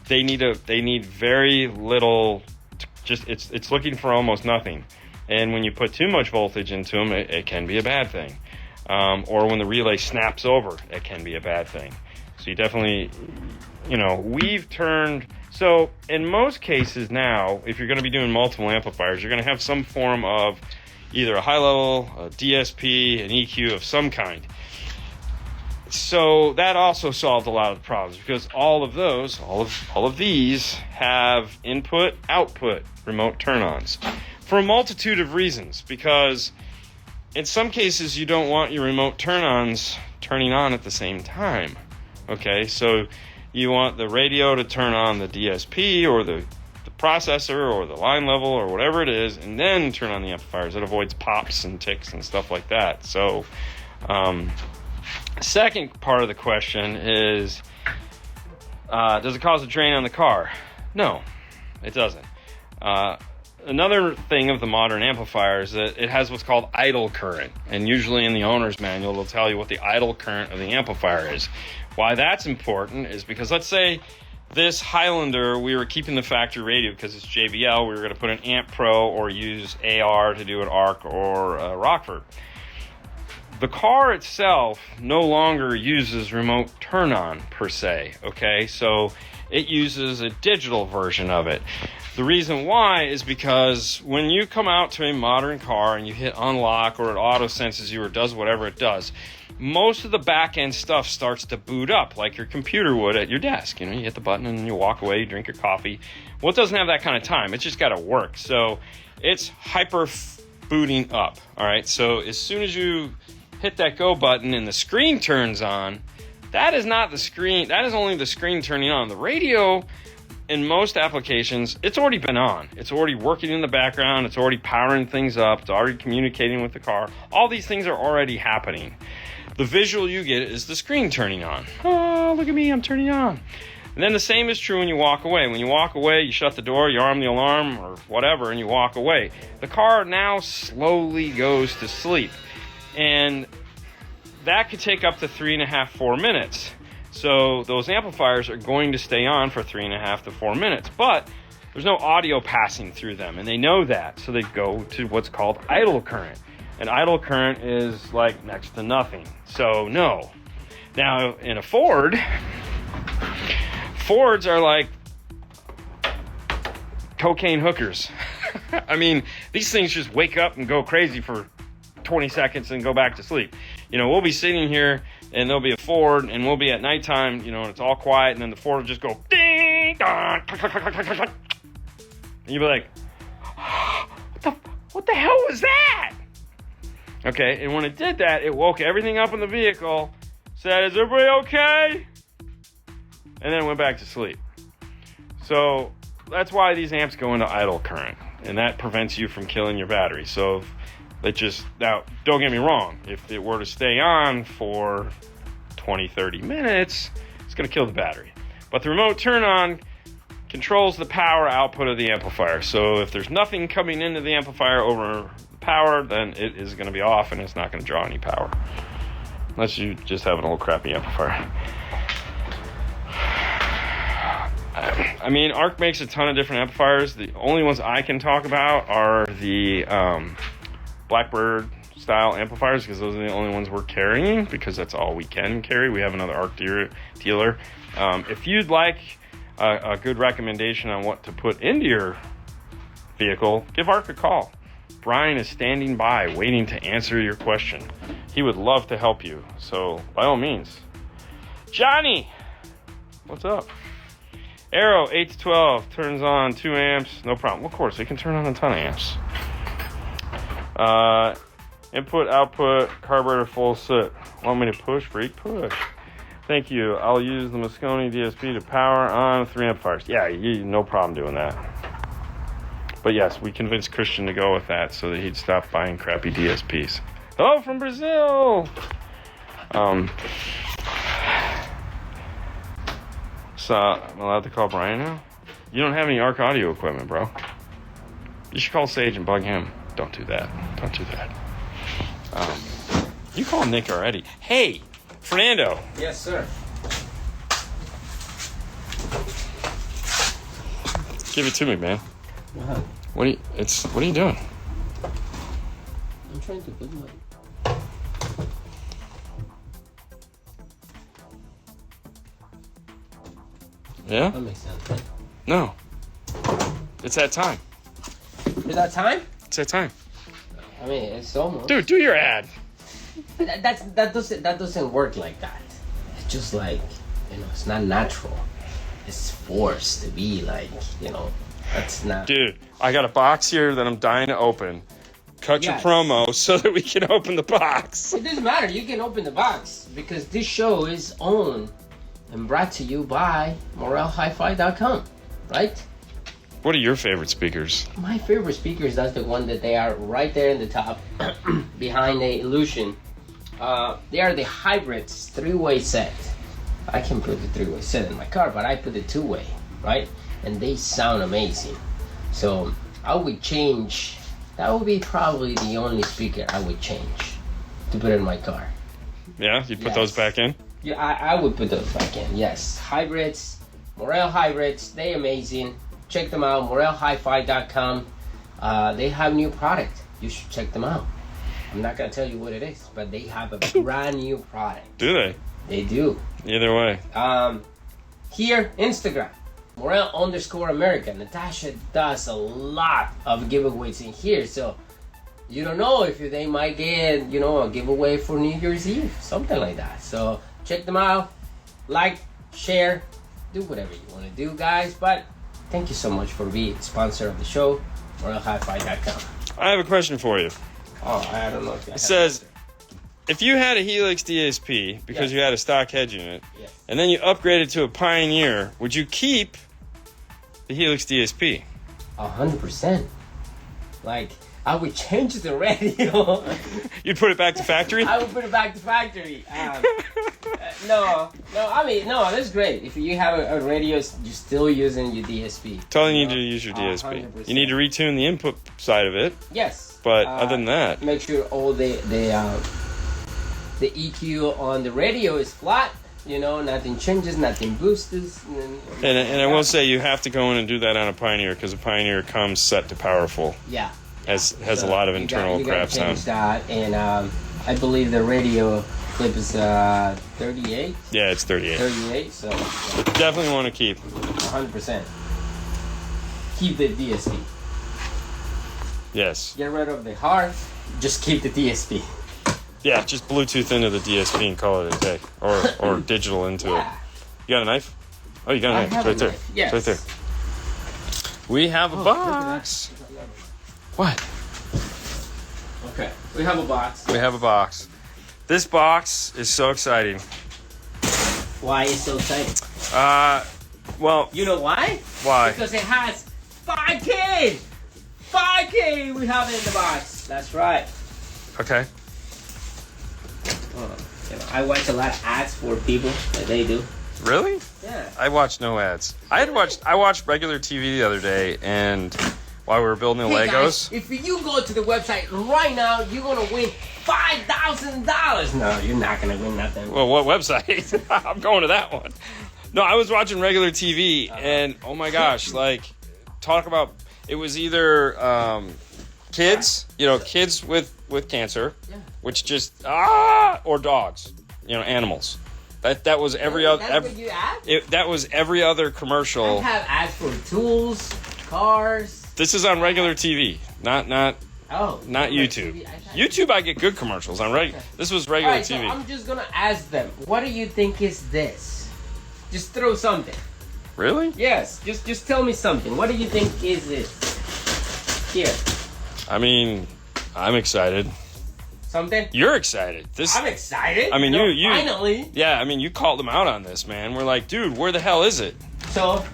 They need very little. It's looking for almost nothing. And when you put too much voltage into them, it can be a bad thing. Or when the relay snaps over, it can be a bad thing. So you definitely, we've turned. So in most cases now, if you're going to be doing multiple amplifiers, you're going to have some form of either a high level, a DSP, an EQ of some kind. So that also solved a lot of the problems, because all of these have input, output, remote turn-ons for a multitude of reasons, because in some cases you don't want your remote turn-ons turning on at the same time. Okay, so you want the radio to turn on the DSP or the processor or the line level or whatever it is, and then turn on the amplifiers. It avoids pops and ticks and stuff like that. So second part of the question is, does it cause a drain on the car? No, it doesn't. Another thing of the modern amplifier is that it has what's called idle current. And usually in the owner's manual, they'll tell you what the idle current of the amplifier is. Why that's important is because, let's say this Highlander, we were keeping the factory radio because it's JBL. We were going to put an Amp Pro or use AR to do an ARC or a Rockford. The car itself no longer uses remote turn-on per se, okay? So it uses a digital version of it. The reason why is because when you come out to a modern car and you hit unlock, or it auto senses you or does whatever it does, most of the back-end stuff starts to boot up like your computer would at your desk. You hit the button and you walk away, you drink your coffee. Well, it doesn't have that kind of time. It's just got to work. So it's hyper booting up, all right? So as soon as you hit that go button and the screen turns on, that is not the screen. That is only the screen turning on. The radio, in most applications, it's already been on. It's already working in the background. It's already powering things up. It's already communicating with the car. All these things are already happening. The visual you get is the screen turning on. Oh, look at me, I'm turning on. And then the same is true when you walk away. When you walk away, you shut the door, you arm the alarm or whatever, and you walk away. The car now slowly goes to sleep. And that could take up to 3.5, 4 minutes. So those amplifiers are going to stay on for 3.5 to 4 minutes. But there's no audio passing through them, and they know that, so they go to what's called idle current. And idle current is like next to nothing. So no. Now in a Ford, Fords are like cocaine hookers. I mean, these things just wake up and go crazy for 20 seconds and go back to sleep. You know, we'll be sitting here and there'll be a Ford and we'll be at nighttime, you know, and it's all quiet, and then the Ford will just go ding dong, click, click, click, click, click, click. And you'll be like, what the hell was that? Okay, and when it did that, it woke everything up in the vehicle, said, is everybody okay? And then it went back to sleep. So that's why these amps go into idle current, and that prevents you from killing your battery. So now, don't get me wrong, if it were to stay on for 20, 30 minutes, it's going to kill the battery. But the remote turn on controls the power output of the amplifier. So if there's nothing coming into the amplifier over the power, then it is going to be off and it's not going to draw any power. Unless you just have an old crappy amplifier. I mean, ARC makes a ton of different amplifiers. The only ones I can talk about are the Blackbird style amplifiers, because those are the only ones we're carrying, because that's all we can carry. We have another ARC dealer. If you'd like a good recommendation on what to put into your vehicle, give ARC a call. Brian is standing by waiting to answer your question. He would love to help you, so by all means. Johnny, what's up? Arrow 8 to 12 turns on 2 amps, no problem. Of course, it can turn on a ton of amps. Input, output, carburetor full set. Want me to push? Freak push. Thank you. I'll use the Moscone DSP to power on 3 amplifiers. Yeah, no problem doing that. But yes, we convinced Christian to go with that so that he'd stop buying crappy DSPs. Hello from Brazil! So, I'm allowed to call Brian now? You don't have any ARC audio equipment, bro. You should call Sage and bug him. Don't do that. Don't do that. You called Nick already. Hey, Fernando. Yes, sir. Give it to me, man. What? What are you doing? I'm trying to put my... Yeah? That makes sense, right? No. It's that time. Is that time? It's that time. I mean, it's almost. Dude, do your ad. That doesn't work like that. It's just like, it's not natural. It's forced to be like, that's not. Dude, I got a box here that I'm dying to open. Cut Yes. your promo so that we can open the box. It doesn't matter. You can open the box because this show is owned and brought to you by MorelHiFi.com, right? What are your favorite speakers? My favorite speakers, that's the one that they are right there in the top behind the Illusion. They are the Hybrids 3-way set. I can put the 3-way set in my car, but I put the 2-way, right? And they sound amazing. So I would change, that would be probably the only speaker I would change to put in my car. Yeah, you put those back in? Yeah, I would put those back in, yes. Hybrids, Morel Hybrids, they amazing. Check them out, MorelHiFi.com. They have new product. You should check them out. I'm not going to tell you what it is, but they have a brand new product. Do they? They do. Either way. Here, Instagram, Morel_America. Natasha does a lot of giveaways in here, so you don't know if they might get, a giveaway for New Year's Eve, something like that. So check them out, like, share, do whatever you want to do, guys. But thank you so much for being sponsor of the show, MorelHiFi.com. I have a question for you. Oh, I don't know if It says, if you had a Helix DSP because you had a stock head unit, and then you upgraded to a Pioneer, would you keep the Helix DSP? 100%. Like, I would change the radio. You'd put it back to factory? I would put it back to factory. No, that's great. If you have a radio, you're still using your DSP. Totally need to use your DSP. 100%. You need to retune the input side of it. Yes. But other than that, make sure all the EQ on the radio is flat. You know, nothing changes, nothing boosts. And I will say you have to go in and do that on a Pioneer because a Pioneer comes set to powerful. Yeah. Has a lot of internal crap sound. That, and I believe the radio clip is 38. Yeah, it's 38. 38, so yeah. Definitely want to keep. 100%. Keep the DSP. Yes. Get rid of the hard. Just keep the DSP. Yeah, just Bluetooth into the DSP and call it a day, or digital into it. You got a knife? Oh, you got a knife. It's right there. Yes. It's right there. We have a box. What? Okay, we have a box. We have a box. This box is so exciting. Why is it so exciting? Well, You know why? why? Because it has 5K! 5K we have in the box. That's right. Okay. You know, I watch a lot of ads for people that they do. Really? Yeah. I watch no ads. I watched regular TV the other day, and while we were building the Hey Legos. guys, if you go to the website right now, you're gonna win $5,000. No, you're not gonna win nothing. Well, what website? I'm going to that one. No, I was watching regular TV, and oh my gosh, like, talk about, it was either kids, kids with cancer, which just, or dogs, animals. That was every other. That's what you add? That was every other commercial. I have ads for tools, cars. This is on regular TV, not YouTube. YouTube, I get good commercials on regular. This was regular Alright, TV. so I'm just gonna ask them. What do you think is this? Just throw something. Really? Yes. Just tell me something. What do you think is this? Here. I mean, I'm excited. Something? You're excited. I'm excited. I mean, you finally. Yeah, I mean, you called them out on this, man. We're like, dude, where the hell is it? So,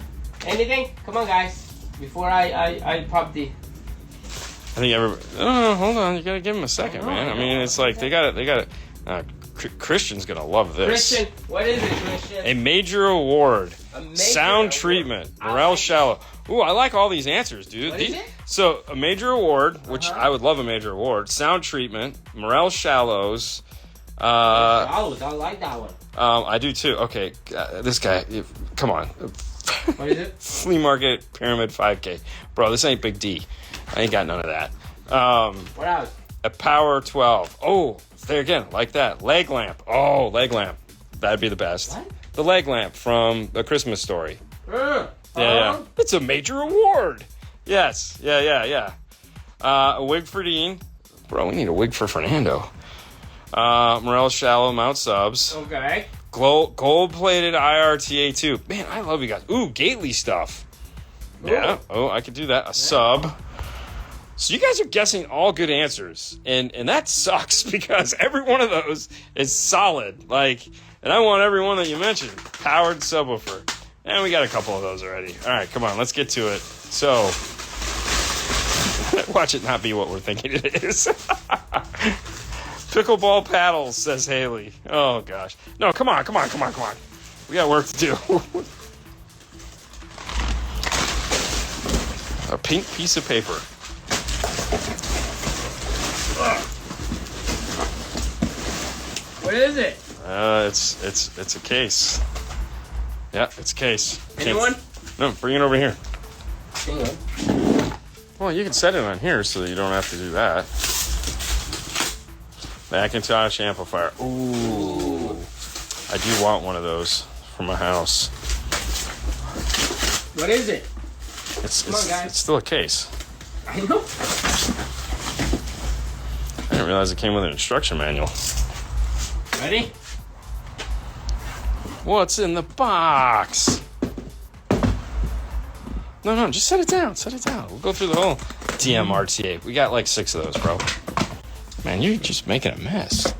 anything? Come on, guys. Before I pop the. I think everybody. Oh, hold on. You gotta give them a second, man. I mean, it's like they got it. Christian's gonna love this. Christian, what is it, Christian? A major award. A major Sound award. treatment. Morale shallow. Ooh, I like all these answers, dude. What is it? So, a major award, which I would love a major award. Sound treatment. Morale shallows. I like that one. I do too. Okay, this guy. Come on. What is it? Flea market pyramid 5K. Bro, this ain't Big D. I ain't got none of that. What else? A power 12. Oh, there again, like that. Leg lamp. Oh, leg lamp. That'd be the best. What? The leg lamp from A Christmas Story. Yeah. Yeah. It's a major award. Yes. Yeah. A wig for Dean. Bro, we need a wig for Fernando. Morel Shallow Mount subs. Okay. Gold-plated IRTA2. Man, I love you guys. Ooh, Gately stuff. Ooh. Yeah. Oh, I could do that. A sub. So you guys are guessing all good answers, and that sucks because every one of those is solid. And I want every one that you mentioned. Powered subwoofer. And we got a couple of those already. All right, come on, let's get to it. So, watch it not be what we're thinking it is. Pickleball paddles, says Haley. Oh, gosh. No, come on. We got work to do. A pink piece of paper. What is it? It's a case. Yeah, it's a case. Anyone? No, bring it over here. Hang on. Well, you can set it on here so that you don't have to do that. Macintosh amplifier. Ooh. I do want one of those for my house. What is it? Come on, guys. It's still a case. I know. I didn't realize it came with an instruction manual. Ready? What's in the box? No, just set it down. We'll go through the whole DMRTA. We got like 6 of those, bro. Man, you're just making a mess.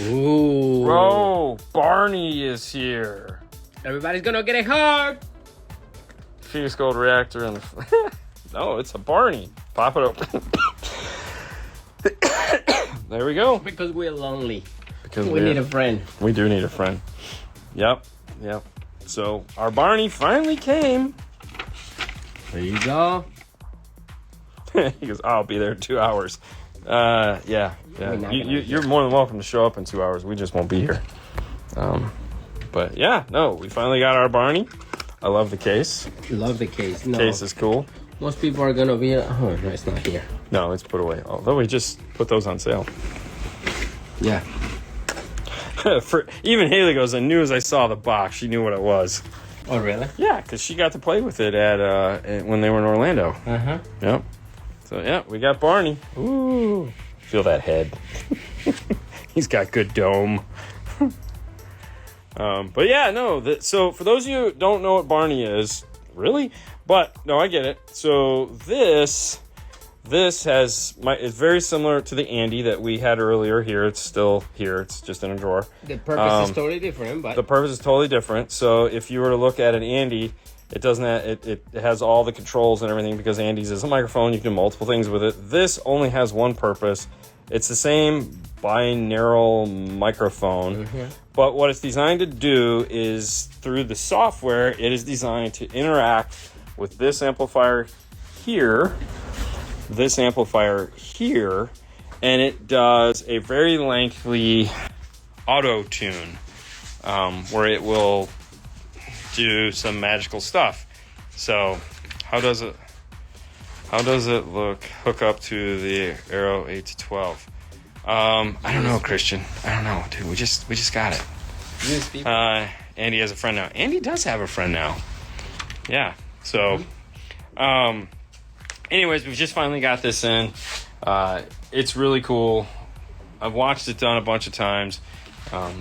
Ooh. Bro, Barney is here. Everybody's gonna get a hug. Phoenix Gold reactor and no, it's a Barney. Pop it open. There we go. Because we're lonely. Because we need a friend. We do need a friend. Yep. So our Barney finally came. There you go. He goes, I'll be there in 2 hours. Yeah. You're more than welcome to show up in 2 hours. We just won't be here. But yeah, no, we finally got our Barney. I love the case. Love the case. No. Case is cool. Most people are gonna be. Oh no, it's not here. No, it's put away. Although we just put those on sale. Yeah. Even Haley goes, as soon as I saw the box, she knew what it was. Oh really? Yeah, because she got to play with it when they were in Orlando. Yep. So yeah, we got Barney. Ooh, feel that head. He's got good dome. But yeah, no. So for those of you who don't know what Barney is, really, but no, I get it. So this is very similar to the Andy that we had earlier. Here, it's still here. It's just in a drawer. The purpose is totally different, but the purpose is totally different. So if you were to look at an Andy, it doesn't. It has all the controls and everything because Andy's is a microphone. You can do multiple things with it. This only has one purpose. It's the same binaural microphone, but what it's designed to do is through the software, it is designed to interact with this amplifier here, and it does a very lengthy auto tune where it will do some magical stuff. So how does it hook up to the Aero 8 to 12? I don't know, Christian. I don't know, dude. We just got it. Andy has a friend now. Andy does have a friend now. Yeah. So, anyways, we just finally got this in. It's really cool. I've watched it done a bunch of times.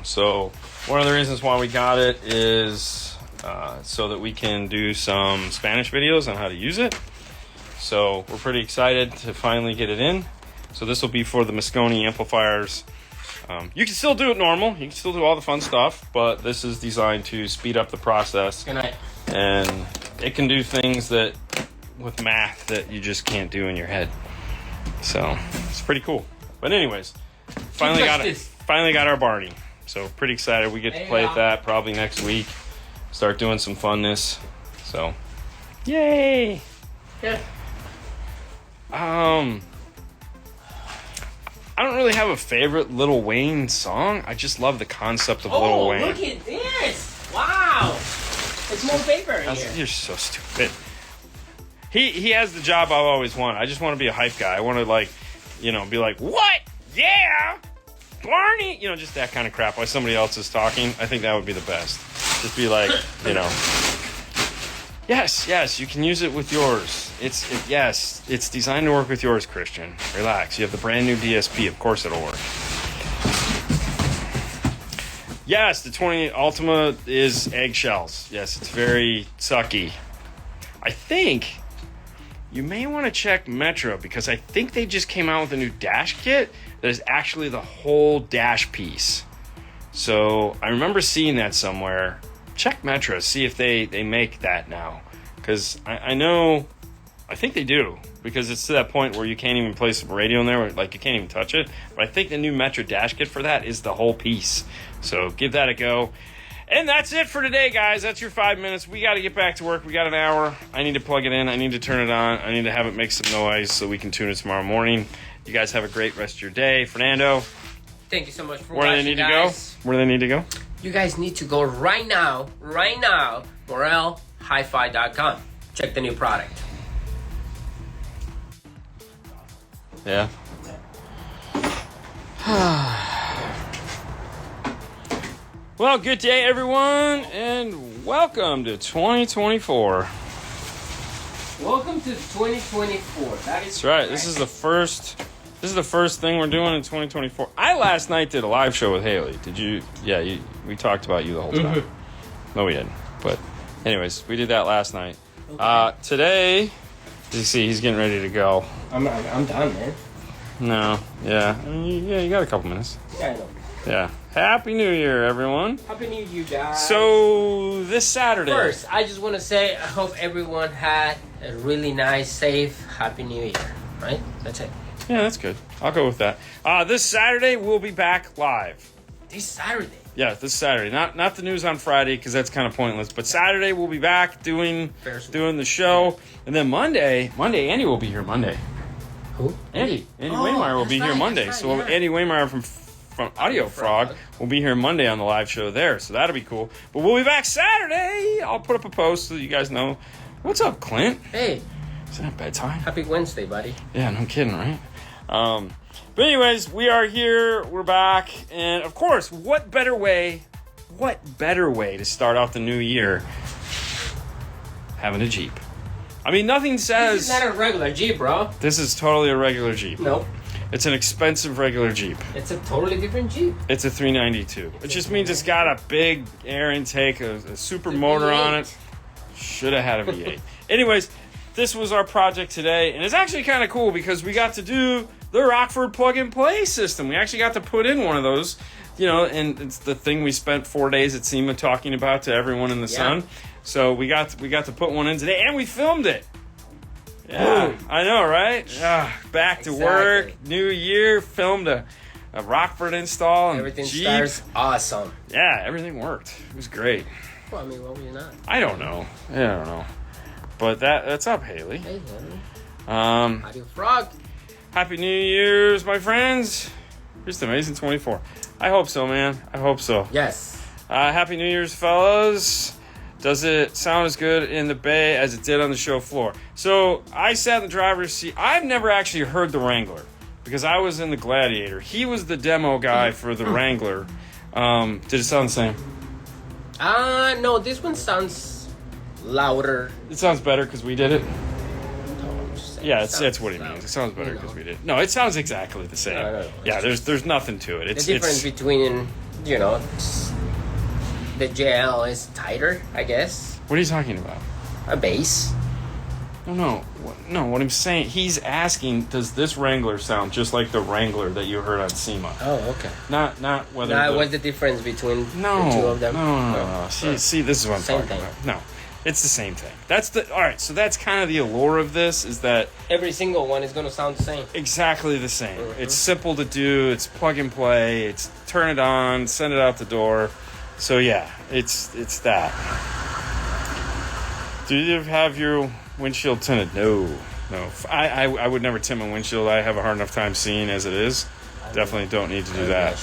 So one of the reasons why we got it is so that we can do some Spanish videos on how to use it. So we're pretty excited to finally get it in. So this will be for the Moscone amplifiers. You can still do it normal. You can still do all the fun stuff, but this is designed to speed up the process. Good night. And it can do things that with math that you just can't do in your head. So it's pretty cool. But anyways, finally got our Barney. So pretty excited. We get to play with that probably next week. Start doing some funness. So yay! Yeah. I don't really have a favorite Lil Wayne song. I just love the concept of Lil Wayne. Oh, look at this! Wow! It's more paper in here. You're so stupid. He has the job I've always wanted. I just want to be a hype guy. I want to be like, what? Yeah! Barney! Just that kind of crap while somebody else is talking. I think that would be the best. Just be like, Yes, you can use it with yours. It's designed to work with yours, Christian. Relax. You have the brand new DSP. Of course it'll work. Yes, the 20 Ultima is eggshells. Yes, it's very sucky. I think you may want to check Metro because I think they just came out with a new dash kit that is actually the whole dash piece. So I remember seeing that somewhere. Check Metro, see if they make that now. Because I think they do. Because it's to that point where you can't even place a radio in there, where, you can't even touch it. But I think the new Metro dash kit for that is the whole piece. So give that a go. And that's it for today, guys. That's your 5 minutes. We got to get back to work. We got an hour. I need to plug it in. I need to turn it on. I need to have it make some noise so we can tune it tomorrow morning. You guys have a great rest of your day. Fernando. Thank you so much for watching, Where do they need to go? You guys need to go right now, morelhifi.com. Check the new product. Yeah. Well, good day, everyone, and welcome to 2024. Welcome to 2024. That's right. This is the first thing we're doing in 2024. I last night did a live show with Haley. Did you? Yeah, we talked about you the whole time. No, we didn't. But anyways, we did that last night. Okay. Today, you see, he's getting ready to go. I'm done, man. No. Yeah. You got a couple minutes. Yeah, I know. Yeah. Happy New Year, everyone. Happy New Year, guys. So, this Saturday. First, I just want to say I hope everyone had a really nice, safe, Happy New Year. Right? That's it. Yeah, that's good. I'll go with that. This Saturday, we'll be back live. This Saturday? Yeah, this Saturday. Not the news on Friday, because that's kind of pointless. But Saturday, we'll be back doing the show. And then Monday, Andy will be here Monday. Who? Andy Waymeyer will be here Monday. Right, so Andy Waymeyer from from Audio Frog will be here Monday on the live show there, so that'll be cool. But we'll be back Saturday. I'll put up a post so you guys know. What's up, Clint? Hey. Is that bedtime? Happy Wednesday, buddy. Yeah, no kidding, right? But anyways, we are here. We're back. And, of course, what better way to start off the new year having a Jeep? I mean, nothing says... This is not a regular Jeep, bro. This is totally a regular Jeep. Nope. It's an expensive regular Jeep. It's a totally different Jeep. It's a 392. It just means it's got a big air intake, a super motor on it. Should have had a V8. Anyways, this was our project today, and it's actually kind of cool because we got to do the Rockford plug-and-play system. We actually got to put in one of those, you know, and it's the thing we spent 4 days at SEMA talking about to everyone in the sun. So we got to put one in today, and we filmed it. Yeah, ooh. I know, right? Back to work, new year, filmed a Rockford install. And everything Jeep. starts awesome. Yeah, everything worked. It was great. Well, I mean, what were you not? I don't know. But that's up, Haley. Hey, Haley. Audio Frog. Happy New Year's, my friends. Just amazing 24. I hope so, man. I hope so. Yes. Happy New Year's, fellas. Does it sound as good in the bay as it did on the show floor? So I sat in the driver's seat. I've never actually heard the Wrangler because I was in the Gladiator. He was the demo guy for the Wrangler. Did it sound the same? No, this one sounds louder. It sounds better because we did it? Yeah, that's what he loud. means. It sounds better because we did it. No, it sounds exactly the same. No. Yeah, there's nothing to it. The difference between, you know, the JL is tighter, I guess. What are you talking about? A bass. No. What I'm saying, he's asking, does this Wrangler sound just like the Wrangler that you heard on SEMA? Oh, okay. Not whether. What's the difference between the two of them? No. See, this is what I'm talking about. No, it's the same thing. All right. So that's kind of the allure of this is that every single one is going to sound the same. Exactly the same. Mm-hmm. It's simple to do. It's plug and play. It's turn it on, send it out the door. So yeah, it's that. Do you have your windshield tinted? No. I would never tint my windshield. I have a hard enough time seeing as it is. Definitely don't need to do that.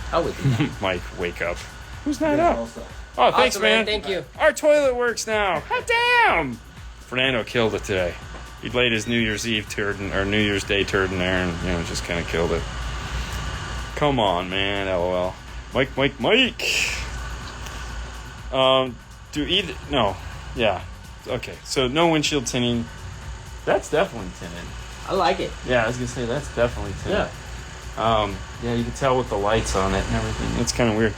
How would you? Mike, wake up. Who's that up? Also. Oh, thanks, awesome, man. Thank you. Our toilet works now. Hot damn! Fernando killed it today. He laid his New Year's Eve turd or New Year's Day turd in there and just kind of killed it. Come on, man. LOL. Mike. No. Yeah. Okay. So no windshield tinting. That's definitely tinted. I like it. Yeah, I was gonna say that's definitely tinted. Yeah. You can tell with the lights on it and everything. It's kind of weird.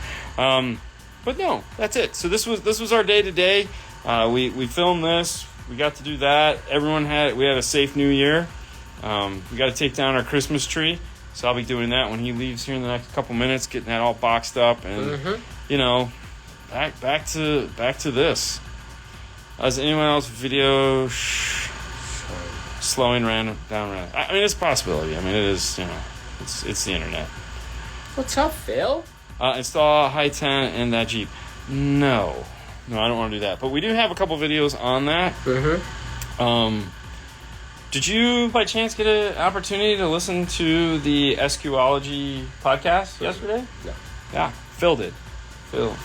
But no, that's it. So this was our day today. We filmed this. We got to do that. We had a safe New Year. We got to take down our Christmas tree. So I'll be doing that when he leaves here in the next couple minutes, getting that all boxed up, and back to this. Does anyone else video slowing down? I mean, it's a possibility. I mean, it is. It's the internet. What's up, Phil? Install high 10 in that Jeep. No, I don't want to do that. But we do have a couple videos on that. Mm-hmm. Did you, by chance, get an opportunity to listen to the SQology podcast yesterday? No. Yeah, Phil did. Phil.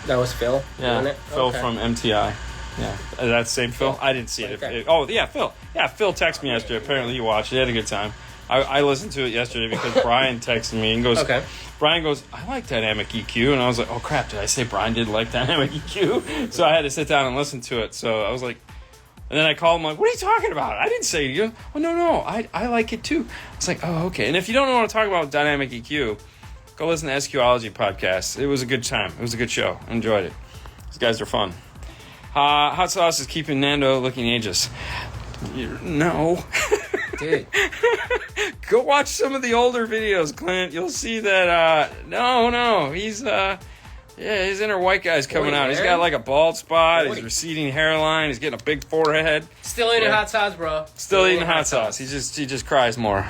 That was Phil? Yeah, doing it? Phil from MTI. Yeah. That same Phil? I didn't see it. Okay. Phil. Yeah, Phil texted me yesterday. Apparently he watched it. He had a good time. I listened to it yesterday because Brian texted me and goes, okay. Brian goes, I like dynamic EQ. And I was like, oh, crap, did I say Brian did like dynamic EQ? So I had to sit down and listen to it. So I was like, and then I called him like, what are you talking about? I didn't say you. Oh, no, I like it too. I was like, oh, okay. And if you don't know what to talk about with dynamic EQ, go listen to SQology podcast. It was a good time. It was a good show. I enjoyed it. These guys are fun. Hot sauce is keeping Nando looking ageless. No. Dude. Go watch some of the older videos, Clint. You'll see that, no, he's, his inner white guy's coming out. He's got like a bald spot, his receding hairline, he's getting a big forehead. Still eating hot sauce, bro. Still eating hot sauce. He just cries more.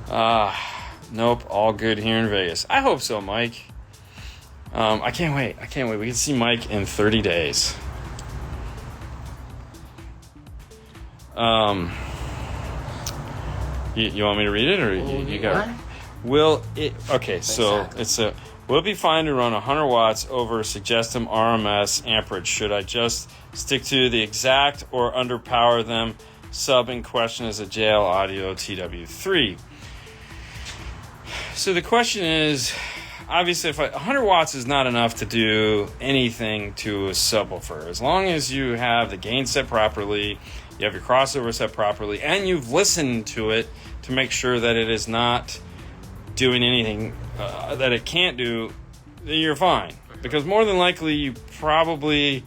Nope, all good here in Vegas. I hope so, Mike. I can't wait. We can see Mike in 30 days. You want me to read it, or you got it? Will it? Okay, so Exactly. will it be fine to run 100 watts over suggested RMS amperage? Should I just stick to the exact or underpower them? Sub in question is a JL Audio TW3. So the question is, obviously, if 100 watts is not enough to do anything to a subwoofer, as long as you have the gain set properly, you have your crossover set properly, and you've listened to it to make sure that it is not doing anything that it can't do, then you're fine. Because more than likely, you probably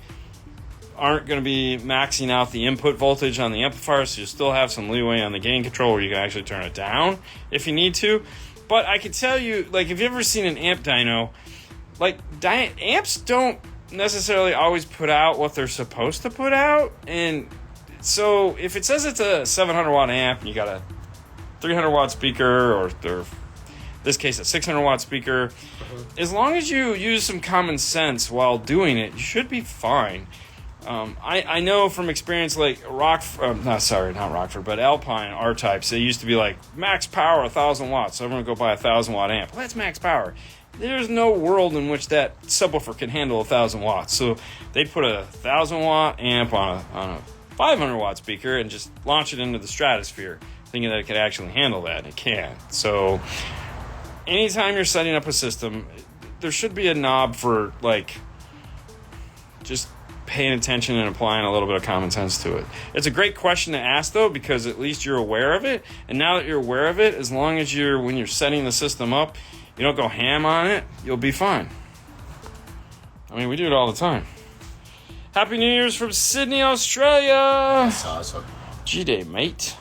aren't going to be maxing out the input voltage on the amplifier, so you still have some leeway on the gain control where you can actually turn it down if you need to. But I can tell you, like, if you've ever seen an amp dyno, like, amps don't necessarily always put out what they're supposed to put out. And so if it says it's a 700 watt amp and you got a 300 watt speaker, or in this case a 600 watt speaker, as long as you use some common sense while doing it, you should be fine. I know from experience, like not Rockford, but Alpine R-Types, they used to be like max power 1,000 watts, so everyone go buy a 1,000 watt amp. Well, that's max power. There's no world in which that subwoofer can handle 1,000 watts, so they'd put a 1,000 watt amp on a 500 watt speaker and just launch it into the stratosphere, thinking that it could actually handle that. It can't. So anytime you're setting up a system, there should be a knob for, like, just paying attention and applying a little bit of common sense to it. It's a great question to ask, though, because at least you're aware of it. And now that you're aware of it, as long as when you're setting the system up, you don't go ham on it, you'll be fine. I mean, we do it all the time. Happy New Year's from Sydney, Australia. That's awesome. G-Day, mate.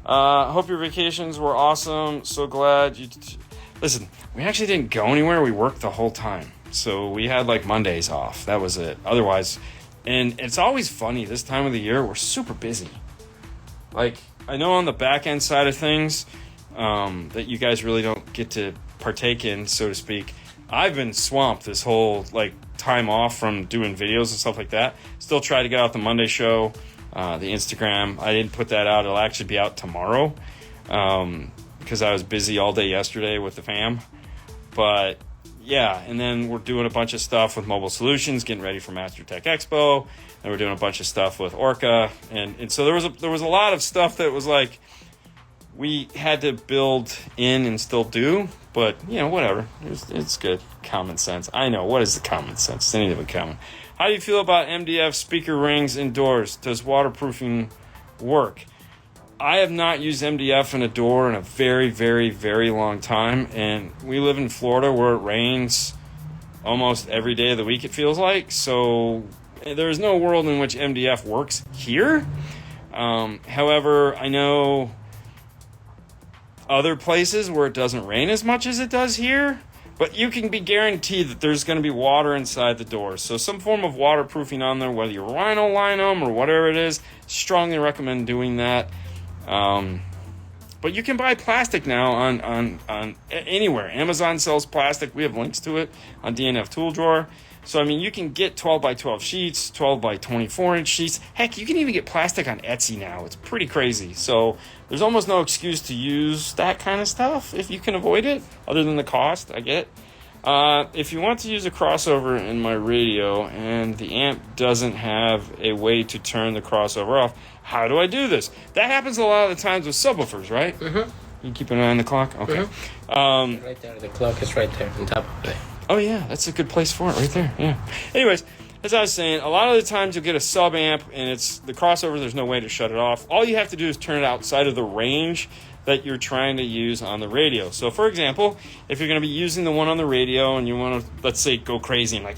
Hope your vacations were awesome. So glad you... Listen, we actually didn't go anywhere. We worked the whole time. So we had like Mondays off. That was it. Otherwise, and it's always funny this time of the year, we're super busy. Like, I know on the back end side of things that you guys really don't get to partake in, so to speak. I've been swamped this whole like time off from doing videos and stuff like that. Still try to get out the Monday show, the Instagram. I didn't put that out. It'll actually be out tomorrow because I was busy all day yesterday with the fam. But yeah, and then we're doing a bunch of stuff with Mobile Solutions, getting ready for Master Tech Expo, and we're doing a bunch of stuff with Orca, and so there was a lot of stuff that was like we had to build in and still do, but you know, whatever, it's good common sense. I know, what is the common sense? It's anything but common. How do you feel about MDF speaker rings indoors? Does waterproofing work? I have not used MDF in a door in a very, very, very long time, and we live in Florida where it rains almost every day of the week, it feels like, so there's no world in which MDF works here. However, I know other places where it doesn't rain as much as it does here, but you can be guaranteed that there's going to be water inside the door, so some form of waterproofing on there, whether you rhino line them or whatever it is, strongly recommend doing that. But you can buy plastic now on anywhere. Amazon sells plastic. We have links to it on DNF Tool Drawer. So, I mean, you can get 12 by 12 sheets, 12 by 24 inch sheets. Heck, you can even get plastic on Etsy now. It's pretty crazy. So there's almost no excuse to use that kind of stuff if you can avoid it, other than the cost, I get. If you want to use a crossover in my radio and the amp doesn't have a way to turn the crossover off, how do I do this? That happens a lot of the times with subwoofers, right? Mm-hmm. You keep an eye on the clock? Okay. Mm-hmm. Right there, the clock is right there on top of it. Oh, yeah, that's a good place for it right there, yeah. Anyways, as I was saying, a lot of the times you'll get a sub amp and it's the crossover, there's no way to shut it off. All you have to do is turn it outside of the range that you're trying to use on the radio. So, for example, if you're going to be using the one on the radio and you want to, let's say, go crazy and like,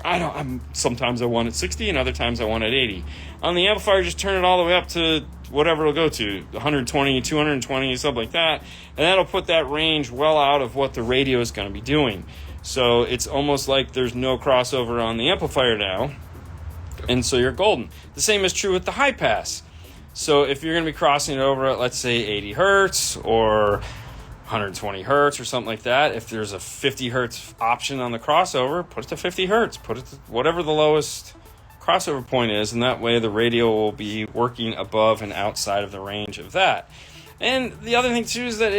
sometimes I want it 60 and other times I want it 80. On the amplifier, just turn it all the way up to whatever it'll go to, 120, 220, something like that. And that'll put that range well out of what the radio is going to be doing. So it's almost like there's no crossover on the amplifier now. And so you're golden. The same is true with the high pass. So if you're going to be crossing it over at, let's say, 80 hertz or 120 hertz or something like that, if there's a 50 hertz option on the crossover, put it to 50 hertz. Put it to whatever the lowest crossover point is, and that way the radio will be working above and outside of the range of that. And the other thing, too, is that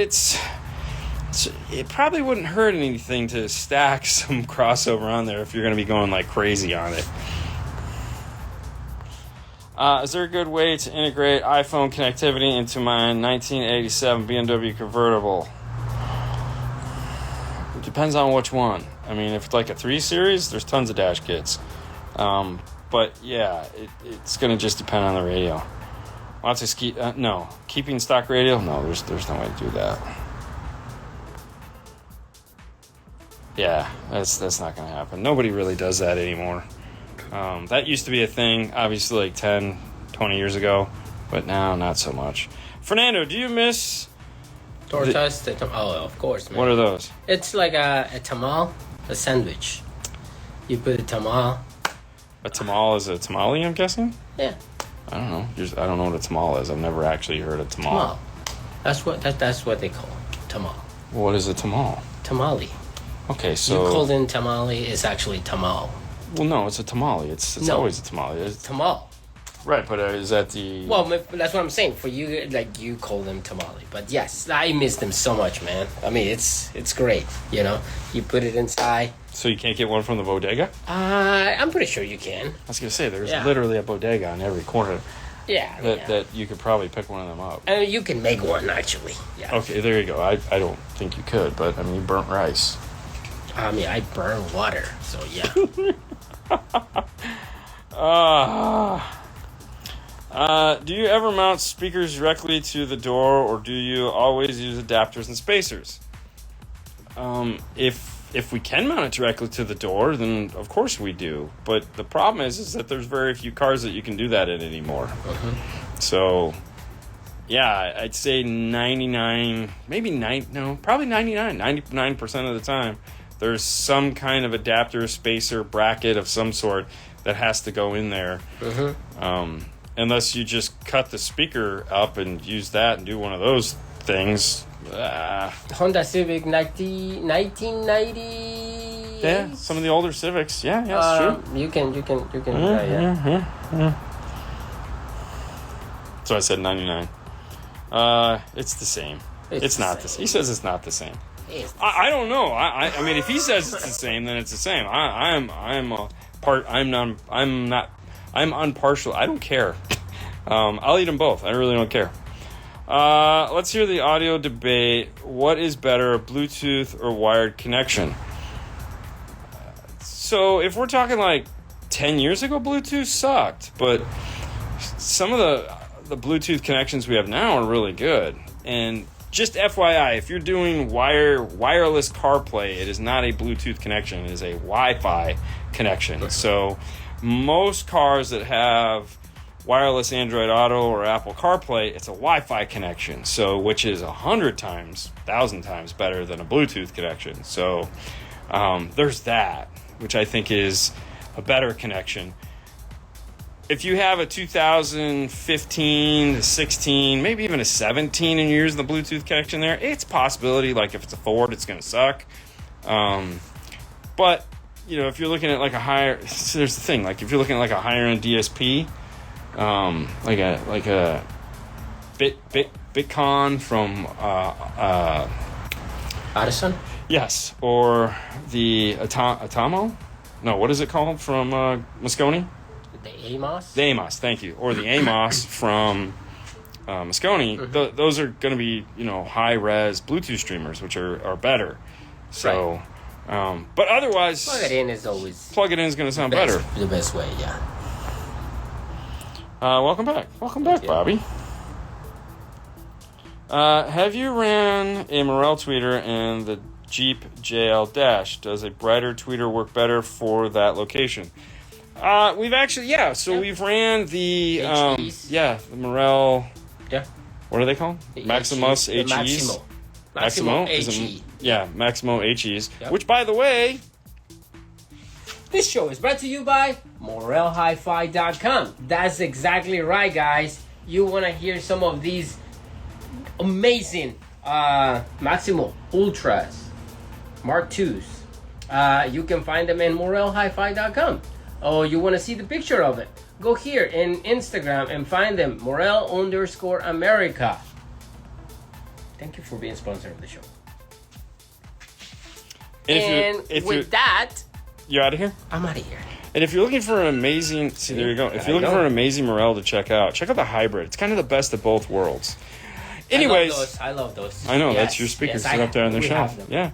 it probably wouldn't hurt anything to stack some crossover on there if you're going to be going like crazy on it. Is there a good way to integrate iPhone connectivity into my 1987 BMW convertible? It depends on which one. I mean, if it's like a 3 Series, there's tons of dash kits. But yeah, it's going to just depend on the radio. Lots of no. Keeping stock radio? No, there's no way to do that. Yeah, that's not going to happen. Nobody really does that anymore. That used to be a thing, obviously, like 10, 20 years ago, but now not so much. Fernando, do you miss... Tortas? Oh, of course, man. What are those? It's like a tamal, a sandwich. You put a tamal. A tamal is a tamale, I'm guessing? Yeah. I don't know. I don't know what a tamal is. I've never actually heard of tamal. Tamal. That's what they call it, tamal. What is a tamal? Tamale. Okay, so... You called in tamale, it's actually tamal. Well, no, it's a tamale. It's always a tamale. It's tamal. Right, but is that the... Well, that's what I'm saying. For you, like, you call them tamale. But yes, I miss them so much, man. I mean, it's great, you know? You put it inside. So you can't get one from the bodega? I'm pretty sure you can. I was going to say, there's literally a bodega on every corner. Yeah. That you could probably pick one of them up. I mean, you can make one, actually. Yeah. Okay, there you go. I don't think you could, but, I mean, you burnt rice. I mean, I burn water, so yeah. Do you ever mount speakers directly to the door, or do you always use adapters and spacers? If we can mount it directly to the door, then of course we do. But the problem is that there's very few cars that you can do that in anymore. Uh-huh. So, yeah, I'd say 99% of the time, there's some kind of adapter, spacer, bracket of some sort that has to go in there. Uh-huh. Unless you just cut the speaker up and use that and do one of those things. Honda Civic 1990. Yeah, some of the older Civics. Yeah, that's true. You can do that, yeah. So I said 99. It's the same. It's not the same. He says it's not the same. I don't know. I mean, if he says it's the same, then it's the same. I'm unpartial. I don't care. I'll eat them both. I really don't care. Let's hear the audio debate. What is better, a Bluetooth or wired connection? So if we're talking like 10 years ago, Bluetooth sucked. But some of the Bluetooth connections we have now are really good. And just FYI, if you're doing wireless CarPlay, it is not a Bluetooth connection. It is a Wi-Fi connection. So most cars that have wireless Android Auto or Apple CarPlay, it's a Wi-Fi connection. So which is 1,000 times better than a Bluetooth connection. So there's that, which I think is a better connection. If you have a 2015, 16, maybe even a 17 and you're using the Bluetooth connection there, it's a possibility. Like if it's a Ford, it's going to suck. But, you know, if you're looking at like a higher... So there's the thing. Like if you're looking at like a higher end DSP, like a Bitcon from... Addison? Yes. Or the Atomo? No, what is it called from Moscone? The Amos? The Amos, thank you. Or the Amos from Moscone. Mm-hmm. Those are going to be, you know, high-res Bluetooth streamers, which are better. So, right. But otherwise... Plug it in is always... Plug it in is going to sound better. The best way, yeah. Welcome back. Welcome back, Bobby. Have you ran a Morel tweeter and the Jeep JL Dash? Does a brighter tweeter work better for that location? We've actually, we've ran the, the Morel, what are they called? Maximus HEs? Maximo HE. Maximo HEs, Yep. which, by the way... This show is brought to you by MorelHiFi.com. That's exactly right, guys. You want to hear some of these amazing Maximo Ultras, Mark IIs. You can find them in MorelHiFi.com. Oh, you want to see the picture of it? Go here in Instagram and find them, Morel_America. Thank you for being sponsor of the show. And with that, you're out of here? I'm out of here. And if you're looking for an amazing, there you go. If you're looking for an amazing Morel to check out the hybrid. It's kind of the best of both worlds. Anyways, I love those. I know, that's your speakers up there on the shelf. Yeah.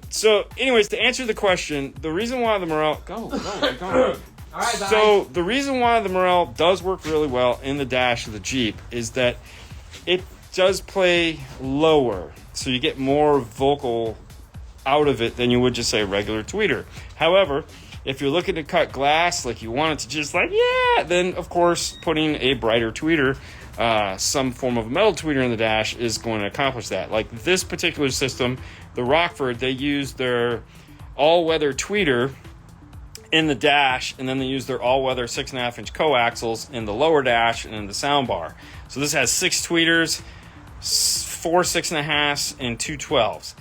So, anyways, to answer the question, the reason why the Morel go. All right, bye. So the reason why the Morel does work really well in the dash of the Jeep is that it does play lower, so you get more vocal out of it than you would just say a regular tweeter. However, if you're looking to cut glass, like you want it to just then of course putting a brighter tweeter, some form of metal tweeter in the dash is going to accomplish that. Like this particular system, the Rockford, they use their all-weather tweeter in the dash, and then they use their all-weather 6.5-inch coaxials in the lower dash and in the soundbar. So this has 6 tweeters, 4 6.5s, and 2 12s.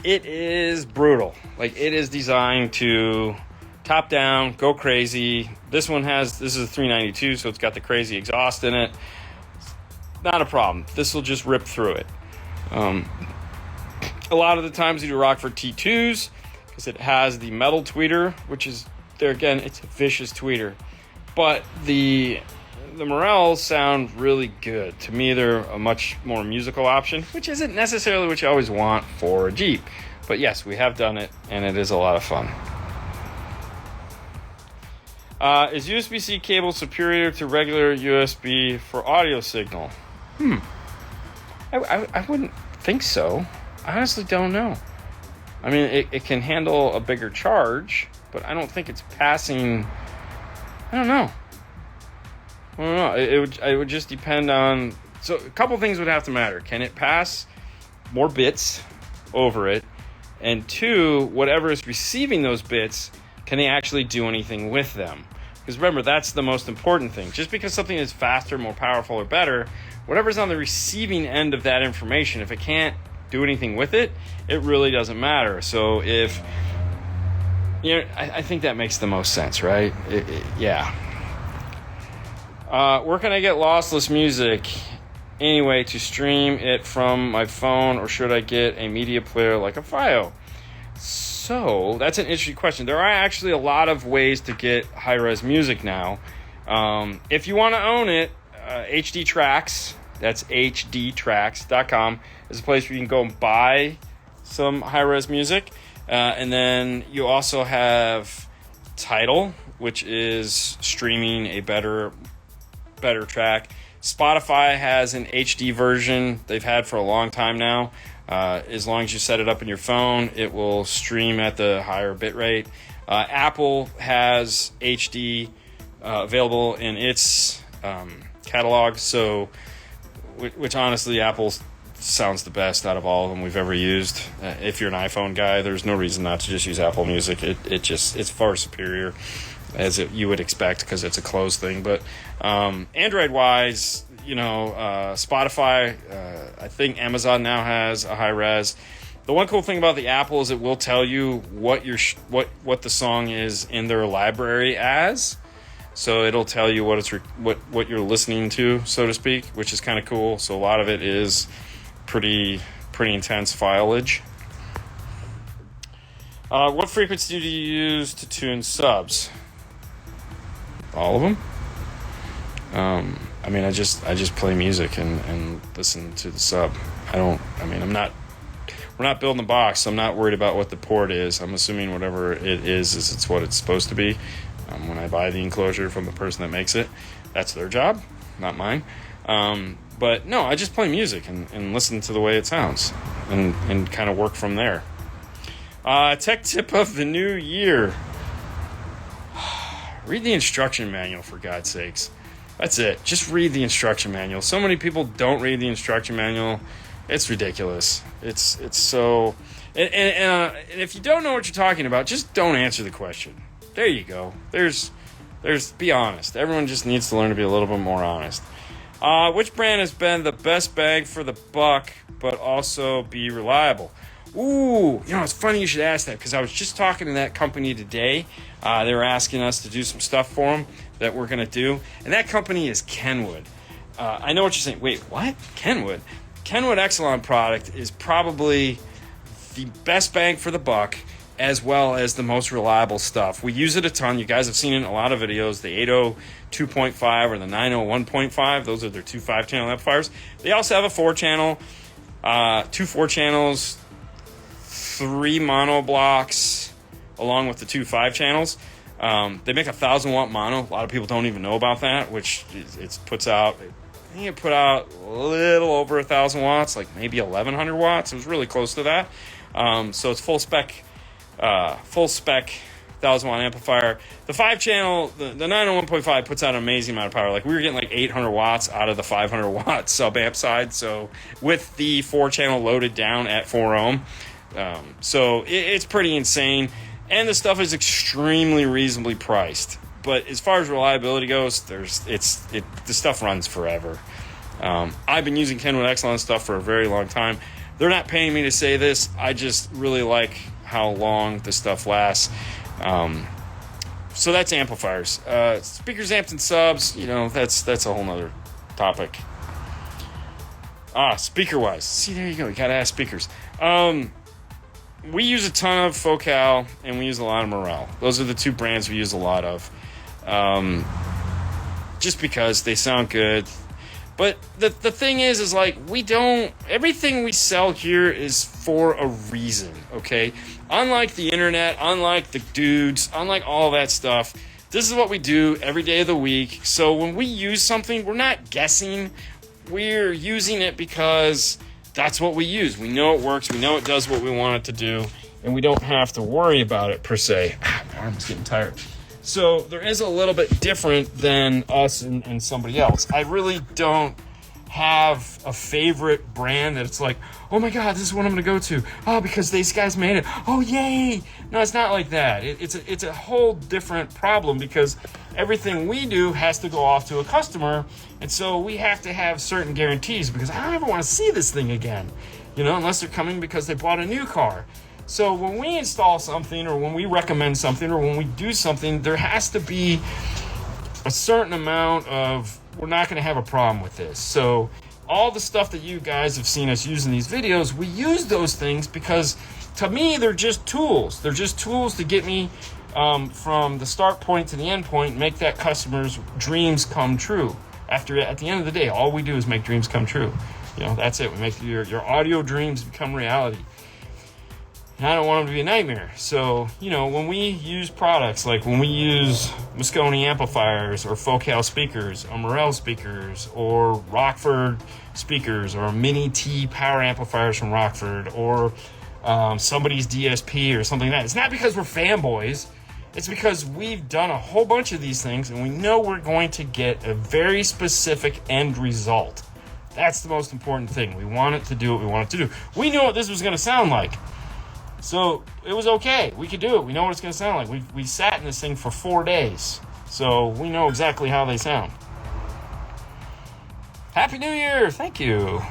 It is brutal. Like, it is designed to top down, go crazy. This is a 392, so it's got the crazy exhaust in it. Not a problem. This will just rip through it. A lot of the times you do Rockford T2s because it has the metal tweeter, which is, there again, it's a vicious tweeter. But the Morels sound really good. To me, they're a much more musical option, which isn't necessarily what you always want for a Jeep. But yes, we have done it, and it is a lot of fun. Is USB-C cable superior to regular USB for audio signal? I wouldn't think so. I honestly don't know. I mean, it can handle a bigger charge, but I don't think it's passing. I don't know. It would just depend on. So a couple things would have to matter. Can it pass more bits over it? And 2, whatever is receiving those bits, can they actually do anything with them? Because remember, that's the most important thing. Just because something is faster, more powerful, or better, whatever's on the receiving end of that information, if it can't do anything with it, it really doesn't matter. So if, I think that makes the most sense, right? Yeah. Where can I get lossless music anyway to stream it from my phone, or should I get a media player like a Fio? So that's an interesting question. There are actually a lot of ways to get high-res music now. If you want to own it, HD Tracks, that's hdtracks.com, is a place where you can go and buy some high-res music. And then you also have Tidal, which is streaming a better track. Spotify has an HD version they've had for a long time now. As long as you set it up in your phone, it will stream at the higher bitrate. Apple has HD available in its catalog, so which honestly, Apple sounds the best out of all of them we've ever used. If you're an iPhone guy, there's no reason not to just use Apple Music. It's far superior, as you would expect, because it's a closed thing. But Android-wise, Spotify, I think Amazon now has a high res. The one cool thing about the Apple is it will tell you what the song is in their library as. So it'll tell you what you're listening to, so to speak, which is kind of cool. So a lot of it is pretty intense fileage. What frequency do you use to tune subs? All of them. I just play music and listen to the sub. We're not building the box, so I'm not worried about what the port is. I'm assuming whatever it is it's what it's supposed to be. When I buy the enclosure from the person that makes it, that's their job, not mine. But no, I just play music and listen to the way it sounds and kind of work from there. Tech tip of the new year. Read the instruction manual, for God's sakes. That's it. Just read the instruction manual. So many people don't read the instruction manual. It's ridiculous. It's so... And if you don't know what you're talking about, just don't answer the question. There you go. There's be honest. Everyone just needs to learn to be a little bit more honest. Which brand has been the best bang for the buck, but also be reliable? Ooh, it's funny you should ask that, because I was just talking to that company today. They were asking us to do some stuff for them that we're going to do. And that company is Kenwood. I know what you're saying. Wait, what? Kenwood? Kenwood Exelon product is probably the best bang for the buck, as well as the most reliable stuff. We use it a ton. You guys have seen it in a lot of videos. The 80 2.5 or the 90 1.5. Those are their two 5-channel amplifiers. They also have a 4-channel, 2 4-channels, 3 mono blocks, along with the 2 5-channels. They make a 1,000-watt mono. A lot of people don't even know about that, which it puts out. I think it put out a little over 1,000 watts, like maybe 1,100 watts. It was really close to that. So it's full spec 1,000-watt amplifier. The 5-channel, the 901.5 puts out an amazing amount of power. Like we were getting like 800 watts out of the 500-watt sub amp side. So with the 4-channel loaded down at 4 ohm, so it's pretty insane. And the stuff is extremely reasonably priced. But as far as reliability goes, the stuff runs forever. I've been using Kenwood Excellence stuff for a very long time. They're not paying me to say this. I just really like how long the stuff lasts. So that's amplifiers. Speakers, amps, and subs, that's a whole nother topic. Speaker-wise. See, there you go. You gotta ask speakers. We use a ton of Focal, and we use a lot of Morel. Those are the 2 brands we use a lot of. Just because they sound good. But the thing is like, everything we sell here is for a reason, okay? Unlike the internet, unlike the dudes, unlike all that stuff, this is what we do every day of the week. So when we use something, we're not guessing. We're using it because that's what we use. We know it works. We know it does what we want it to do. And we don't have to worry about it, per se. My arm's getting tired. So there is a little bit different than us and somebody else. I really don't have a favorite brand that it's like, oh my God, this is what I'm going to go to. Oh, because these guys made it. Oh, yay. No, it's not like that. It's a whole different problem because everything we do has to go off to a customer. And so we have to have certain guarantees because I don't ever want to see this thing again, unless they're coming because they bought a new car. So when we install something or when we recommend something or when we do something, there has to be a certain amount of, we're not going to have a problem with this. So all the stuff that you guys have seen us use in these videos, we use those things because to me, they're just tools. They're just tools to get me from the start point to the end point and make that customer's dreams come true. At the end of the day, all we do is make dreams come true. That's it. We make your audio dreams become reality. And I don't want them to be a nightmare. So, when we use products, like when we use Moscone amplifiers or Focal speakers or Morel speakers or Rockford speakers or Mini T power amplifiers from Rockford or somebody's DSP or something like that, it's not because we're fanboys. It's because we've done a whole bunch of these things and we know we're going to get a very specific end result. That's the most important thing. We want it to do what we want it to do. We knew what this was going to sound like. So it was okay. We could do it. We know what it's going to sound like. We sat in this thing for 4 days. So we know exactly how they sound. Happy New Year. Thank you.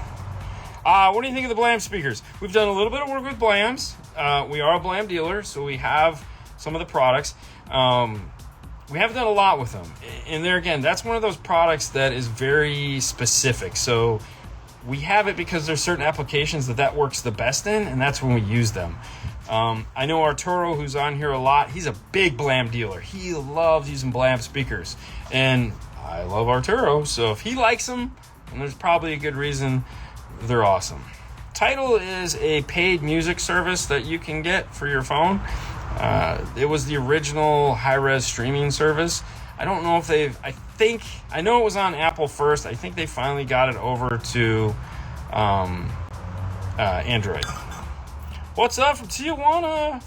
What do you think of the Blam speakers? We've done a little bit of work with Blams. We are a Blam dealer, so we have some of the products. We haven't done a lot with them. And there again, that's one of those products that is very specific. So we have it because there's certain applications that works the best in, and that's when we use them. I know Arturo, who's on here a lot, he's a big Blam dealer. He loves using Blam speakers. And I love Arturo, so if he likes them, then there's probably a good reason. They're awesome. Tidal is a paid music service that you can get for your phone. It was the original high-res streaming service. I don't know if I know it was on Apple first. I think they finally got it over to Android. What's up from Tijuana?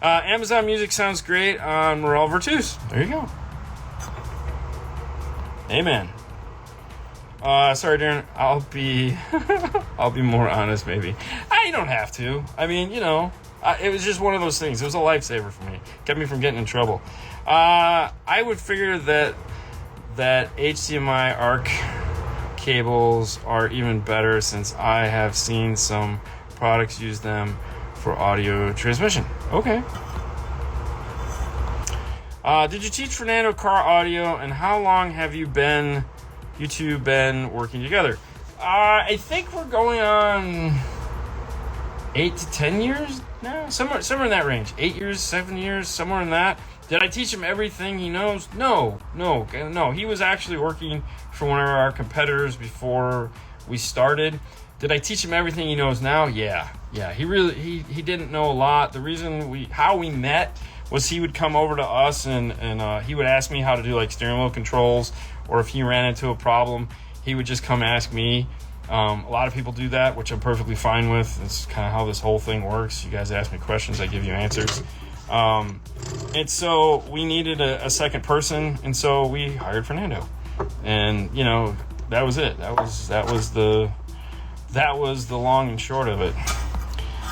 Amazon Music sounds great on Morel Virtus. There you go. Amen. Sorry, Darren. I'll be more honest, maybe. You don't have to. I mean, it was just one of those things. It was a lifesaver for me. Kept me from getting in trouble. I would figure that HDMI ARC cables are even better since I have seen some products use them for audio transmission. Okay. Did you teach Fernando car audio, and how long have you two been working together? I think we're going on 8 to 10 years now, somewhere in that range. 8 years, 7 years, somewhere in that. Did I teach him everything he knows? No. He was actually working for one of our competitors before we started. Did I teach him everything he knows now? Yeah. He didn't know a lot. The reason how we met was he would come over to us and he would ask me how to do like steering wheel controls, or if he ran into a problem, he would just come ask me. A lot of people do that, which I'm perfectly fine with. It's kind of how this whole thing works. You guys ask me questions, I give you answers. And so we needed a second person, and so we hired Fernando. And that was it. That was the long and short of it.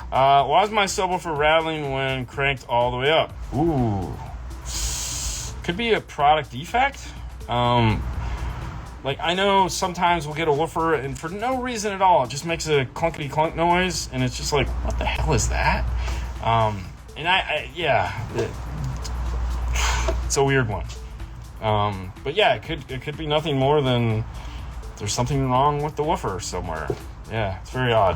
Why is my subwoofer rattling when cranked all the way up? Ooh, could be a product defect. Like, I know sometimes we'll get a woofer and for no reason at all, it just makes a clunkety clunk noise, and it's just like, what the hell is that? It's a weird one. But yeah, it could be nothing more than there's something wrong with the woofer somewhere. Yeah, it's very odd.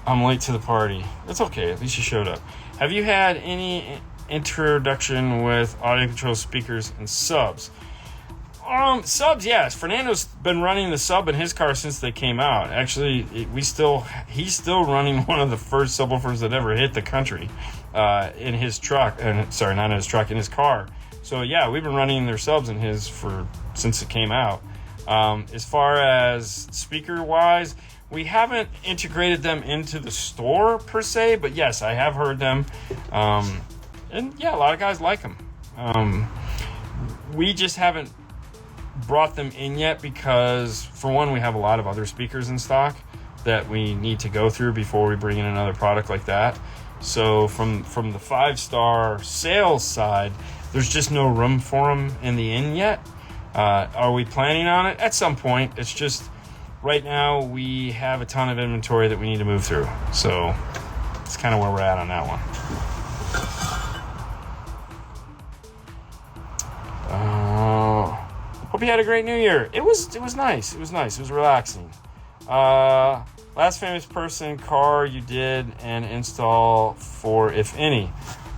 I'm late to the party. That's okay, at least you showed up. Have you had any introduction with audio control speakers and subs? Subs, yes. Fernando's been running the sub in his car since they came out. Actually, he's still running one of the first subwoofers that ever hit the country in his truck. Sorry, not in his truck, in his car. So yeah, we've been running their subs in his since it came out. As far as speaker wise, we haven't integrated them into the store per se, but yes, I have heard them. And yeah, a lot of guys like them. We just haven't brought them in yet because, for one, we have a lot of other speakers in stock that we need to go through before we bring in another product like that. So from the 5-star sales side, there's just no room for them in the inn yet. Are we planning on it? At some point. It's just right now we have a ton of inventory that we need to move through. So it's kind of where we're at on that one. Hope you had a great New Year. It was nice. It was nice. It was relaxing. Last famous person car you did an install for, if any.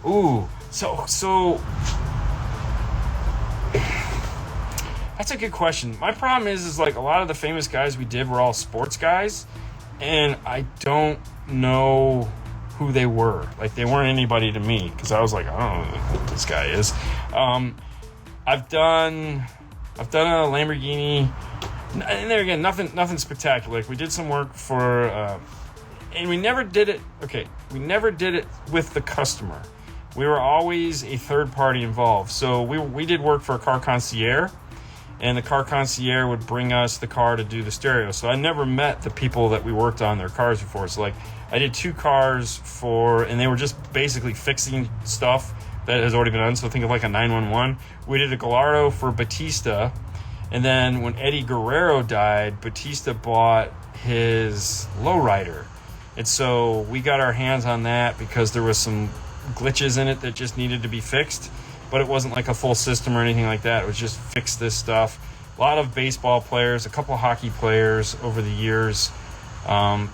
Ooh, so that's a good question. My problem is like a lot of the famous guys we did were all sports guys, and I don't know who they were. Like, they weren't anybody to me because I was like, I don't know who this guy is. I've done a Lamborghini, and there again, nothing spectacular. Like, we did some work for, and we never did it. Okay, we never did it with the customer. We were always a third party involved. So we did work for a car concierge, and the car concierge would bring us the car to do the stereo. So I never met the people that we worked on their cars before. So like, I did 2 cars and they were just basically fixing stuff that has already been done. So think of like a 911. We did a Gallardo for Batista, and then when Eddie Guerrero died, Batista bought his lowrider, and so we got our hands on that because there was some glitches in it that just needed to be fixed, but it wasn't like a full system or anything like that. It was just fix this stuff. A lot of baseball players, a couple of hockey players over the years. I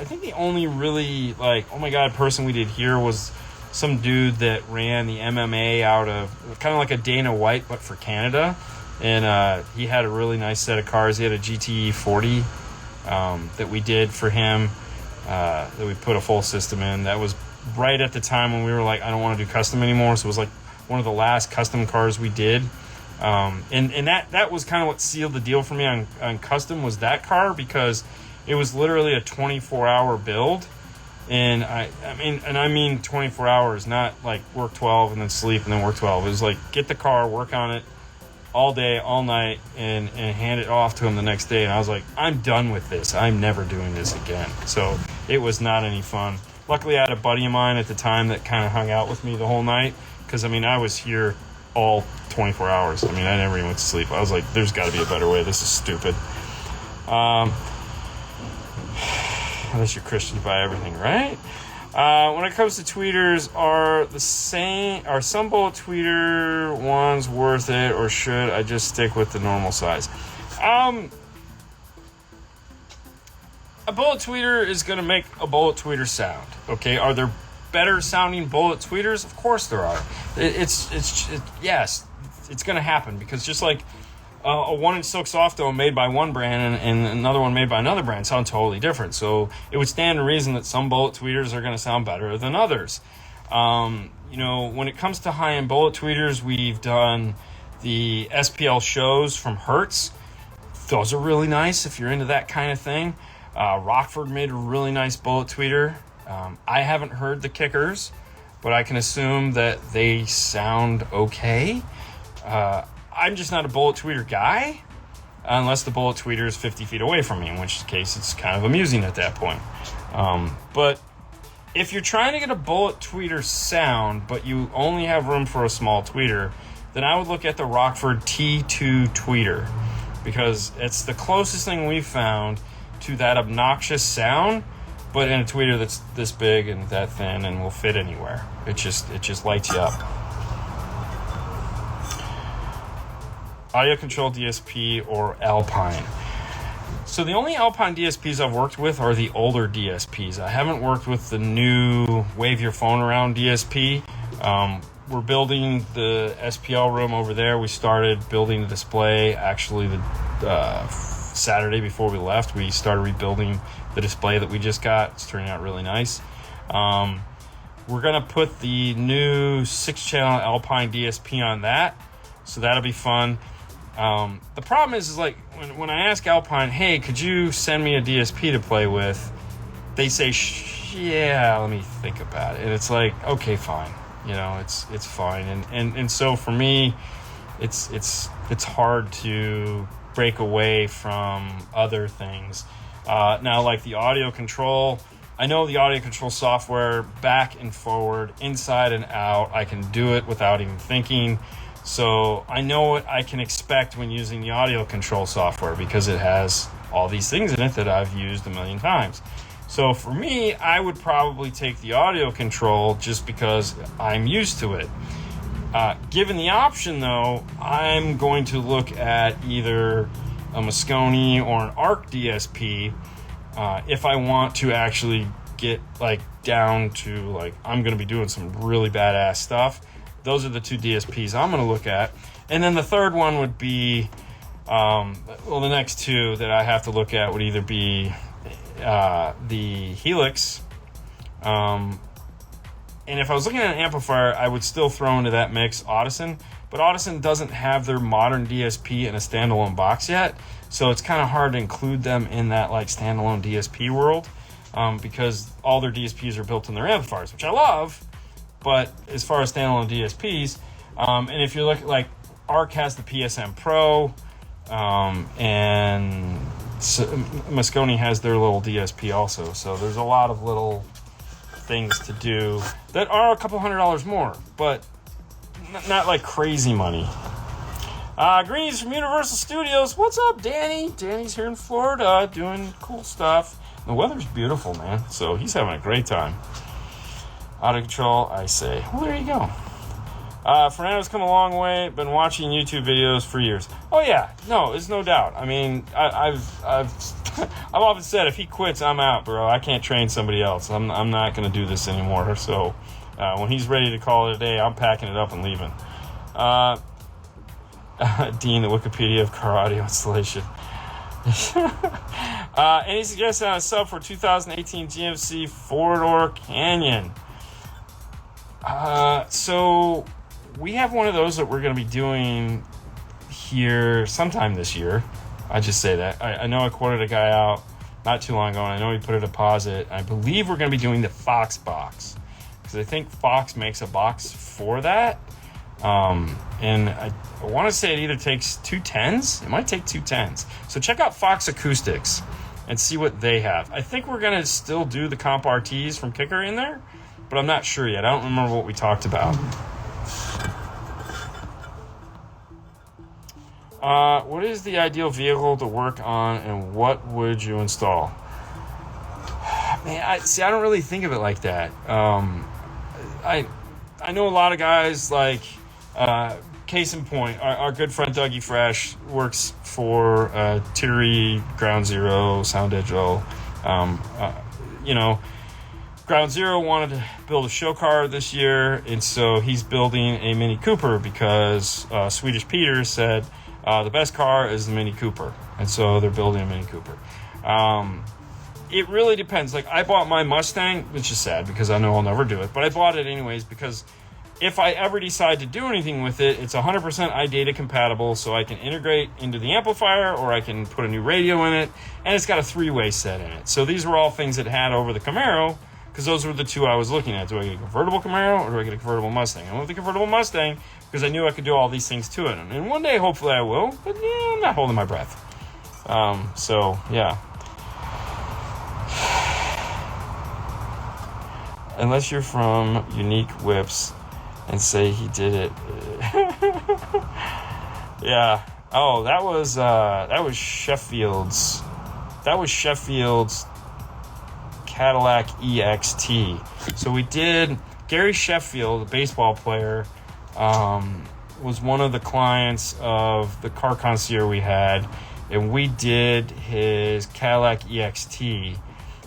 think the only really like, oh my god, person we did here was some dude that ran the MMA out of kind of like a Dana White, but for Canada. And he had a really nice set of cars. He had a GTE 40 that we did for him, that we put a full system in. That was right at the time when we were like, I don't want to do custom anymore. So it was like one of the last custom cars we did. And that was kind of what sealed the deal for me on custom, was that car, because it was literally a 24-hour build. And I mean 24 hours, not like work 12 and then sleep and then work 12. It was like, get the car, work on it all day, all night, and hand it off to him the next day. And I was like, I'm done with this. I'm never doing this again. So it was not any fun. Luckily, I had a buddy of mine at the time that kind of hung out with me the whole night, because, I mean, I was here all 24 hours. I mean, I never even went to sleep. I was like, there's got to be a better way. This is stupid. Unless you're Christian, you buy everything, right? When it comes to tweeters, are some bullet tweeter ones worth it, or should I just stick with the normal size? a bullet tweeter is going to make a bullet tweeter sound. Okay, are there better sounding bullet tweeters? Of course there are. Yes, it's going to happen, because just like a 1-inch silk soft dome made by one brand and another one made by another brand sound totally different. So it would stand to reason that some bullet tweeters are going to sound better than others. When it comes to high-end bullet tweeters, we've done the SPL shows from Hertz. Those are really nice if you're into that kind of thing. Rockford made a really nice bullet tweeter. I haven't heard the kickers, but I can assume that they sound okay. I'm just not a bullet tweeter guy, unless the bullet tweeter is 50 feet away from me, in which case it's kind of amusing at that point. But if you're trying to get a bullet tweeter sound, but you only have room for a small tweeter, then I would look at the Rockford T2 tweeter, because it's the closest thing we've found to that obnoxious sound, but in a tweeter that's this big and that thin and will fit anywhere. It just lights you up. Audio control DSP or Alpine. So the only Alpine DSPs I've worked with are the older DSPs. I haven't worked with the new Wave Your Phone Around DSP. We're building the SPL room over there. We started building the display. Actually, the Saturday before we left, we started rebuilding the display that we just got. It's turning out really nice. We're going to put the new 6-channel Alpine DSP on that, so that'll be fun. The problem is like when I ask Alpine, hey, could you send me a DSP to play with? They say, yeah, let me think about it. And it's like, okay, fine. It's fine. And so for me, it's hard to break away from other things. Now, like the audio control, I know the audio control software back and forward, inside and out. I can do it without even thinking. So I know what I can expect when using the audio control software, because it has all these things in it that I've used a million times. So for me, I would probably take the audio control just because I'm used to it. Given the option, though, I'm going to look at either a Moscone or an ARC DSP if I want to actually get down to I'm going to be doing some really badass stuff. Those are the two DSPs I'm going to look at. And then the third one would be, the next two that I have to look at would either be the Helix. And if I was looking at an amplifier, I would still throw into that mix Audison. But Audison doesn't have their modern DSP in a standalone box yet. So it's kind of hard to include them in that standalone DSP world, because all their DSPs are built in their amplifiers, which I love. But as far as standalone DSPs, and if you look ARC has the PSM Pro, and Moscone has their little DSP also. So there's a lot of little things to do that are a couple $100 more, but not like crazy money. Greenies from Universal Studios. What's up, Danny? Danny's here in Florida doing cool stuff. The weather's beautiful, man. So he's having a great time. Auto control, I say. Well, there you go. Fernando's come a long way. Been watching YouTube videos for years. Oh yeah, no, there's no doubt. I mean, I've often said if he quits, I'm out, bro. I can't train somebody else. I'm not gonna do this anymore. So when he's ready to call it a day, I'm packing it up and leaving. Dean, the Wikipedia of car audio installation. Any suggestion on a sub for 2018 GMC 4-door Canyon? So we have one of those that we're going to be doing here sometime this year. I just say that. I know I quoted a guy out not too long ago, and I know he put a deposit. I believe we're going to be doing the Fox box, because I think Fox makes a box for that. And I want to say it either takes 2 10s. It might take 2 10s. So check out Fox Acoustics and see what they have. I think we're going to still do the Comp RTs from Kicker in there, but I'm not sure yet. I don't remember what we talked about. What is the ideal vehicle to work on, and what would you install? Man, I don't really think of it like that. I know a lot of guys case in point, our good friend Dougie Fresh works for Tittery, Ground Zero, Sound Digital, You know, Ground Zero wanted to build a show car this year, and so he's building a Mini Cooper because Swedish Peter said the best car is the Mini Cooper, and so they're building a Mini Cooper. It really depends. Like, I bought my Mustang, which is sad because I know I'll never do it, but I bought it anyways because if I ever decide to do anything with it, it's 100% iData compatible, so I can integrate into the amplifier or I can put a new radio in it, and it's got a 3-way set in it. So these were all things it had over the Camaro, because those were the two I was looking at. Do I get a convertible Camaro or do I get a convertible Mustang? I went with the convertible Mustang because I knew I could do all these things to it. And one day, hopefully I will, but yeah, I'm not holding my breath. So, yeah. Unless you're from Unique Whips and say he did it. Yeah. Oh, that was Sheffield's. That was Sheffield's Cadillac EXT. So we did. Gary Sheffield, the baseball player, was one of the clients of the car concierge we had, and we did his Cadillac EXT,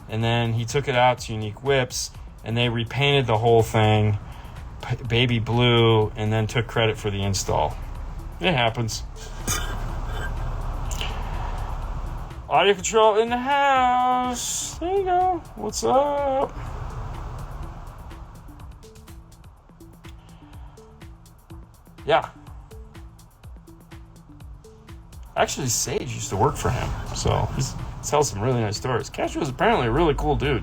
and then he took it out to Unique Whips, and they repainted the whole thing baby blue, and then took credit for the install. It happens. Audio control in the house. There you go. What's up? Yeah. Actually, Sage used to work for him, so he tells some really nice stories. Castro is apparently a really cool dude.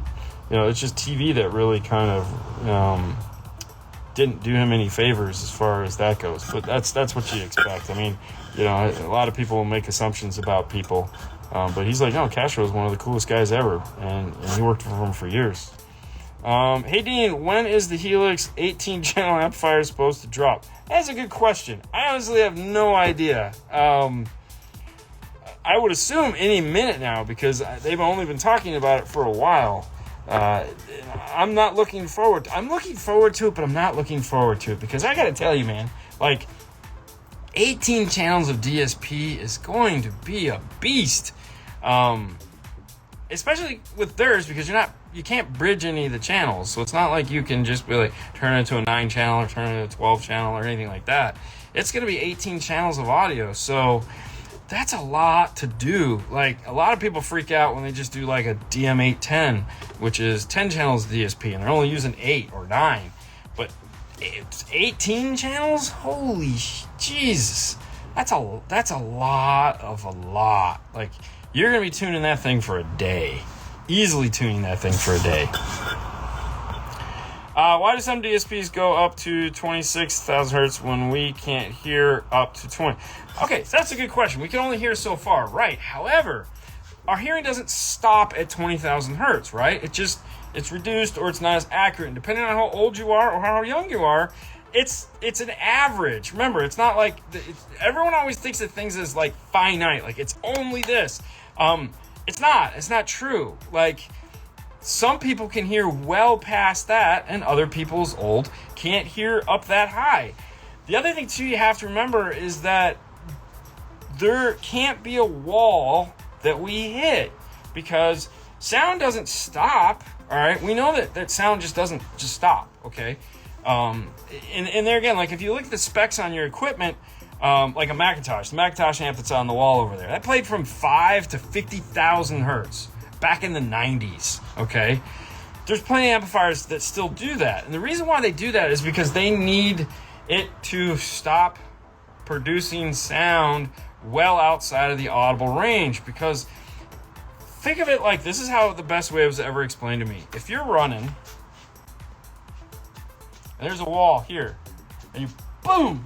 You know, it's just TV that really kind of didn't do him any favors as far as that goes. But that's what you expect. I mean, you know, a lot of people make assumptions about people. But he's like, no, Castro is one of the coolest guys ever. And he worked for him for years. Hey, Dean, when is the Helix 18-channel amplifier supposed to drop? That's a good question. I honestly have no idea. I would assume any minute now because they've only been talking about it for a while. I'm not looking forward to, I'm looking forward to it, but I'm not looking forward to it because I got to tell you, man, like 18 channels of DSP is going to be a beast. Especially with theirs because you can't bridge any of the channels. So it's not like you can just be like turn it into a 9 channel or turn it into a 12 channel or anything like that. It's going to be 18 channels of audio. So that's a lot to do. Like, a lot of people freak out when they just do like a DM810, which is 10 channels of DSP, and they're only using 8 or 9. But it's 18 channels? Holy Jesus. That's a lot of a lot. Like, you're going to be tuning that thing for a day. Easily tuning that thing for a day. Why do some DSPs go up to 26,000 hertz when we can't hear up to 20? Okay, so that's a good question. We can only hear so far, right? However, our hearing doesn't stop at 20,000 hertz, right? It's reduced or it's not as accurate. And depending on how old you are or how young you are, it's an average. Remember, it's not like everyone always thinks of things as like finite, like it's only this. It's not true. Like, some people can hear well past that, and other people's old can't hear up that high. The other thing, too, you have to remember is that there can't be a wall that we hit because sound doesn't stop, all right? We know that sound just doesn't just stop, okay? And there again, like if you look at the specs on your equipment, like the Macintosh amp that's on the wall over there, that played from 5 to 50,000 hertz. Back in the 90s, okay? There's plenty of amplifiers that still do that. And the reason why they do that is because they need it to stop producing sound well outside of the audible range. Because think of it like this is how the best way it was ever explained to me. If you're running, and there's a wall here, and you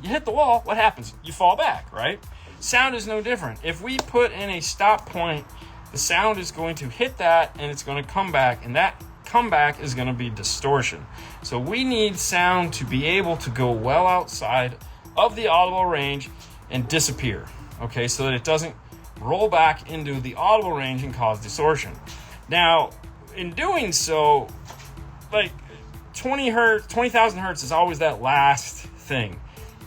hit the wall, what happens? You fall back, right? Sound is no different. If we put in a stop point, the sound is going to hit that and it's going to come back, and that comeback is going to be distortion. So we need sound to be able to go well outside of the audible range and disappear, okay, so that it doesn't roll back into the audible range and cause distortion. Now, in doing so, like 20,000 hertz is always that last thing.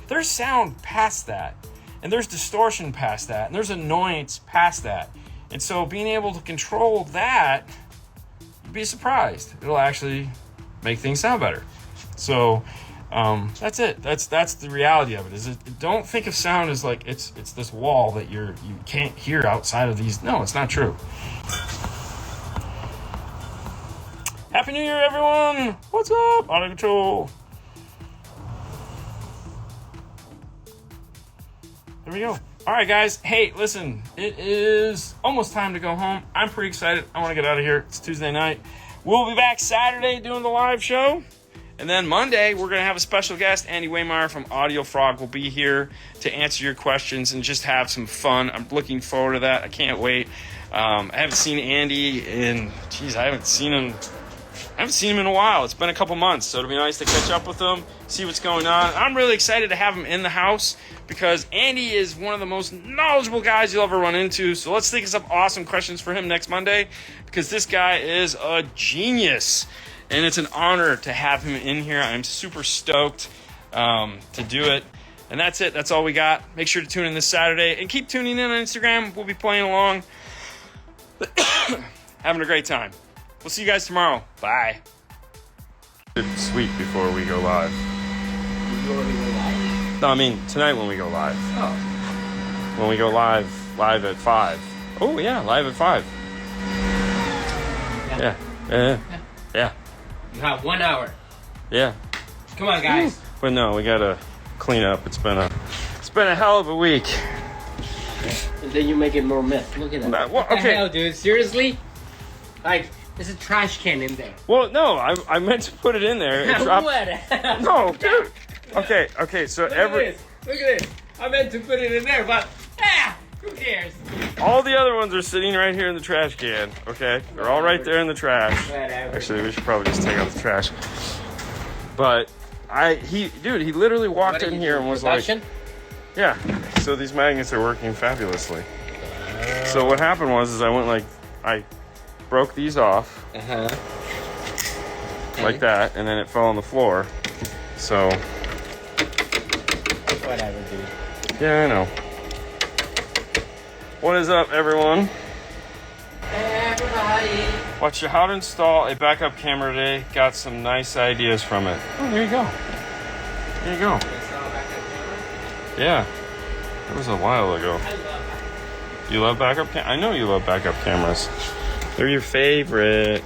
There's sound past that, and there's distortion past that, and there's annoyance past that. And so being able to control that you'd be surprised. It'll actually make things sound better. So that's it. That's the reality of it. Don't think of sound as like it's this wall that you can't hear outside of these. No, it's not true. Happy New Year, everyone! What's up? Out of control. There we go. All right, guys. Hey, listen. It is almost time to go home. I'm pretty excited. I want to get out of here. It's Tuesday night. We'll be back Saturday doing the live show. And then Monday, we're going to have a special guest. Andy Waymire from Audio Frog will be here to answer your questions and just have some fun. I'm looking forward to that. I can't wait. I haven't seen Andy in, I haven't seen him in a while. It's been a couple months, so it'll be nice to catch up with him, see what's going on. I'm really excited to have him in the house because Andy is one of the most knowledgeable guys you'll ever run into. So let's think of some awesome questions for him next Monday because this guy is a genius. And it's an honor to have him in here. I'm super stoked to do it. And that's it. That's all we got. Make sure to tune in this Saturday. And keep tuning in on Instagram. We'll be playing along. Having a great time. We'll see you guys tomorrow. Bye. Sweet before we go live. No, I mean tonight when we go live. Oh. When we go live at 5. Oh, yeah, live at 5. Yeah. You have 1 hour. Yeah. Come on, guys. Woo. But no, we gotta clean up. It's been a hell of a week. And then you make it more myth. Look at that. Well, What the okay. hell, dude? Seriously? Like, there's a trash can in there. Well, no, I meant to put it in there. What? No, dude. Okay. So Look at this. I meant to put it in there, but who cares? all the other ones are sitting right here in the trash can. Okay, they're all right there in the trash. Whatever. Actually, we should probably just take out the trash. But he literally walked in here and was production? like, yeah. So these magnets are working fabulously. So what happened was I broke these off like that, and then it fell on the floor. So Whatever, dude. yeah, I know. What is up, everyone? Everybody. Watch how to install a backup camera today. Got some nice ideas from it. Oh, there you go. There you go. Yeah. That was a while ago. I love You love backup I know you love backup cameras. They're your favorite.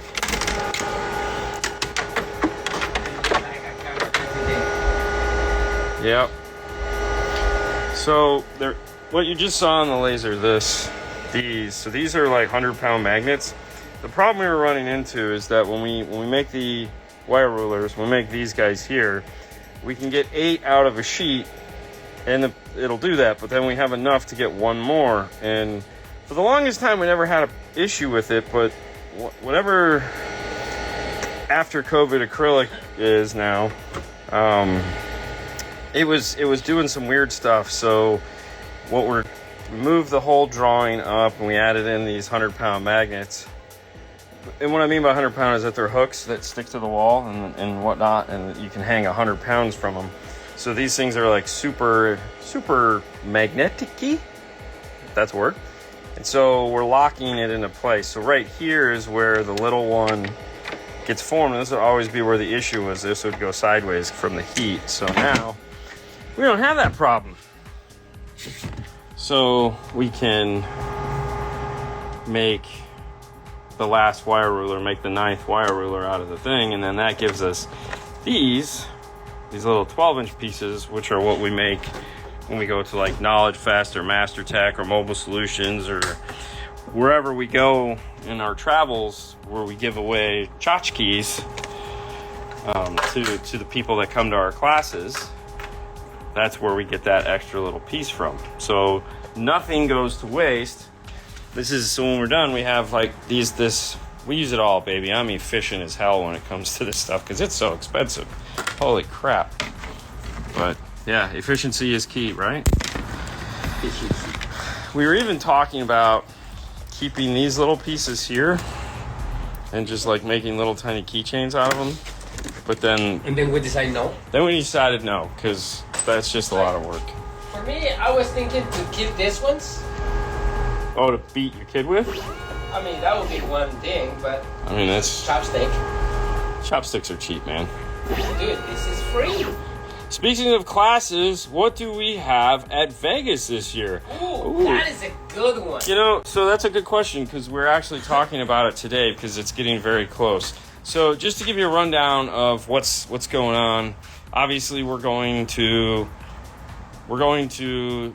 Yep. So what you just saw on the laser, these are like 100-pound magnets. The problem we were running into is that when we make the wire rulers, when we make these guys here, we can get 8 out of a sheet, and it'll do that. But then we have enough to get one more. And for the longest time, we never had an issue with it. But whatever after COVID acrylic is now, it was doing some weird stuff. So we moved the whole drawing up and we added in these 100-pound magnets. And what I mean by 100-pound is that they're hooks that stick to the wall and whatnot, and you can hang 100 pounds from them. So these things are like super magnetic-y. That's a word. And so we're locking it into place. So right here is where the little one gets formed. And this would always be where the issue was. This would go sideways from the heat. So now we don't have that problem. So we can make the last wire ruler, make the 9th wire ruler out of the thing, and then that gives us these little 12-inch pieces, which are what we make when we go to like Knowledge Fest or Master Tech or Mobile Solutions or wherever we go in our travels, where we give away tchotchkes to the people that come to our classes. That's where we get that extra little piece from. So nothing goes to waste. So when we're done, we have like this, we use it all, baby. I'm efficient as hell when it comes to this stuff because it's so expensive. Holy crap. But yeah, efficiency is key, right? Efficiency. We were even talking about keeping these little pieces here and just like making little tiny keychains out of them. But then we decided no. Then we decided no, because that's just a lot of work. For me, I was thinking to keep these ones. Oh, to beat your kid with? I mean, that would be one thing, but I mean, that's chopstick. chopsticks are cheap, man. Dude, this is free. Speaking of classes, what do we have at Vegas this year? Ooh, that is a good one. You know, so that's a good question because we're actually talking about it today because it's getting very close. So just to give you a rundown of what's going on, obviously we're going to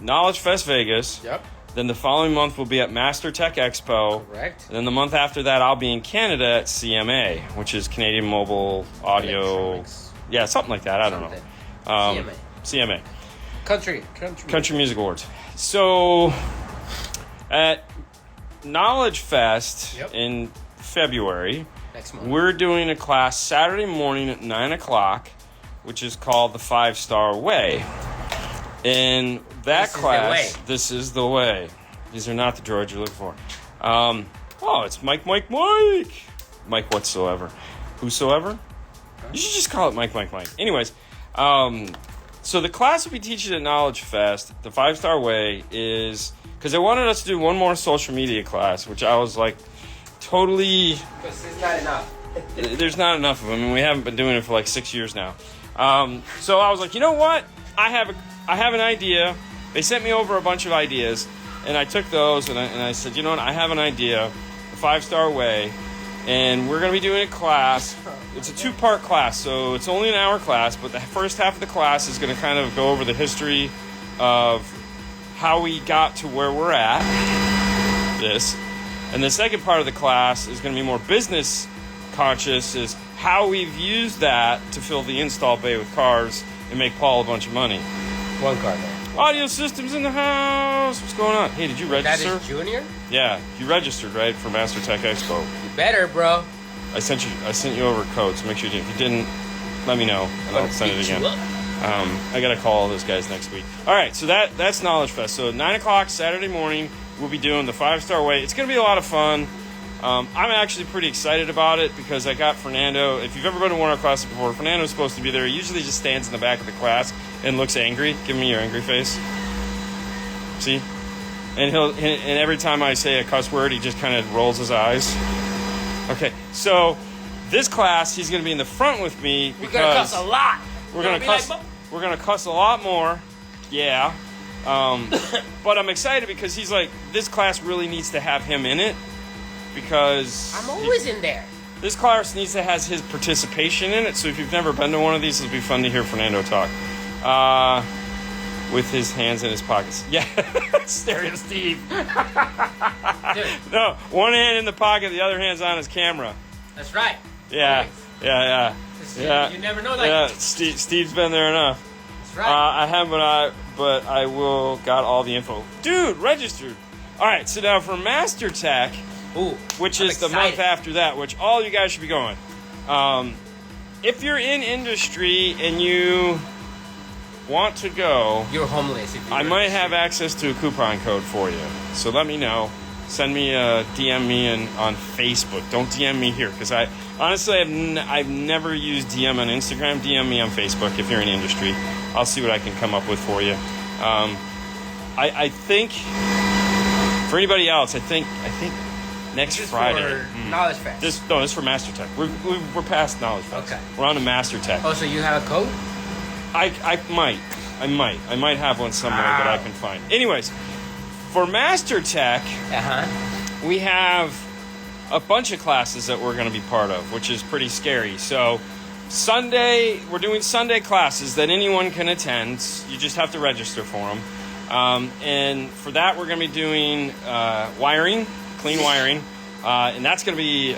Knowledge Fest Vegas. Yep. Then the following month we'll be at Master Tech Expo. Correct. And then the month after that I'll be in Canada at CMA, which is Canadian Mobile Audio. Yeah, something like that. I don't know. CMA. Country Music Awards. So at Knowledge Fest in February, next month, we're doing a class Saturday morning at 9 o'clock, which is called the 5-Star Way. In that class, this is the way. These are not the droids you're looking for. It's Mike whatsoever. Whosoever? You should just call it Mike. Anyways, so the class we'll be teaching at Knowledge Fest, the 5-Star Way, is because they wanted us to do one more social media class, which I was like, totally. Because there's not enough. There's not enough of them, and we haven't been doing it for like 6 years now. So I was like, you know what? I have an idea. They sent me over a bunch of ideas, and I took those, and I said, you know what? I have an idea, the 5-Star Way, and we're going to be doing a class. It's a 2-part class, so it's only an hour class, but the first half of the class is going to kind of go over the history of how we got to where we're at, and the second part of the class is going to be more business conscious, is how we've used that to fill the install bay with cars and make Paul a bunch of money. One car there. Audio systems in the house. What's going on? Hey, did you register? That is Junior? Yeah, you registered, right, for Master Tech Expo. You better, bro. I sent you over codes. Make sure you didn't. If you didn't, let me know, and I'll send it again. I gotta call all those guys next week. All right, so that's Knowledge Fest. So 9 o'clock Saturday morning, we'll be doing the 5-Star Way. It's gonna be a lot of fun. I'm actually pretty excited about it because I got Fernando. If you've ever been to one of our classes before, Fernando's supposed to be there. He usually just stands in the back of the class and looks angry. Give me your angry face. See? And every time I say a cuss word, he just kind of rolls his eyes. Okay, so this class, he's going to be in the front with me because we're going to cuss a lot. We're going to cuss a lot more. Yeah. But I'm excited because he's like, this class really needs to have him in it because I'm always in there. This class needs to have his participation in it. So if you've never been to one of these, it'll be fun to hear Fernando talk. With his hands in his pockets. Yeah, stereo Steve. Dude. No, one hand in the pocket, the other hand's on his camera. That's right. Yeah, yeah. You never know. Steve's been there enough. That's right. I haven't, but I will got all the info. Dude, registered. All right, so now for Master Tech, which is the month after that, which all you guys should be going. If you're in industry and you want to go, you're homeless. I might have access to a coupon code for you. So let me know. Send me a DM me on Facebook. Don't DM me here because I honestly I've never used DM on Instagram. DM me on Facebook if you're in industry. I'll see what I can come up with for you. I think for anybody else, I think next Friday. For Knowledge Fest. This is for Master Tech. We're past Knowledge Fest. Okay. We're on to Master Tech. Oh, so you have a code? I might have one somewhere that I can find. Anyways, for Master Tech, we have a bunch of classes that we're going to be part of, which is pretty scary. So Sunday, we're doing Sunday classes that anyone can attend. You just have to register for them. And for that, we're going to be doing wiring, clean wiring. And that's going to be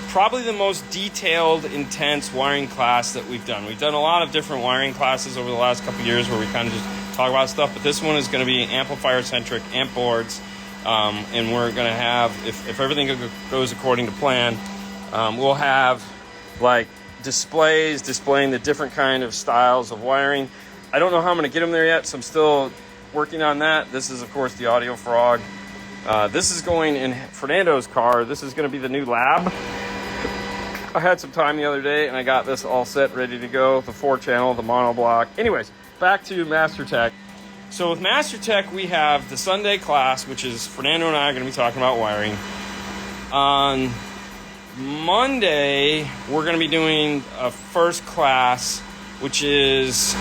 probably the most detailed, intense wiring class that we've done. We've done a lot of different wiring classes over the last couple of years where we kind of just talk about stuff, but this one is going to be amplifier-centric, amp boards, and we're going to have, if everything goes according to plan, we'll have like displays displaying the different kind of styles of wiring. I don't know how I'm going to get them there yet, so I'm still working on that. This is, of course, the Audio Frog. This is going in Fernando's car. This is going to be the new lab. I had some time the other day, and I got this all set, ready to go. The 4-channel, the monoblock. Anyways, back to Master Tech. So with Master Tech, we have the Sunday class, which is Fernando and I are going to be talking about wiring. On Monday, we're going to be doing a first class, which is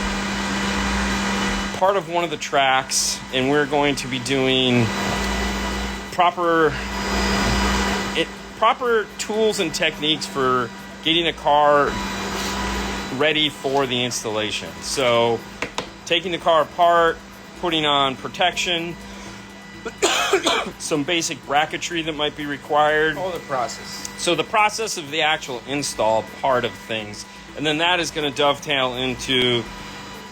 part of one of the tracks, and we're going to be doing proper tools and techniques for getting a car ready for the installation. So taking the car apart, putting on protection, some basic bracketry that might be required. All the process. So the process of the actual install part of things. And then that is going to dovetail into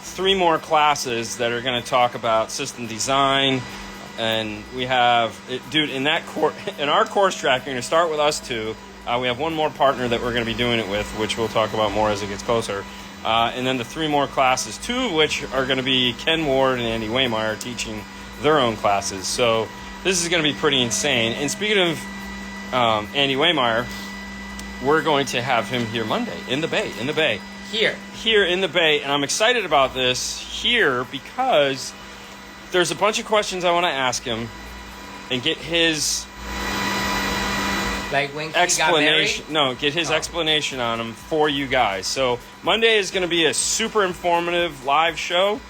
3 more classes that are going to talk about system design. And we have, in our course track, you're going to start with us 2. We have 1 more partner that we're going to be doing it with, which we'll talk about more as it gets closer. And then the 3 more classes, 2 of which are going to be Ken Ward and Andy Waymeyer teaching their own classes. So this is going to be pretty insane. And speaking of Andy Waymeyer, we're going to have him here Monday in the Bay. Here in the Bay. And I'm excited about this here because there's a bunch of questions I want to ask him and get his like when he explanation. got married? No, get his explanation on them for you guys. So Monday is going to be a super informative live show.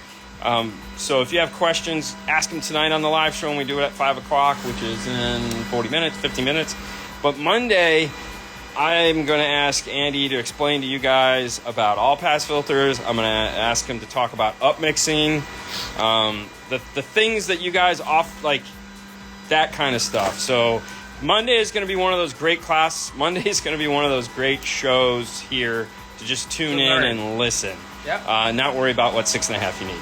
So if you have questions, ask them tonight on the live show, and we do it at 5 o'clock, which is in 50 minutes. But Monday, I'm going to ask Andy to explain to you guys about all-pass filters. I'm going to ask him to talk about upmixing, the things that you guys like, that kind of stuff. So Monday is going to be one of those great classes. Monday is going to be one of those great shows here to just tune in and listen. Yep. Not worry about what 6.5 you need.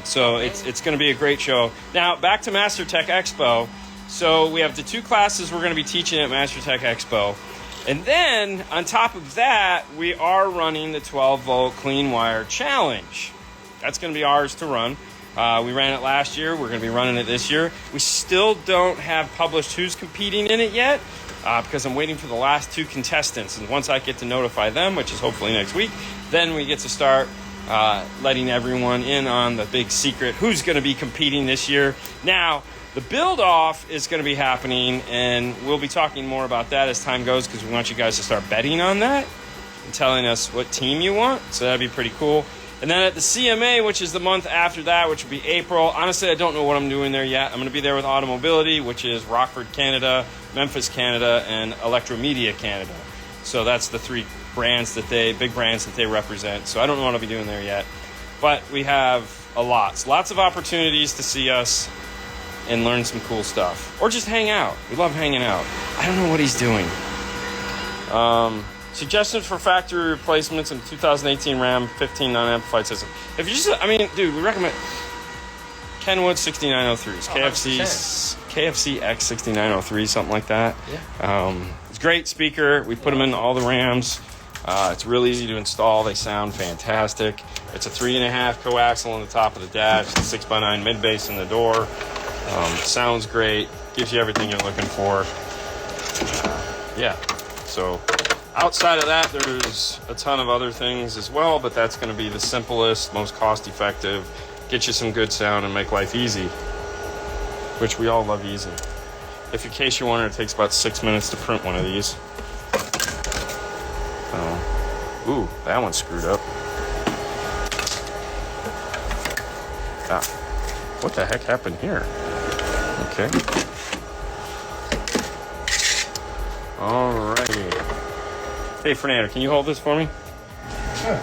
So it's going to be a great show. Now, back to Master Tech Expo. So we have the 2 classes we're going to be teaching at Master Tech Expo. And then, on top of that, we are running the 12-volt clean wire challenge. That's going to be ours to run. We ran it last year. We're going to be running it this year. We still don't have published who's competing in it yet because I'm waiting for the last 2 contestants. And once I get to notify them, which is hopefully next week, then we get to start letting everyone in on the big secret who's going to be competing this year. Now, the build-off is going to be happening, and we'll be talking more about that as time goes because we want you guys to start betting on that and telling us what team you want. So that'd be pretty cool. And then at the CMA, which is the month after that, which will be April, honestly, I don't know what I'm doing there yet. I'm going to be there with Automobility, which is Rockford, Canada, Memphis, Canada, and Electromedia, Canada. So that's the 3 big brands that they represent. So I don't know what I'll be doing there yet. But we have lots of opportunities to see us and learn some cool stuff. Or just hang out. We love hanging out. I don't know what he's doing. Suggestions for factory replacements in 2018 Ram 15 non-amplified system. If you dude, we recommend Kenwood 6903s, KFC X 6903, something like that. Yeah. It's a great speaker. We put them in all the Rams. It's real easy to install. They sound fantastic. It's a 3.5 coaxial on the top of the dash, the 6x9 mid bass in the door. Sounds great. Gives you everything you're looking for. So outside of that, there's a ton of other things as well, but that's going to be the simplest, most cost-effective, get you some good sound and make life easy, which we all love easy. If in case you're wondering, it takes about 6 minutes to print one of these. Ooh, that one's screwed up. What the heck happened here? Okay. Alrighty. Hey, Fernando, can you hold this for me? Sure.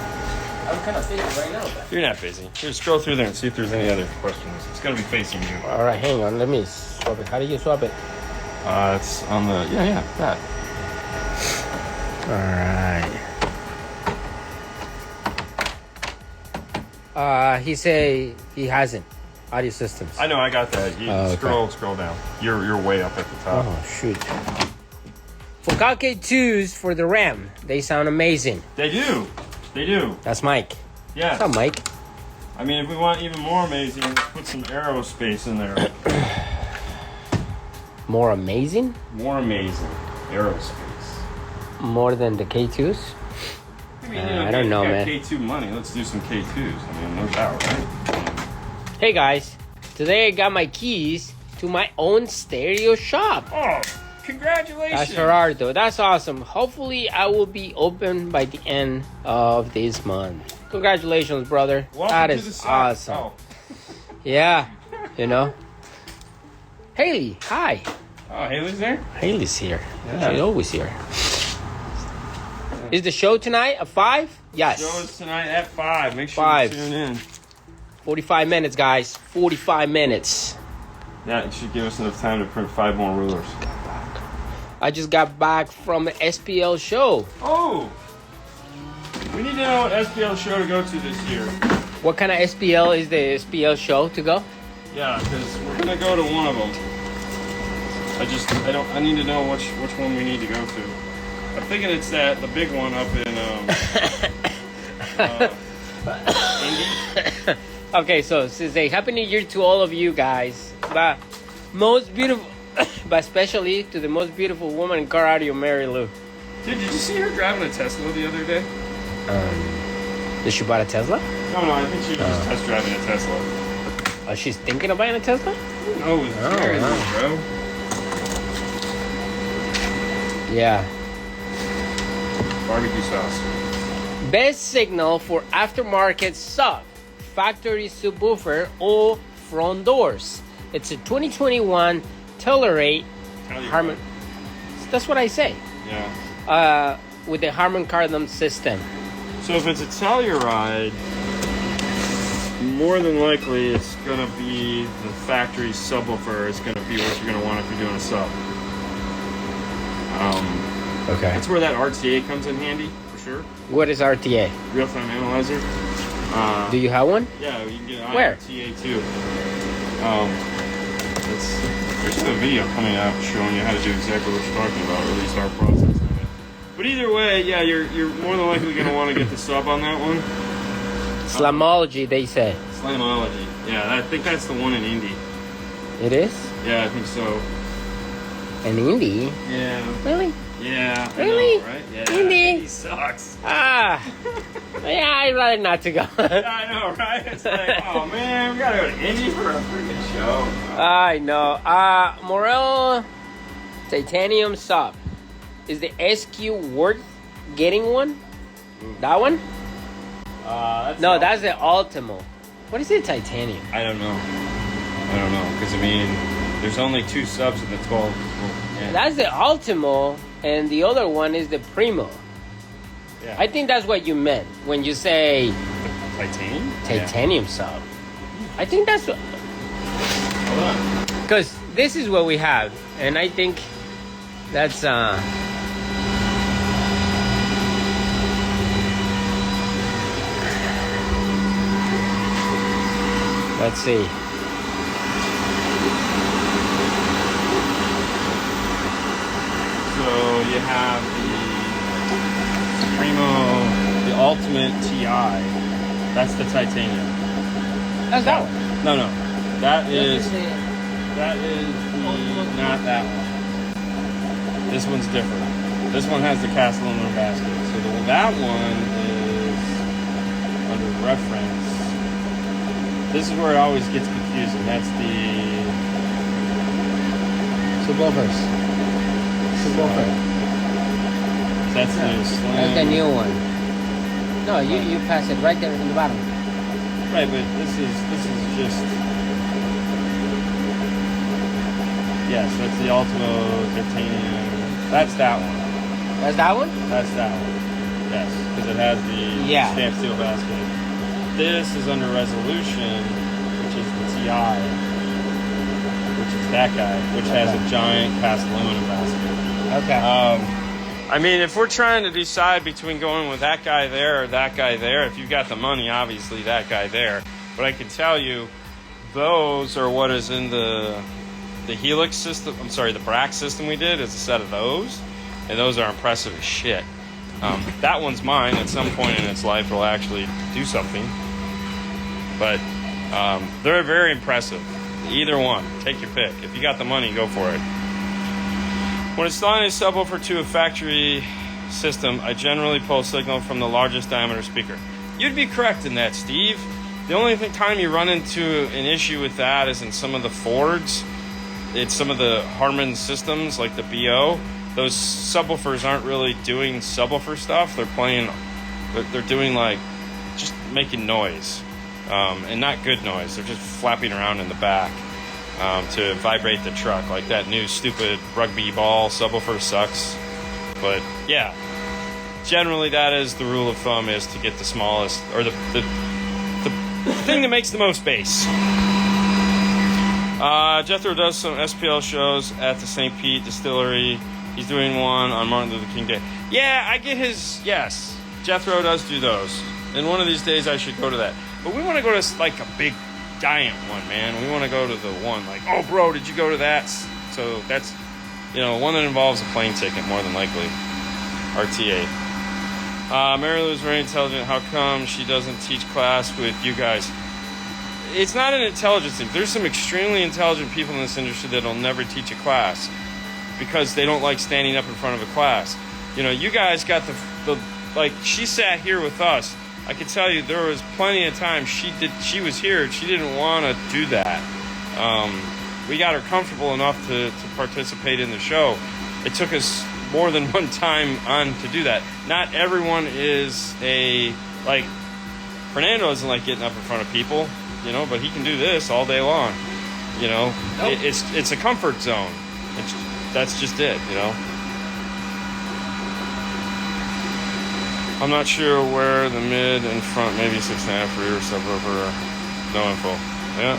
I'm kind of busy right now. You're not busy. Here, scroll through there and see if there's any other questions. It's going to be facing you. All right, hang on. Let me swap it. How do you swap it? It's on the... Yeah, that. All right. He say he hasn't. Audio systems. I know, I got that. You scroll down. You're way up at the top. Oh, shoot. Focal K2s for the Ram. They sound amazing. They do. That's Mike. Yeah. What's up, Mike? I mean, if we want even more amazing, let's put some aerospace in there. More amazing? More amazing. Aerospace. More than the K2s? I mean, I don't know, man. K2 money. Let's do some K2s. I mean, no doubt, right? Hey guys, today I got my keys to my own stereo shop. Oh, congratulations. That's Gerardo. That's awesome. Hopefully I will be open by the end of this month. Congratulations, brother. Welcome that to is the set. awesome. Oh. Yeah, you know. Haley, hi. Oh, Haley's there? Haley's here. Yeah. She's always here. Is the show tonight at 5? Yes. Show is tonight at 5. Make sure 5. you tune in. 45 minutes, guys. 45 minutes. Yeah, it should give us enough time to print 5 more rulers. I just got back from an SPL show. Oh! We need to know what SPL show to go to this year. What kind of SPL is the SPL show to go? Yeah, because we're gonna go to one of them. I need to know which one we need to go to. I'm thinking it's the big one up in Indy. Okay, so since a happy new year to all of you guys, but most beautiful, but especially to the most beautiful woman in car audio, Mary Lou. Dude, did you see her driving a Tesla the other day? Did she buy a Tesla? No, I think she was just test driving a Tesla. Oh, she's thinking of buying a Tesla? No, it's very nice, bro. Yeah. Barbecue sauce. Best signal for aftermarket sub, factory subwoofer, or front doors. It's a 2021 Telluride Harman. That's what I say. Yeah. With the Harman Kardon system. So if it's a Telluride, more than likely it's gonna be the factory subwoofer. It's gonna be what you're gonna want if you're doing a sub. Okay. That's where that RTA comes in handy for sure. What is RTA? Real time analyzer. Do you have one? Yeah, you can get it Where? RTA too. There's a video coming out showing you how to do exactly what you're talking about, or at least our process of it. But either way, yeah, you're more than likely gonna want to get the sub on that one. Slamology, they say. Slamology. Yeah, I think that's the one in Indy. It is? Yeah, I think so. An Indy? Yeah. Really? Yeah. Really? I know, right? Yeah. Indy? He sucks. Yeah, I'd rather not to go. I know, right? It's like, oh man, we gotta go to Indy for a freaking show. I know. Morel Titanium sub. Is the SQ worth getting one? That one? That's the Ultimo. What is it, Titanium? I don't know, because I mean, there's only 2 subs in the 12. Yeah. That's the Ultimo, and the other one is the Primo. Yeah. I think that's what you meant when you say Titanium sub. I think that's what. Hold on. Because this is what we have, and I think that's let's see. So you have the Primo, the Ultimate TI. That's the Titanium. That's that one. No. That is the, not that one. This one's different. This one has the cast aluminum basket. So that one is under reference. This is where it always gets confusing. That's the Subwoofers. That's the slam. That's the new one. No, you pass it right there in the bottom. Right, but this is just. Yes, that's the Ultimo Titanium. That's that one. That's that one? That's that one. Yes, because it has the stamped steel basket. This is under resolution, which is the TI, which is that guy, which has a giant cast aluminum basket. Okay. I mean, if we're trying to decide between going with that guy there or that guy there, if you've got the money, obviously that guy there. But I can tell you, those are what is in the Helix system. I'm sorry, the Brax system we did is a set of those, and those are impressive as shit. That one's mine. At some point in its life, it'll actually do something. But they're very impressive. Either one, take your pick. If you got the money, go for it. When installing a subwoofer to a factory system, I generally pull signal from the largest diameter speaker. You'd be correct in that, Steve. The only time you run into an issue with that is in some of the Fords. It's some of the Harman systems, like the BO. Those subwoofers aren't really doing subwoofer stuff. They're doing like just making noise, and not good noise. They're just flapping around in the back to vibrate the truck. Like that new stupid rugby ball subwoofer sucks. But yeah, generally that is the rule of thumb, is to get the smallest, or the thing that makes the most bass. Jethro does some SPL shows at the St. Pete Distillery. He's doing one on Martin Luther King Day. Yeah, I get his. Yes, Jethro does do those. And one of these days I should go to that. But we want to go to like a big giant one, man. We want to go to the one like, oh, bro, did you go to that? So that's, one that involves a plane ticket more than likely. RTA. Mary Lou is very intelligent. How come she doesn't teach class with you guys? It's not an intelligence thing. There's some extremely intelligent people in this industry that'll never teach a class because they don't like standing up in front of a class. You guys got the like, she sat here with us. I can tell you there was plenty of times she was here. She didn't want to do that. We got her comfortable enough to participate in the show. It took us more than one time on to do that. Not everyone is like Fernando doesn't like getting up in front of people, but he can do this all day long. Nope. It's a comfort zone. That's just it, I'm not sure where the mid and front, maybe 6.5 rear subwoofer. No info. Yeah.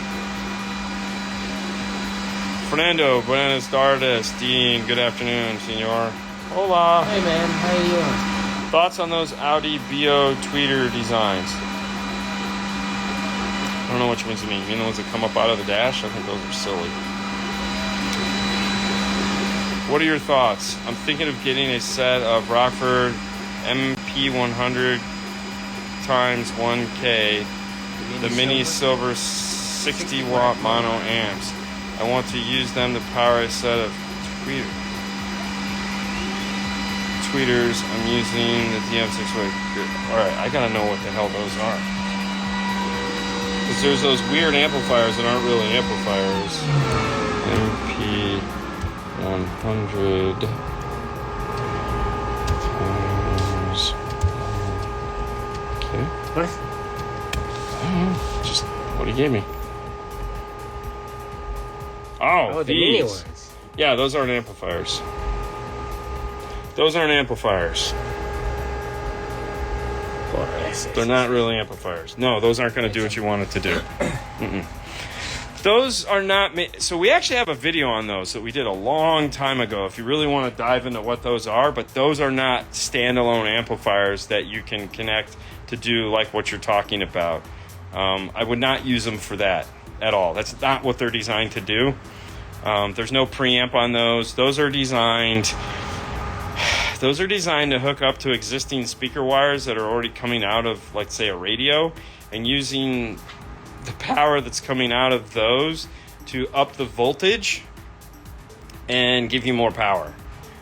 Fernando, buenas tardes, Dean. Good afternoon, senor. Hola. Hey, man. How you doing? Thoughts on those Audi BO tweeter designs? I don't know which ones you mean. You mean the ones that come up out of the dash? I think those are silly. What are your thoughts? I'm thinking of getting a set of Rockford MP100 times 1K, the mini silver 60 watt mono amps. I want to use them to power a set of tweeters. I'm using the DM6. Alright, I gotta know what the hell those are. Because there's those weird amplifiers that aren't really amplifiers. MP100 times. Okay. What? I don't know. Just what he gave me. Oh, the mini ones. Yeah, those aren't amplifiers. Those aren't amplifiers. They're not really amplifiers. No, those aren't going to do what you want it to do. Those are not... So we actually have a video on those that we did a long time ago, if you really want to dive into what those are, but those are not standalone amplifiers that you can connect to do like what you're talking about. I would not use them for that at all. That's not what they're designed to do. There's no preamp on those. Those are designed to hook up to existing speaker wires that are already coming out of, like, say, a radio, and using the power that's coming out of those to up the voltage and give you more power.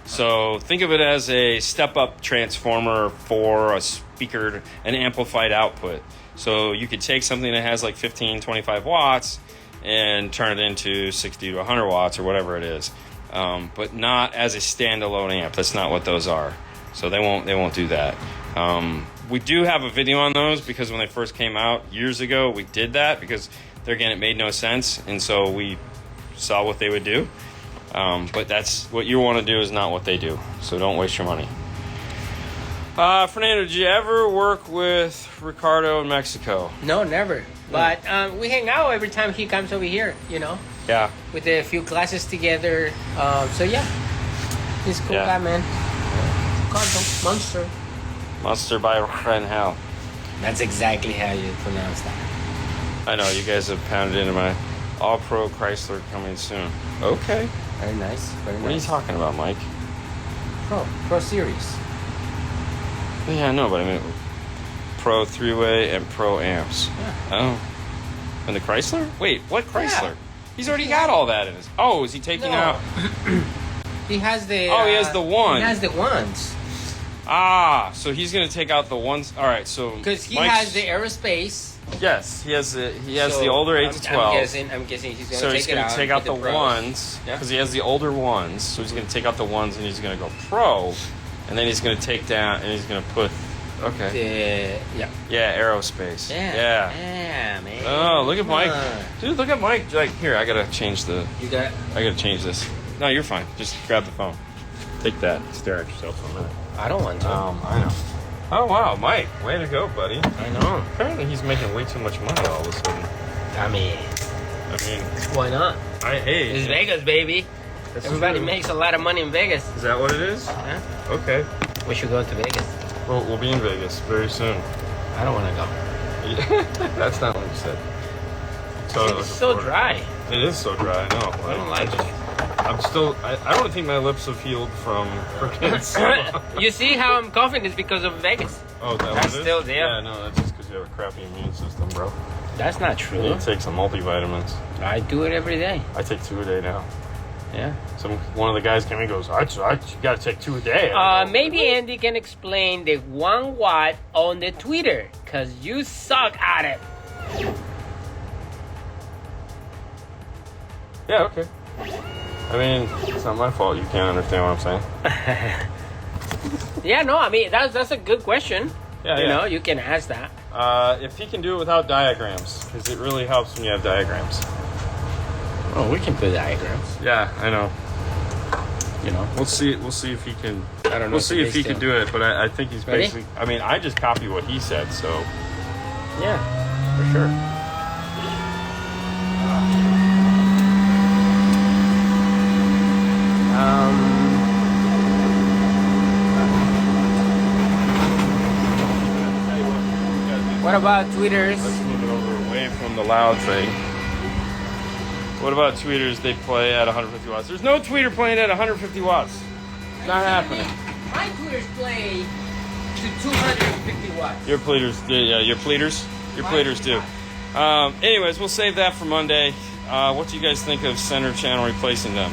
So think of it as a step-up transformer for a speaker, an amplified output. So you could take something that has like 15, 25 watts and turn it into 60 to 100 watts or whatever it is. But not as a standalone amp. That's not what those are. So they won't do that. We do have a video on those because when they first came out years ago, we did that because, again, it made no sense. And so we saw what they would do. But that's what you want to do is not what they do. So don't waste your money. Fernando, did you ever work with Ricardo in Mexico? No, never. But we hang out every time he comes over here, Yeah. with a few classes together. So yeah, he's a cool guy, man. Monster. Monster by Hell. That's exactly how you pronounce that. I know, you guys have pounded into my all-pro Chrysler coming soon. Okay. Very nice. Very nice. What are you talking about, Mike? Pro Series. Yeah, I know, but I mean Pro 3-way and Pro amps. Yeah. Oh. And the Chrysler? Wait, what Chrysler? Yeah. He's already got all that in his... Oh, is he taking out... He has the... Oh, he has the one. He has the ones. So he's gonna take out the ones. All right, so because he Mike's- has the aerospace. Yes, he has So, the older 8 to 12. I'm guessing he's gonna So take he's it going out. to take and out put the pros. ones Yeah. because he has the older ones. So he's going to take out the ones and he's going to go pro, and then he's going to take down and he's going to put. Okay. Yeah, aerospace. Yeah, man. Oh, look at Come Mike, on. dude! Look at Mike. Like here, I gotta change the. You got it? I gotta change this. No, you're fine. Just grab the phone. Take that. Stare at yourself for a minute. I don't want to. I know. Oh wow, Mike, way to go, buddy. I know. Apparently he's making way too much money all of a sudden. I mean, why not? It's Vegas, baby. Everybody makes a lot of money in Vegas. Is that what it is? Yeah. Okay. We should go to Vegas. Well, we'll be in Vegas very soon. I don't want to go. That's not what you said. It's so dry. It is so dry. I know. I don't like it. I'm still. I don't think my lips have healed from freaking. You see how I'm coughing is because of Vegas. Oh, That's what it is? still there. Yeah, no, that's just because you have a crappy immune system, bro. That's not You true. need to take some multivitamins. I do it every day. I take 2 a day now. Yeah. One of the guys came in and goes, you got to take 2 a day. Maybe Andy can explain the 1 watt on the Twitter, because you suck at it. Yeah, okay. I mean, it's not my fault you can't understand what I'm saying. Yeah, no, I mean, that's a good question. Yeah, You know, you can ask that. If he can do it without diagrams, because it really helps when you have diagrams. Oh, we can put diagrams. Yeah, I know. You know. We'll see if he can. I don't know. We'll see if he can do it, but I think he's Ready? basically. I mean, I just copy what he said, so Yeah, for sure. What about tweeters? let's move it over away from the loud thing. What about tweeters? They play at 150 watts. There's no tweeter playing at 150 watts. Not happening. My tweeters play to 250 watts. Your pleaters, yeah, your pleaters, do. Anyways, we'll save that for Monday. What do you guys think of center channel replacing them?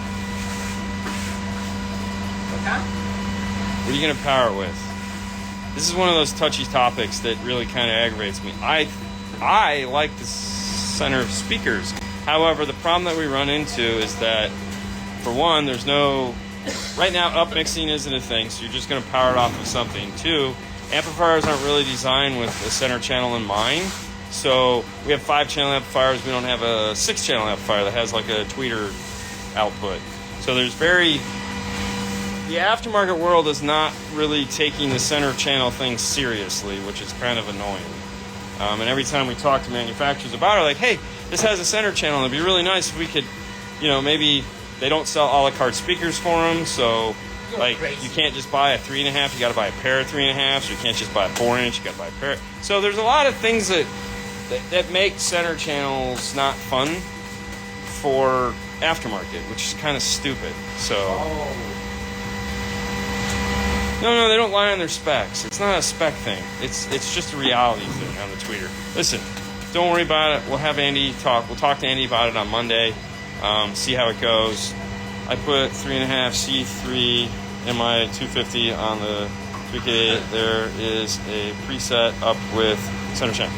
Okay. What are you gonna power it with? This is one of those touchy topics that really kind of aggravates me. I like the center speakers. However, the problem that we run into is that, for one, there's no. Right now, up mixing isn't a thing, so you're just going to power it off of something. 2, amplifiers aren't really designed with a center channel in mind. So we have 5-channel amplifiers. We don't have a 6-channel amplifier that has like a tweeter output. So there's the aftermarket world is not really taking the center channel thing seriously, which is kind of annoying. And every time we talk to manufacturers about it, like, hey, this has a center channel. It'd be really nice if we could, maybe they don't sell a la carte speakers for them. So, like, crazy. you can't just buy a 3.5. You got to buy a pair of 3.5s. So you can't just buy a 4-inch. You got to buy a pair. So there's a lot of things that make center channels not fun for aftermarket, which is kind of stupid. So. No, they don't lie on their specs. It's not a spec thing. It's just a reality thing on the tweeter. Listen, don't worry about it. We'll have Andy talk. We'll talk to Andy about it on Monday. See how it goes. I put 3.5 C3 in my 250 on the 3K. There is a preset up with center channel.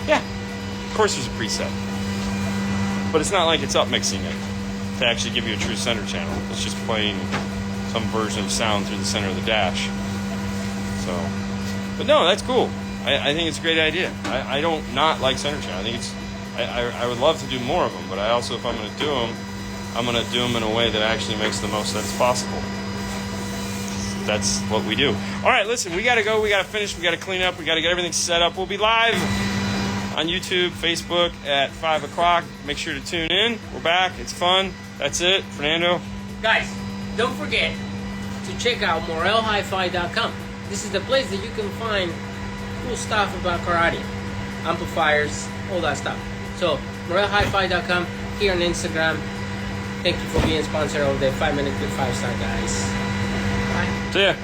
Yeah, of course there's a preset. But it's not like it's up mixing it to actually give you a true center channel. It's just playing some version of sound through the center of the dash. So, but no, that's cool. I think it's a great idea. I don't not like center channel. I think it's. I would love to do more of them, but I also, if I'm going to do them, I'm going to do them in a way that actually makes the most sense possible. That's what we do. All right, listen, we got to go. We got to finish. We got to clean up. We got to get everything set up. We'll be live on YouTube, Facebook at 5 o'clock. Make sure to tune in. We're back. It's fun. That's it. Fernando. Guys, don't forget to check out morelhifi.com. This is the place that you can find cool stuff about karate, amplifiers, all that stuff. So, morelhifi.com, here on Instagram. Thank you for being sponsor of the 5 Minute Good 5 Star, guys. Bye. See ya.